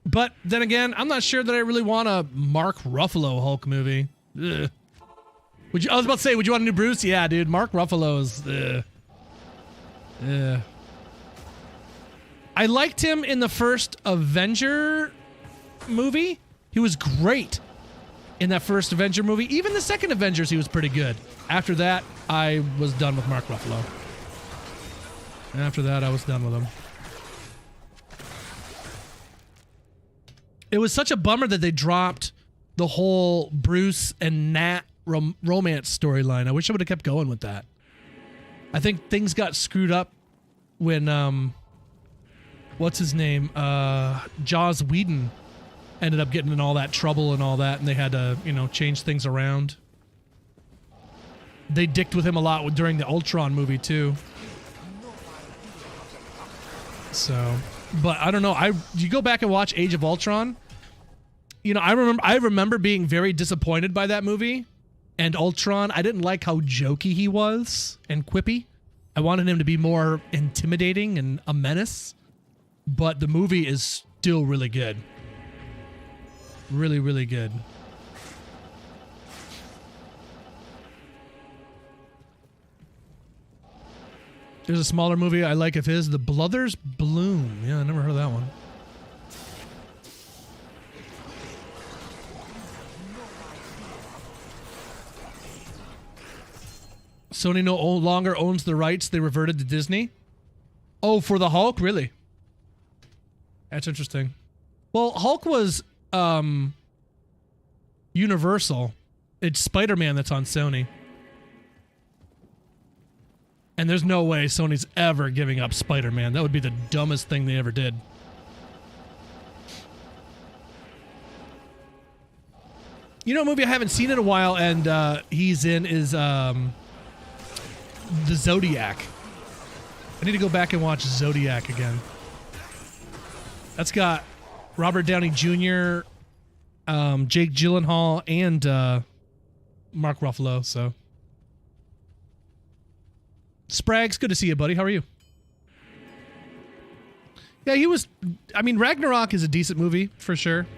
B: But then again, I'm not sure that I really want a Mark Ruffalo Hulk movie. Ugh. Would you? I was about to say, would you want a new Bruce? Yeah, dude. Mark Ruffalo's. I liked him in the first Avenger movie. He was great in that first Avenger movie. Even the second Avengers, he was pretty good. After that, I was done with Mark Ruffalo. After that, I was done with him. It was such a bummer that they dropped the whole Bruce and Nat romance storyline. I wish I would have kept going with that. I think things got screwed up when, what's his name? Joss Whedon ended up getting in all that trouble and all that, and they had to, you know, change things around. They dicked with him a lot during the Ultron movie, too. So... But I don't know. You go back and watch Age of Ultron. You know, I remember being very disappointed by that movie. And Ultron, I didn't like how jokey he was and quippy. I wanted him to be more intimidating and a menace. But the movie is still really good. Really, really good. There's a smaller movie I like of his, The Blothers Bloom. Yeah, I never heard of that one. Sony no longer owns the rights. They reverted to Disney. Oh, for the Hulk? Really? That's interesting. Well, Hulk was Universal. It's Spider-Man that's on Sony. And there's no way Sony's ever giving up Spider-Man. That would be the dumbest thing they ever did. You know, a movie I haven't seen in a while, and he's in is The Zodiac. I need to go back and watch Zodiac again. That's got Robert Downey Jr., Jake Gyllenhaal, and Mark Ruffalo, so... Sprags, good to see you, buddy. How are you? Yeah, he was... I mean, Ragnarok is a decent movie, for sure.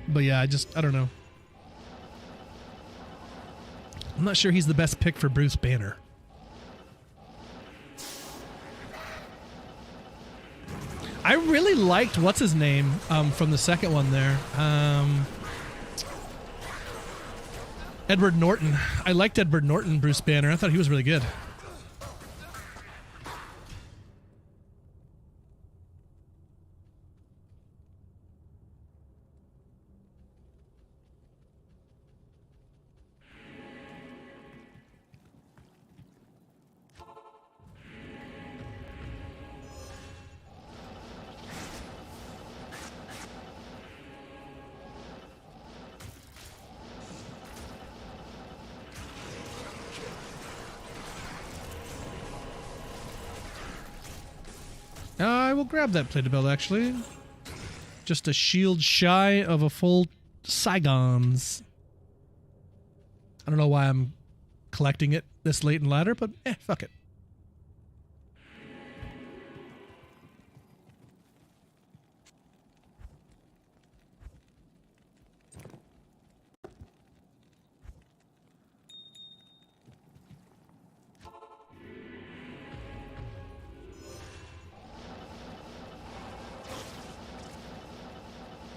B: But yeah, I don't know. I'm not sure he's the best pick for Bruce Banner. I really liked, what's his name, from the second one there. Edward Norton. I liked Edward Norton, Bruce Banner. I thought he was really good. I will grab that plated belt, actually. Just a shield shy of a full Saigons. I don't know why I'm collecting it this late in ladder, but fuck it.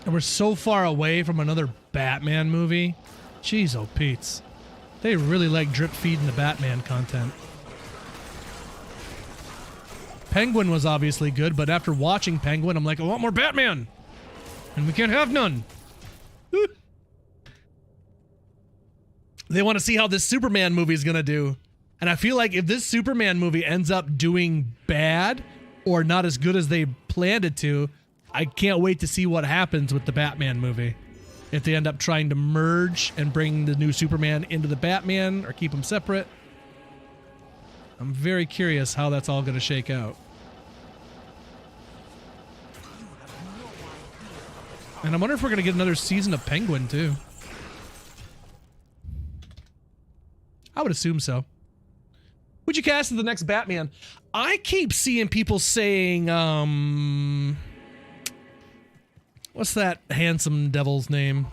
B: And we're so far away from another Batman movie. Jeez, oh Pete's. They really like drip feeding the Batman content. Penguin was obviously good, but after watching Penguin, I'm like, I want more Batman! And we can't have none! They want to see how this Superman movie is gonna do. And I feel like if this Superman movie ends up doing bad, or not as good as they planned it to, I can't wait to see what happens with the Batman movie. If they end up trying to merge and bring the new Superman into the Batman or keep them separate. I'm very curious how that's all going to shake out. And I wonder if we're going to get another season of Penguin too. I would assume so. Would you cast as the next Batman? I keep seeing people saying, what's that handsome devil's name?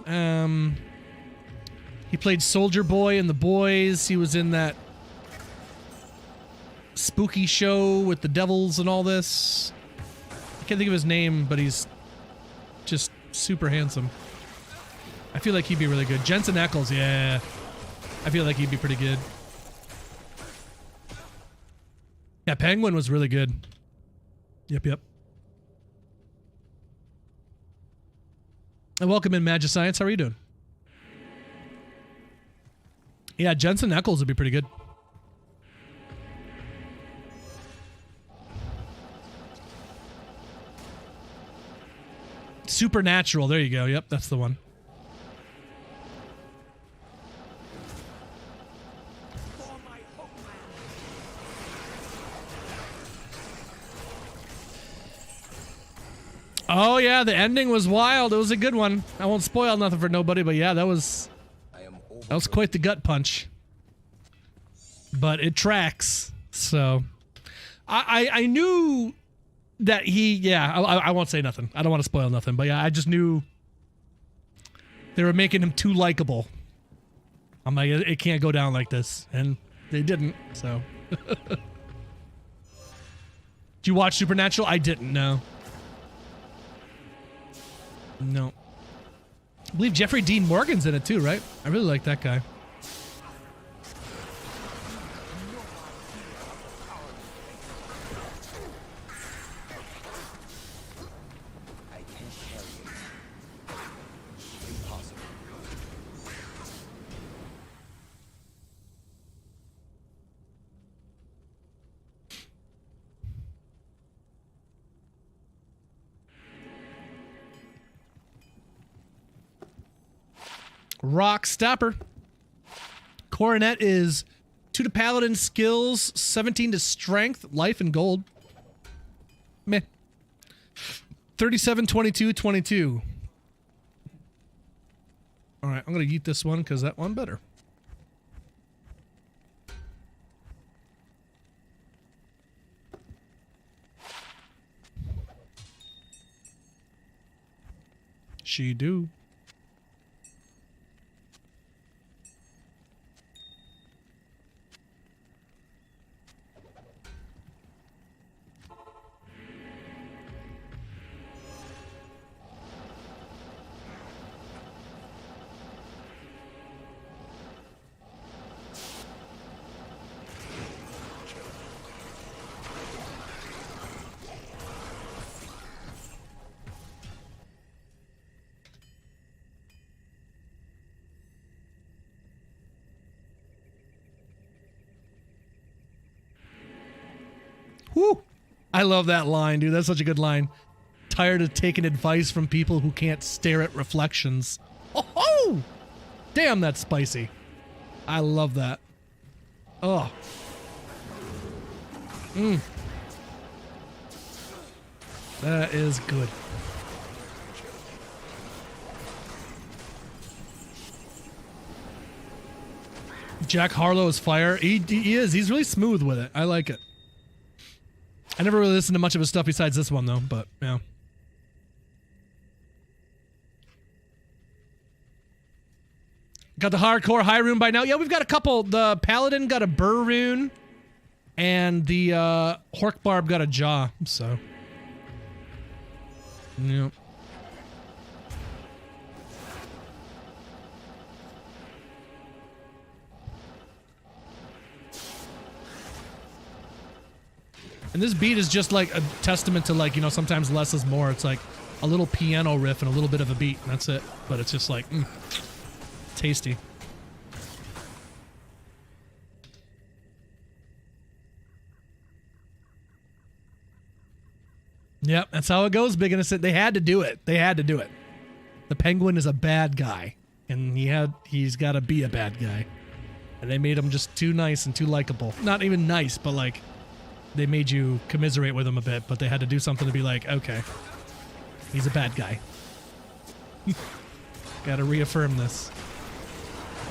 B: He played Soldier Boy in The Boys. He was in that spooky show with the devils and all this. I can't think of his name, but he's just super handsome. I feel like he'd be really good. Jensen Ackles, yeah. I feel like he'd be pretty good. Yeah, Penguin was really good. Yep. And welcome in, Magic Science. How are you doing? Yeah, Jensen Ackles would be pretty good. Supernatural. There you go. Yep, that's the one. Oh yeah, the ending was wild. It was a good one. I won't spoil nothing for nobody, but yeah, that was quite the gut punch. But it tracks. So I knew that I won't say nothing. I don't want to spoil nothing, but yeah, I just knew they were making him too likable. I'm like, it can't go down like this, and they didn't. So, did you watch Supernatural? I didn't. No. No. I believe Jeffrey Dean Morgan's in it too, right? I really like that guy. Rock Stopper. Coronet is 2 to Paladin skills, 17 to Strength, Life, and Gold. Meh. 37, 22, 22. Alright, I'm going to yeet this one because that one better. She do. Whoo! I love that line, dude. That's such a good line. Tired of taking advice from people who can't stare at reflections. Oh! Damn, that's spicy. I love that. Oh. Mmm. That is good. Jack Harlow's fire. He is. He's really smooth with it. I like it. I never really listened to much of his stuff besides this one, though, but, yeah. Got the hardcore high rune by now. Yeah, we've got a couple. The Paladin got a Burr rune, and the Hork Barb got a Jaw, so. Yep. And this beat is just like a testament to, like, you know, sometimes less is more. It's like a little piano riff and a little bit of a beat, and that's it. But it's just like, tasty. Yep, that's how it goes, Big Innocent. They had to do it. They had to do it. The Penguin is a bad guy, and he's got to be a bad guy. And they made him just too nice and too likable. Not even nice, but like, they made you commiserate with him a bit, but they had to do something to be like, okay, he's a bad guy. Gotta reaffirm this.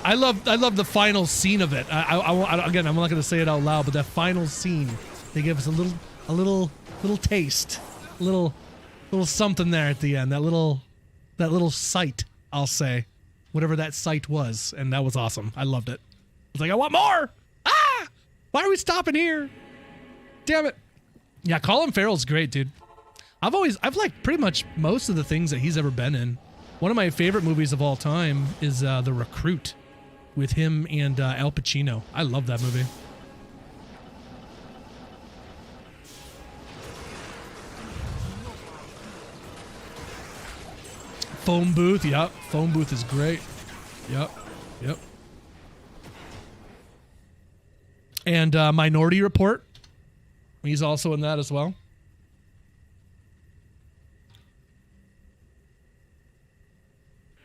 B: I love the final scene of it. Again, I'm not gonna say it out loud, but that final scene, they give us a little taste, a little something there at the end. That little sight, I'll say, whatever that sight was, and that was awesome. I loved it. I was like, I want more. Ah! Why are we stopping here? Damn it. Yeah, Colin Farrell's great, dude. I've liked pretty much most of the things that he's ever been in. One of my favorite movies of all time is The Recruit with him and Al Pacino. I love that movie. Phone Booth, yep. Phone Booth is great. Yep. And Minority Report. He's also in that as well.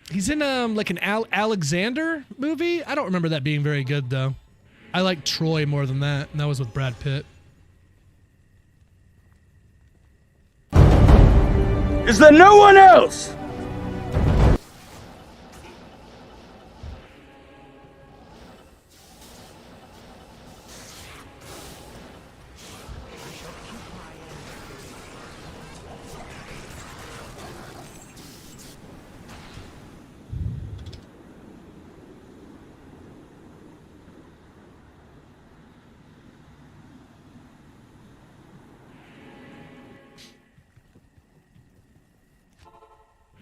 B: He's in like an Alexander movie. I don't remember that being very good, though. I like Troy more than that, and that was with Brad Pitt.
C: Is there no one else?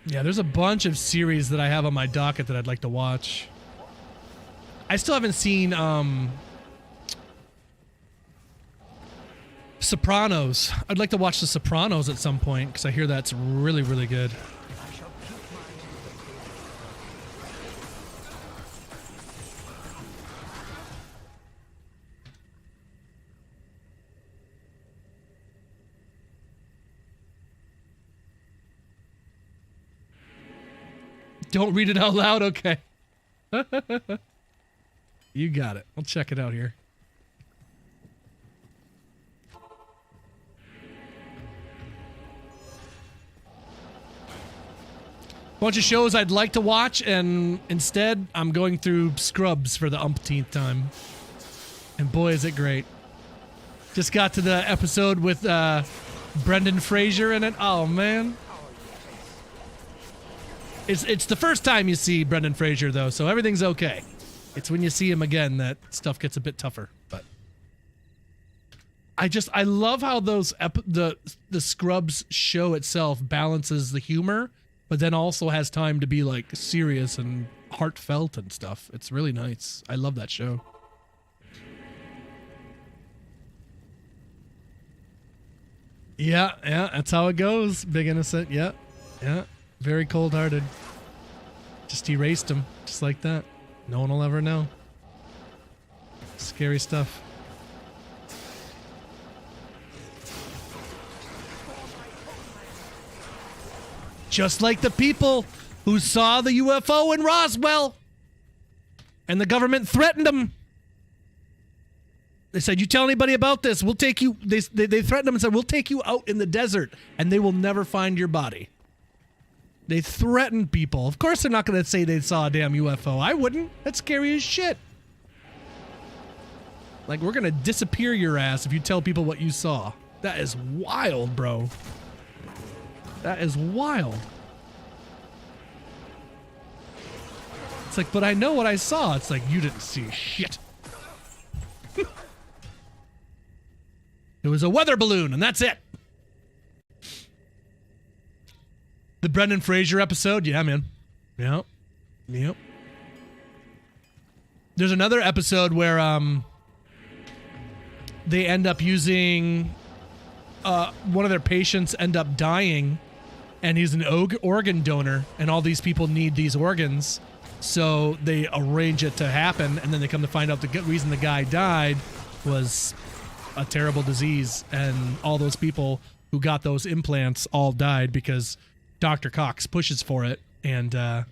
B: Yeah, there's a bunch of series that I have on my docket that I'd like to watch. I still haven't seen Sopranos. I'd like to watch The Sopranos at some point because I hear that's really, really good. Don't read it out loud? Okay. You got it. I'll check it out here. Bunch of shows I'd like to watch, and instead I'm going through Scrubs for the umpteenth time. And boy, is it great. Just got to the episode with Brendan Fraser in it. Oh, man. It's the first time you see Brendan Fraser, though, so everything's okay. It's when you see him again that stuff gets a bit tougher. But I love how those the Scrubs show itself balances the humor, but then also has time to be like serious and heartfelt and stuff. It's really nice. I love that show. Yeah, that's how it goes. Big Innocent. Yeah. Very cold-hearted. Just erased him, just like that. No one will ever know. Scary stuff. Just like the people who saw the UFO in Roswell and the government threatened them. They said, you tell anybody about this, we'll take you. They threatened them and said, we'll take you out in the desert and they will never find your body. They threatened people. Of course they're not going to say they saw a damn UFO. I wouldn't. That's scary as shit. Like, we're going to disappear your ass if you tell people what you saw. That is wild, bro. That is wild. It's like, but I know what I saw. It's like, you didn't see shit. It was a weather balloon, and that's it. The Brendan Fraser episode? Yeah, man. Yep. Yep. There's another episode where they end up using one of their patients end up dying, and he's an organ donor, and all these people need these organs, so they arrange it to happen, and then they come to find out the reason the guy died was a terrible disease, and all those people who got those implants all died because Dr. Cox pushes for it. And yeah,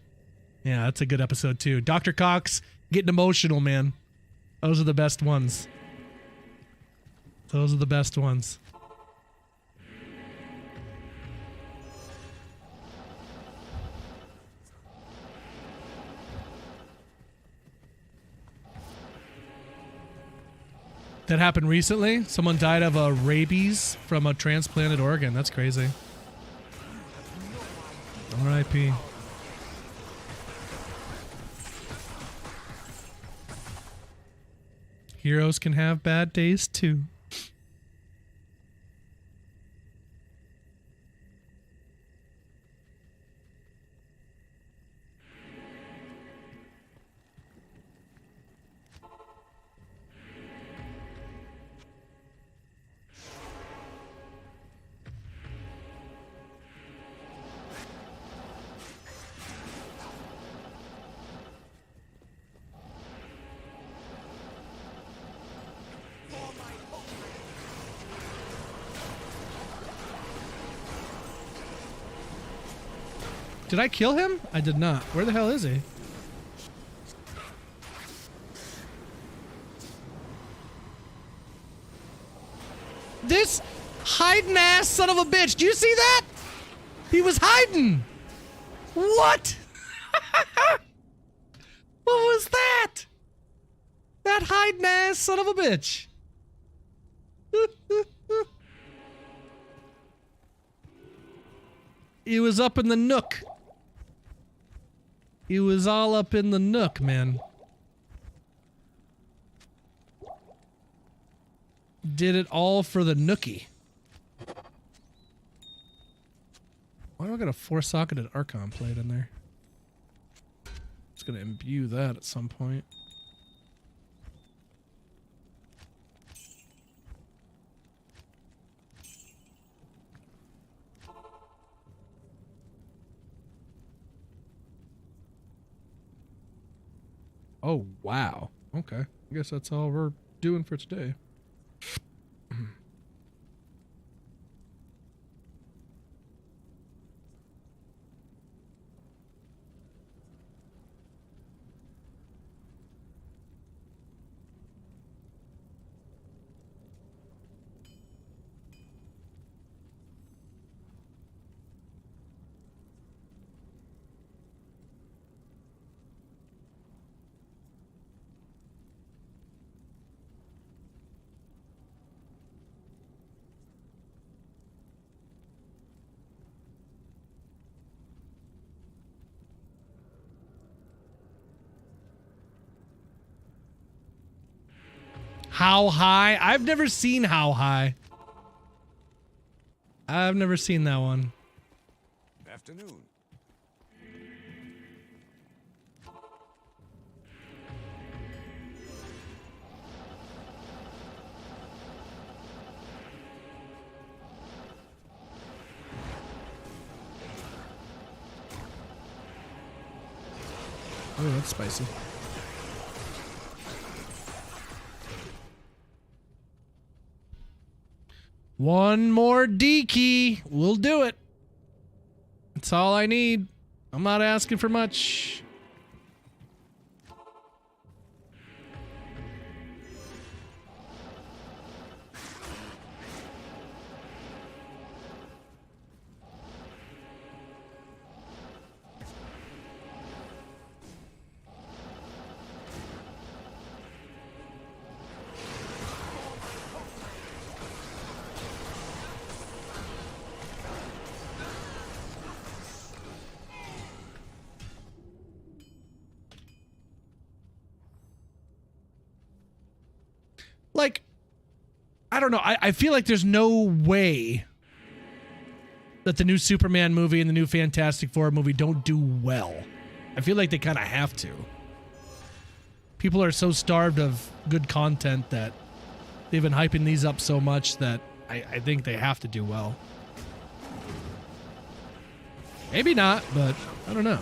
B: that's a good episode too. Dr. Cox getting emotional, man. Those are the best ones. Those are the best ones. That happened recently. Someone died of a rabies from a transplanted organ. That's crazy. R.I.P. Heroes can have bad days too. Did I kill him? I did not. Where the hell is he? This hiding ass son of a bitch. Do you see that? He was hiding. What? What was that? That hiding ass son of a bitch. He was up in the nook. He was all up in the nook, man. Did it all for the nookie. Why do I got a 4-socketed Archon plate in there? Just gonna imbue that at some point. Oh, wow. Okay. I guess that's all we're doing for today. How High? I've never seen How High. I've never seen that one.
G: Afternoon.
A: Oh, that's spicy.
B: One more D key. We'll do it. That's all I need. I'm not asking for much. Like, I don't know. I feel like there's no way that the new Superman movie and the new Fantastic Four movie don't do well. I feel like they kind of have to. People are so starved of good content that they've been hyping these up so much that I think they have to do well. Maybe not, but I don't know.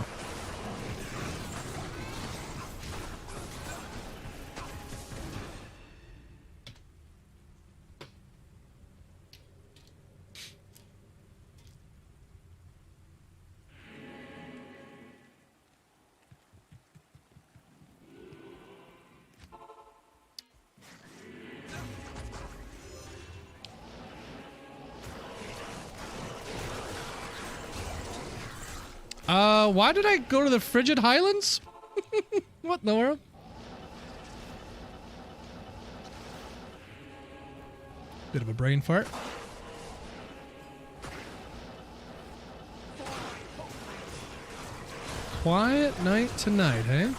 B: Why did I go to the Frigid Highlands? What in the world? Bit of a brain fart. Quiet night tonight, eh?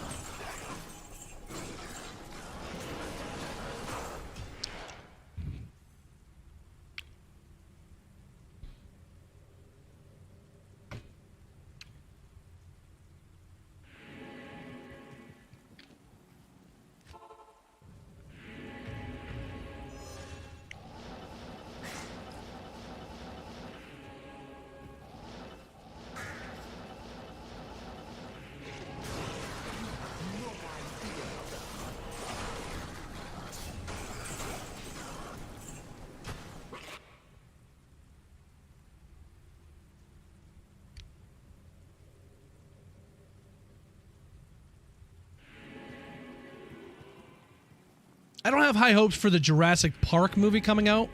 B: I don't have high hopes for the Jurassic Park movie coming out.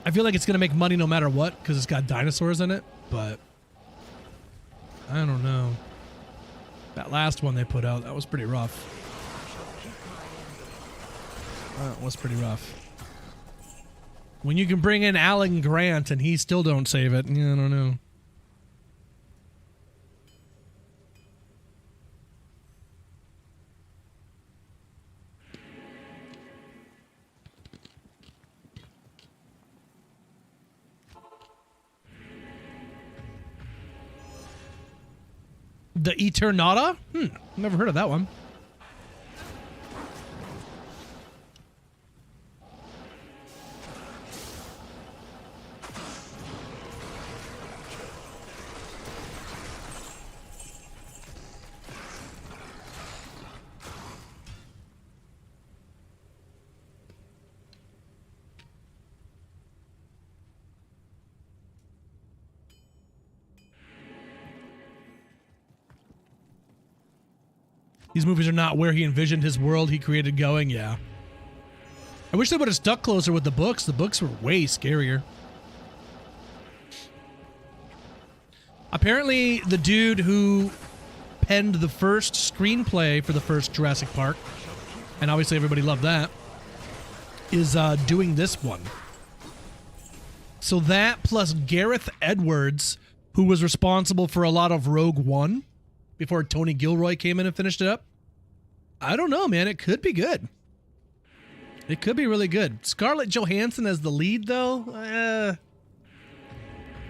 B: I feel like it's going to make money no matter what because it's got dinosaurs in it, but I don't know. That last one they put out, that was pretty rough. That was pretty rough. When you can bring in Alan Grant and he still don't save it, yeah, I don't know. The Eternata? Never heard of that one. These movies are not where he envisioned his world he created going, yeah. I wish they would have stuck closer with the books. The books were way scarier. Apparently, the dude who penned the first screenplay for the first Jurassic Park, and obviously everybody loved that, is doing this one. So that plus Gareth Edwards, who was responsible for a lot of Rogue One, before Tony Gilroy came in and finished it up. I don't know, man. It could be good. It could be really good. Scarlett Johansson as the lead, though.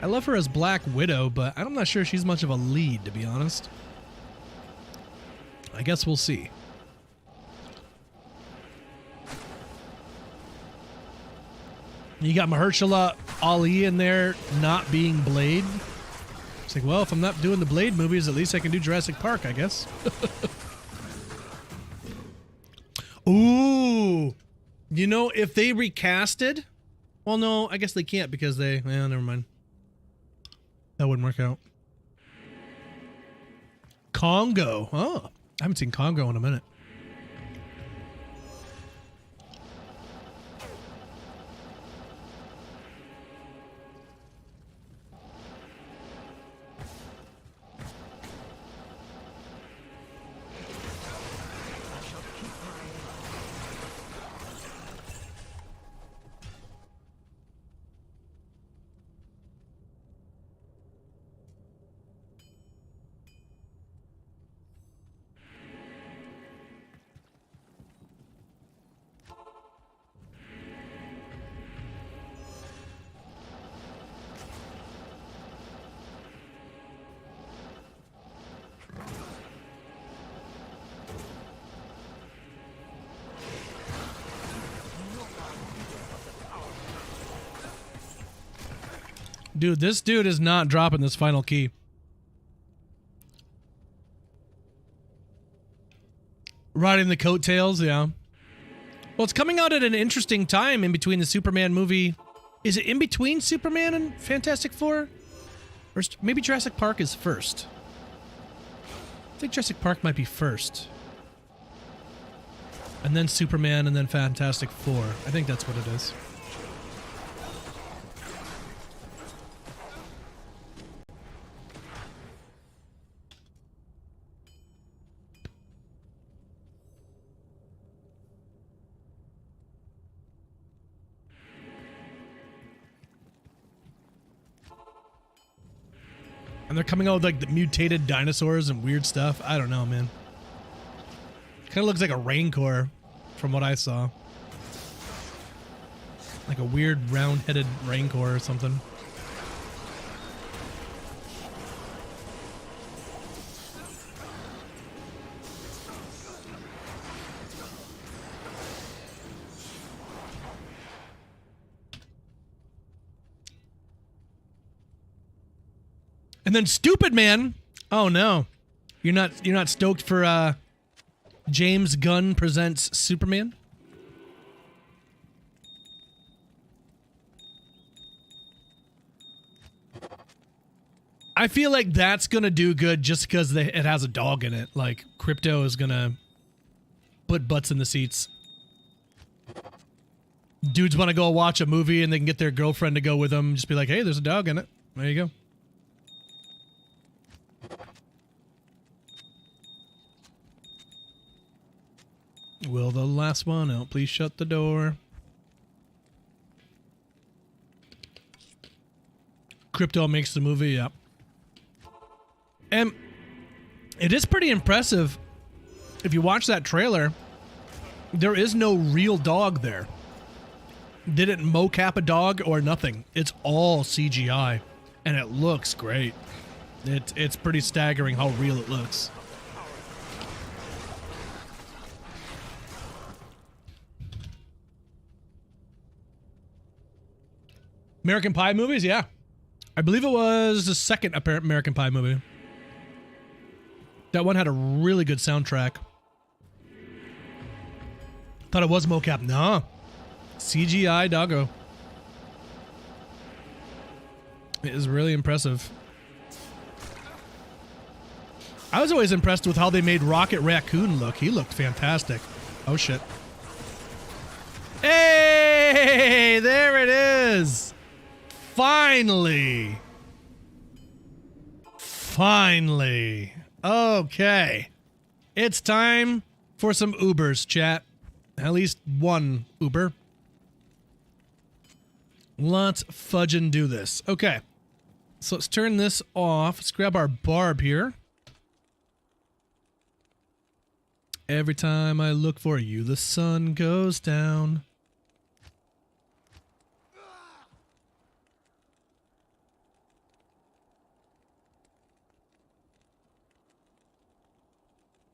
B: I love her as Black Widow, but I'm not sure she's much of a lead, to be honest. I guess we'll see. You got Mahershala Ali in there not being Blade. It's like, well, if I'm not doing the Blade movies, at least I can do Jurassic Park, I guess. Ooh. You know, if they recasted... Well, no, I guess they can't because they... Well, never mind. That wouldn't work out. Congo. Oh, I haven't seen Congo in a minute. Dude, this dude is not dropping this final key. Riding the coattails, yeah. Well, it's coming out at an interesting time in between the Superman movie. Is it in between Superman and Fantastic Four? Or maybe Jurassic Park is first. I think Jurassic Park might be first. And then Superman and then Fantastic Four. I think that's what it is. And they're coming out with like the mutated dinosaurs and weird stuff. I don't know, man. Kind of looks like a Rancor from what I saw. Like a weird round-headed Rancor or something. And then Stupid Man. Oh no. You're not stoked for James Gunn presents Superman? I feel like that's gonna do good just because it has a dog in it. Like, Crypto is gonna put butts in the seats. Dudes want to go watch a movie and they can get their girlfriend to go with them. Just be like, hey, there's a dog in it. There you go. Will the last one out please shut the door? Crypto makes the movie, yep. And it is pretty impressive. If you watch that trailer, there is no real dog there. Didn't mocap a dog or nothing. It's all CGI, and it looks great. It's pretty staggering how real it looks. American Pie movies, yeah. I believe it was the second American Pie movie. That one had a really good soundtrack. Thought it was mocap. No. CGI doggo. It is really impressive. I was always impressed with how they made Rocket Raccoon look. He looked fantastic. Oh shit. Hey, there it is. Finally. Finally. Okay. It's time for some Ubers, chat. At least one Uber. Let's fudgin' do this. Okay. So let's turn this off. Let's grab our Barb here. Every time I look for you, the sun goes down.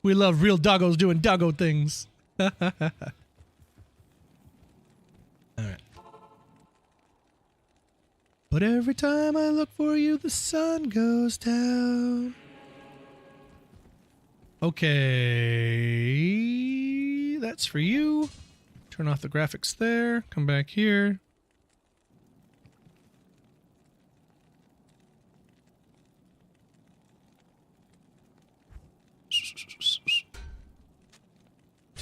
B: We love real doggos doing doggo things. All right. But every time I look for you, the sun goes down. Okay. That's for you. Turn off the graphics there. Come back here.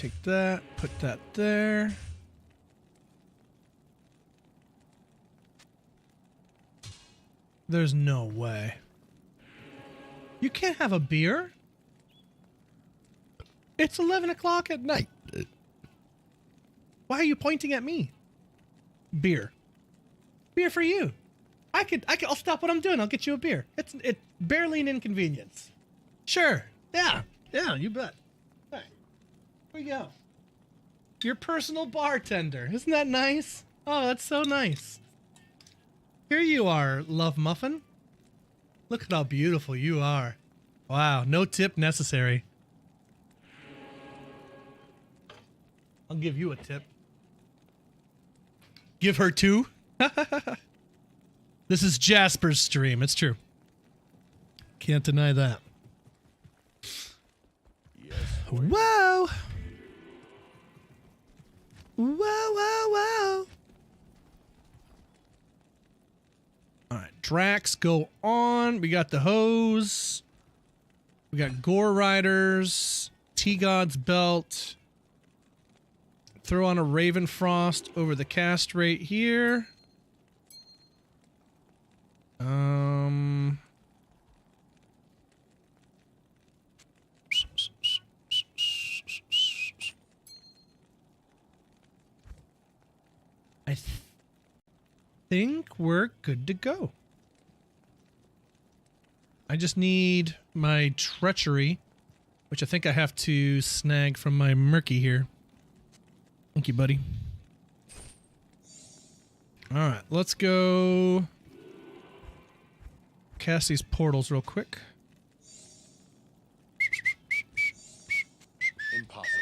B: Take that, put that there. There's no way. You can't have a beer? It's 11 o'clock at night. Why are you pointing at me? Beer. Beer for you. I'll stop what I'm doing. I'll get you a beer. It's barely an inconvenience. Sure. Yeah, you bet. All right. Here we go. Your personal bartender. Isn't that nice? Oh, that's so nice. Here you are, Love Muffin. Look at how beautiful you are. Wow, no tip necessary. I'll give you a tip. Give her 2. This is Jasper's stream. It's true. Can't deny that.
G: Yes.
B: Whoa! Whoa. Alright, Drax, go on. We got the hose. We got Gore Riders. T-God's belt. Throw on a Raven Frost over the castrate here. I think we're good to go. I just need my treachery, which I think I have to snag from my Murky here. Thank you, buddy. Alright, let's go cast these portals real quick.
G: Impossible.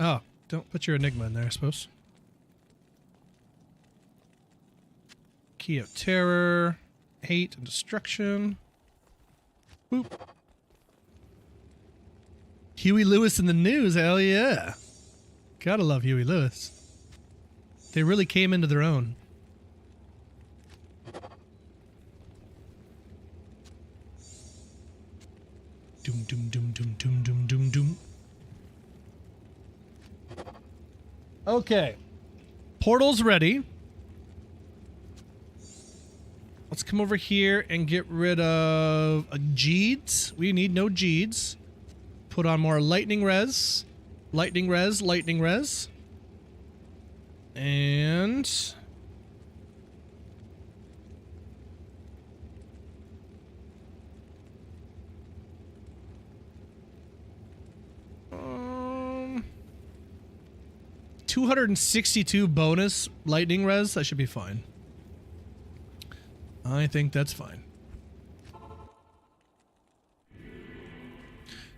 B: Oh, don't put your Enigma in there, I suppose. Key of Terror, Hate and Destruction. Boop. Huey Lewis in the news, hell yeah. Gotta love Huey Lewis. They really came into their own. Doom, doom, doom, doom, doom, doom, doom, doom. Okay. Portal's ready. Let's come over here and get rid of Jeeds. We need no Jeeds. Put on more lightning res. Lightning res, lightning res. And um 262 bonus lightning res. That should be fine. I think that's fine.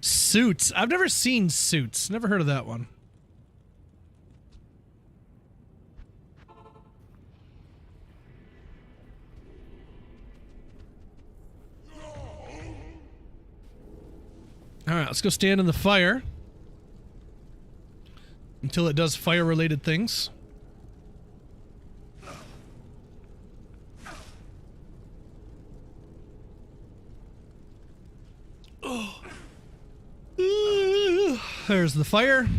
B: Suits. I've never seen Suits. Never heard of that one. Alright, let's go stand in the fire. Until it does fire-related things. Oh. There's the fire.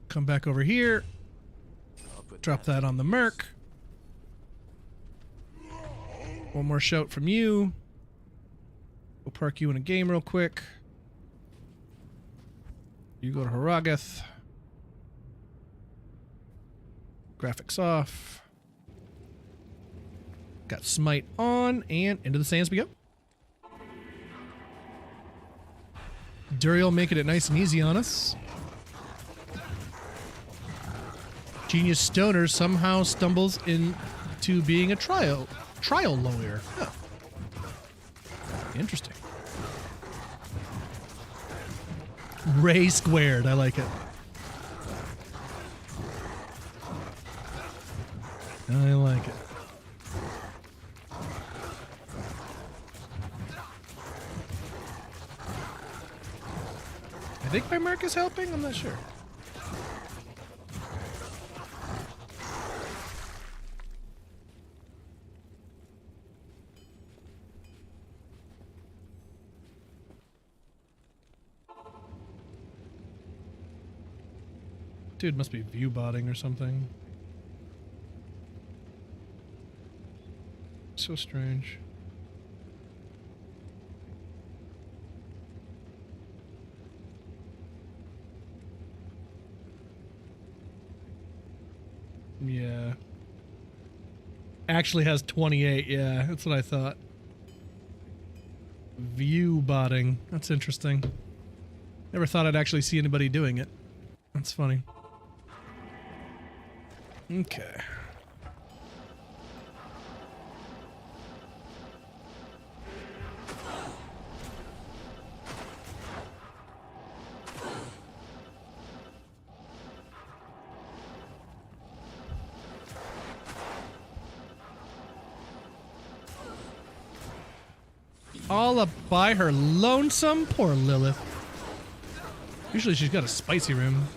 B: Come back over here. Drop that on the Merc. One more shout from you. We'll park you in a game real quick. You go to Haragath. Graphics off. Got Smite on, and into the sands we go. Duriel making it nice and easy on us. Genius Stoner somehow stumbles into being a trial lawyer. Huh. Interesting. Ray squared. I like it. I like it. I think my Merc is helping. I'm not sure. Dude must be view botting or something. So strange. Yeah. Actually has 28, yeah, that's what I thought. View botting. That's interesting. Never thought I'd actually see anybody doing it. That's funny. Okay. All up by her lonesome? Poor Lilith. Usually she's got a spicy room.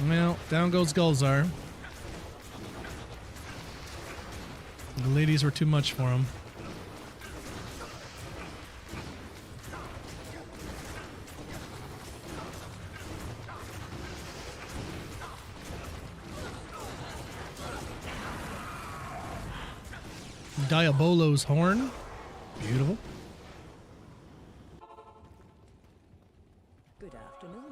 B: Well, down goes Gulzar. The ladies were too much for him. Diabolo's horn. Beautiful.
H: Good afternoon.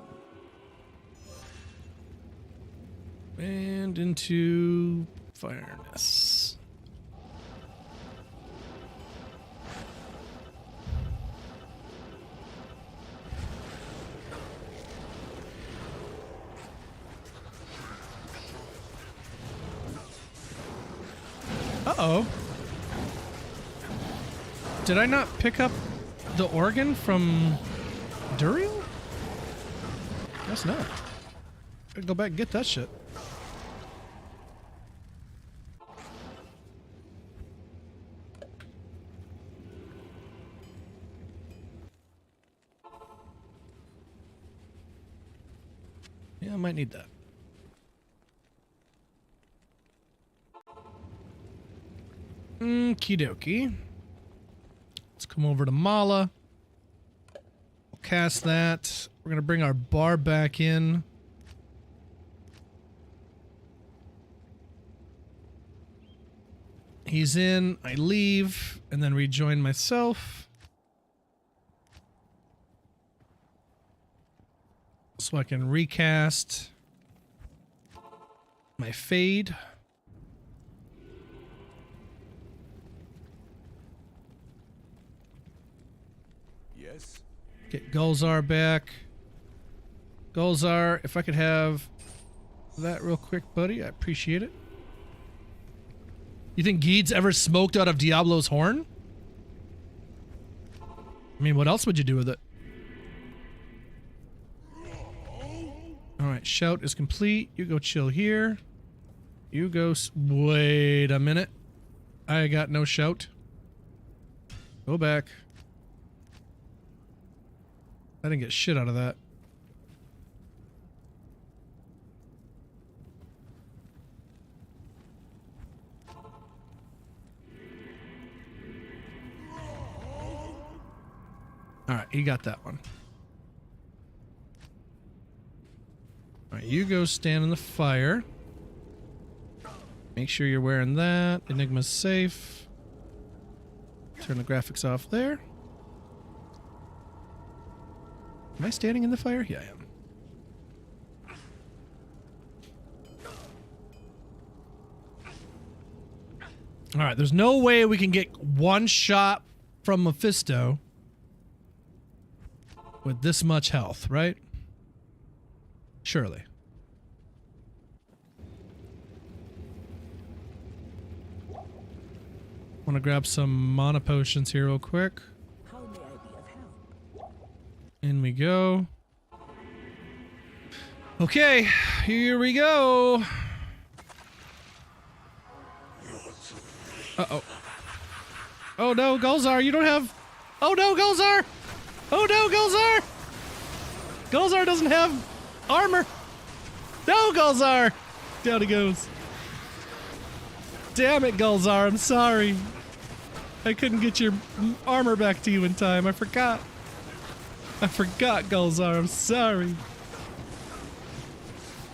B: And into fireness. Uh-oh. Did I not pick up the organ from Duriel? Guess not. Gotta go back and get that shit. Yeah, I might need that. Okie dokie. Let's come over to Mala. We'll cast that. We're going to bring our Barb back in. He's in. I leave and then rejoin myself. So I can recast my fade.
G: Yes.
B: Get Gulzar back. Gulzar, if I could have that real quick, buddy, I appreciate it. You think Geed's ever smoked out of Diablo's horn? I mean, what else would you do with it? Alright, shout is complete. You go chill here. You go... Wait a minute. I got no shout. Go back. I didn't get shit out of that. Alright, you got that one. Alright, you go stand in the fire. Make sure you're wearing that. Enigma's safe. Turn the graphics off there. Am I standing in the fire? Yeah, I am. Alright, there's no way we can get one shot from Mephisto with this much health, right? Surely. Want to grab some mana potions here real quick.
H: How may I be of help?
B: In we go. Okay, here we go. Uh-oh. Oh no, Gulzar, you don't have... Oh no, Gulzar! Oh no, Gulzar! Gulzar doesn't have armor! No, Gulzar! Down he goes. Damn it, Gulzar, I'm sorry. I couldn't get your armor back to you in time, I forgot. I forgot, Gulzar, I'm sorry.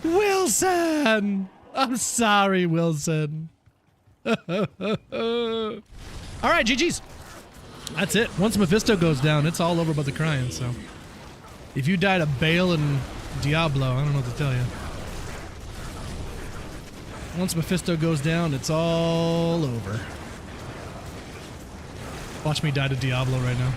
B: Wilson! I'm sorry, Wilson. All right, GG's. That's it. Once Mephisto goes down, it's all over but the crying, so. If you die to Bale and Diablo, I don't know what to tell you. Once Mephisto goes down, it's all over. Watch me die to Diablo right now.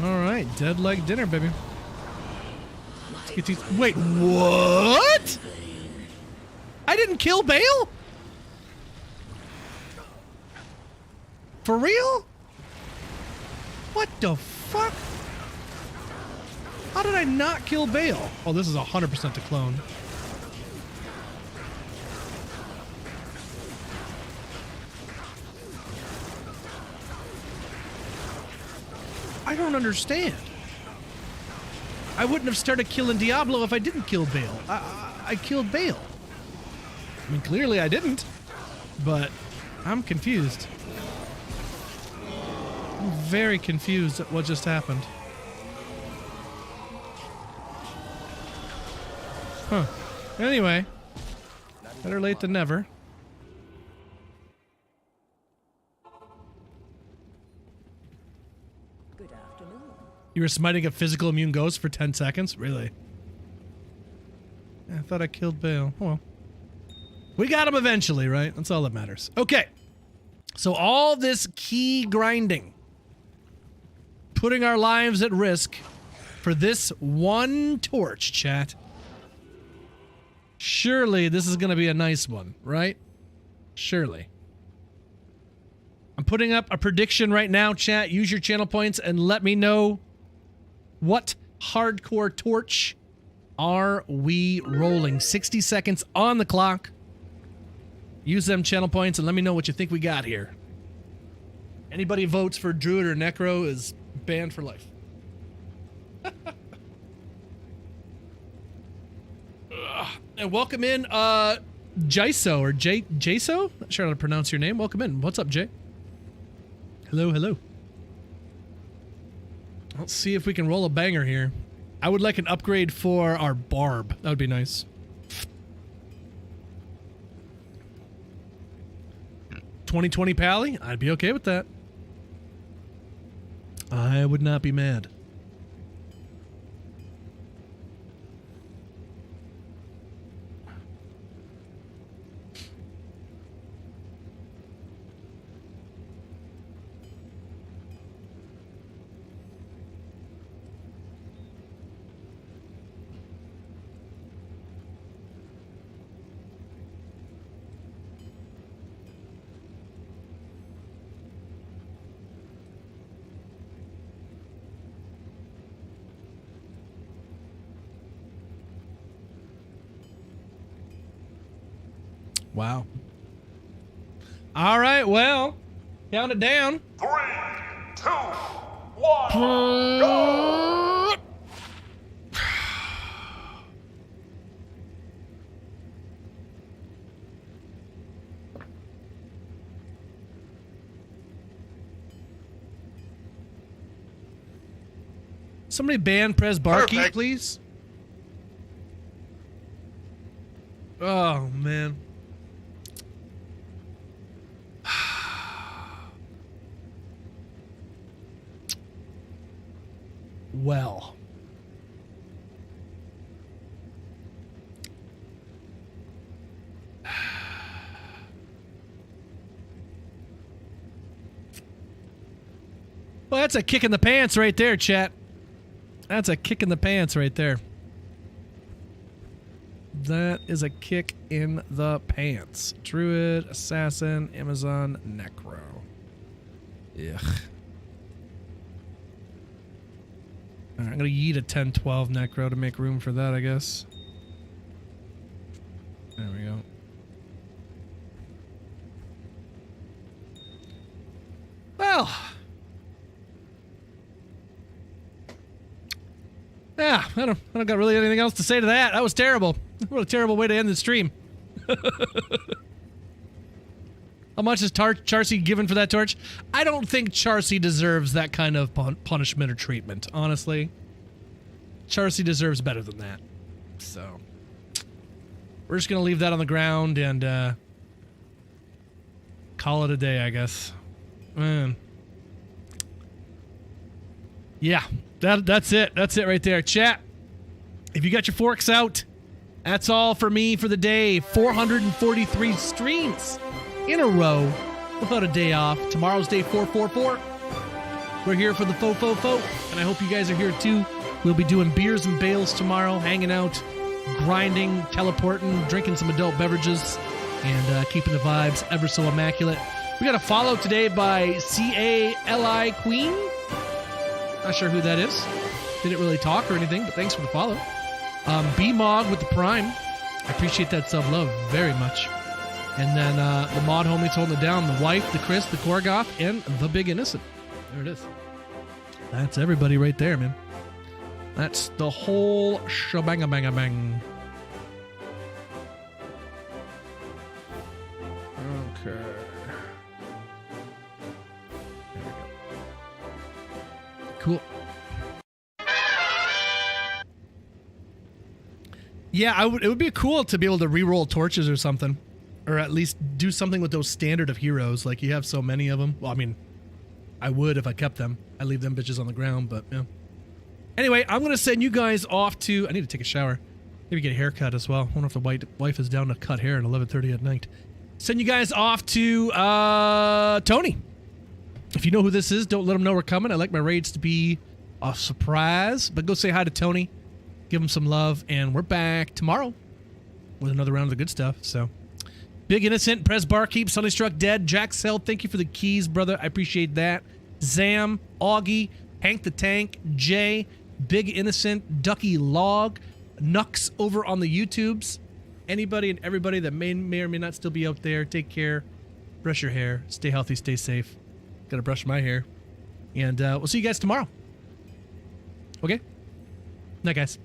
B: All right, dead like dinner, baby. Let's get these. Wait, what? I didn't kill Bale? For real? What the fuck? How did I not kill Bale? Oh, this is 100% to clone. I don't understand. I wouldn't have started killing Diablo if I didn't kill Bale. I killed Bale. I mean, clearly I didn't, but I'm confused. I'm very confused at what just happened. Huh. Anyway, better late than never.
H: Good afternoon.
B: You were smiting a physical immune ghost for 10 seconds? Really? I thought I killed Bale. Oh well. We got him eventually, right? That's all that matters. Okay. So all this key grinding, putting our lives at risk for this one torch, chat. Surely this is going to be a nice one, right? Surely. I'm putting up a prediction right now, chat. Use your channel points and let me know what hardcore torch are we rolling. 60 seconds on the clock. Use them channel points and let me know what you think we got here. Anybody votes for Druid or Necro is banned for life. And welcome in, Jaiso or Jaiso? Not sure how to pronounce your name. Welcome in. What's up, Jay? Hello, hello. Let's see if we can roll a banger here. I would like an upgrade for our Barb. That would be nice. $20 Pally? I'd be okay with that. I would not be mad. Wow. All right, well, count it down.
I: 3, 2, 1, go!
B: Somebody ban Prez Barkeep,
I: Perfect.
B: please. Oh, man. Well. Well, that's a kick in the pants right there, chat. That's a kick in the pants right there. That is a kick in the pants. Druid, Assassin, Amazon, Necro. Ugh. Alright, I'm gonna yeet a 10-12 Necro to make room for that, I guess. There we go. Well. Yeah, I don't got really anything else to say to that. That was terrible. What a terrible way to end the stream. How much is Charcy given for that torch? I don't think Charcy deserves that kind of punishment or treatment, honestly. Charcy deserves better than that. So, we're just going to leave that on the ground and call it a day, I guess. Man. Yeah, that's it. That's it right there. Chat, if you got your forks out, that's all for me for the day. 443 streams in a row without a day off. Tomorrow's day 444. We're here for the fo, and I hope you guys are here too. We'll be doing beers and bales tomorrow, hanging out, grinding, teleporting, drinking some adult beverages, and keeping the vibes ever so immaculate. We got a follow today by CALI Queen. Not sure who that is. Didn't really talk or anything, but thanks for the follow. B-Mog with the Prime. I appreciate that sub love very much. And then the mod homies holding it down. The wife, the Chris, the Korgoth, and the Big Innocent. There it is. That's everybody right there, man. That's the whole shebang-a-bang-a-bang. Okay. There we go. Cool. Yeah, it would be cool to be able to re-roll torches or something. Or at least do something with those standard of heroes. Like, you have so many of them. Well, I mean, I would if I kept them. I leave them bitches on the ground, but yeah. Anyway, I'm going to send you guys off to... I need to take a shower. Maybe get a haircut as well. I wonder if the wife is down to cut hair at 11:30 at night. Send you guys off to Tony. If you know who this is, don't let him know we're coming. I like my raids to be a surprise. But go say hi to Tony. Give him some love. And we're back tomorrow with another round of the good stuff. So... Big Innocent, Press Barkeep, Sunny Struck Dead, Jack Cell, thank you for the keys, brother. I appreciate that. Zam, Augie, Hank the Tank, Jay, Big Innocent, Ducky Log, Nux over on the YouTubes. Anybody and everybody that may or may not still be out there, take care. Brush your hair. Stay healthy, stay safe. Gotta brush my hair. And we'll see you guys tomorrow. Okay? Night, guys.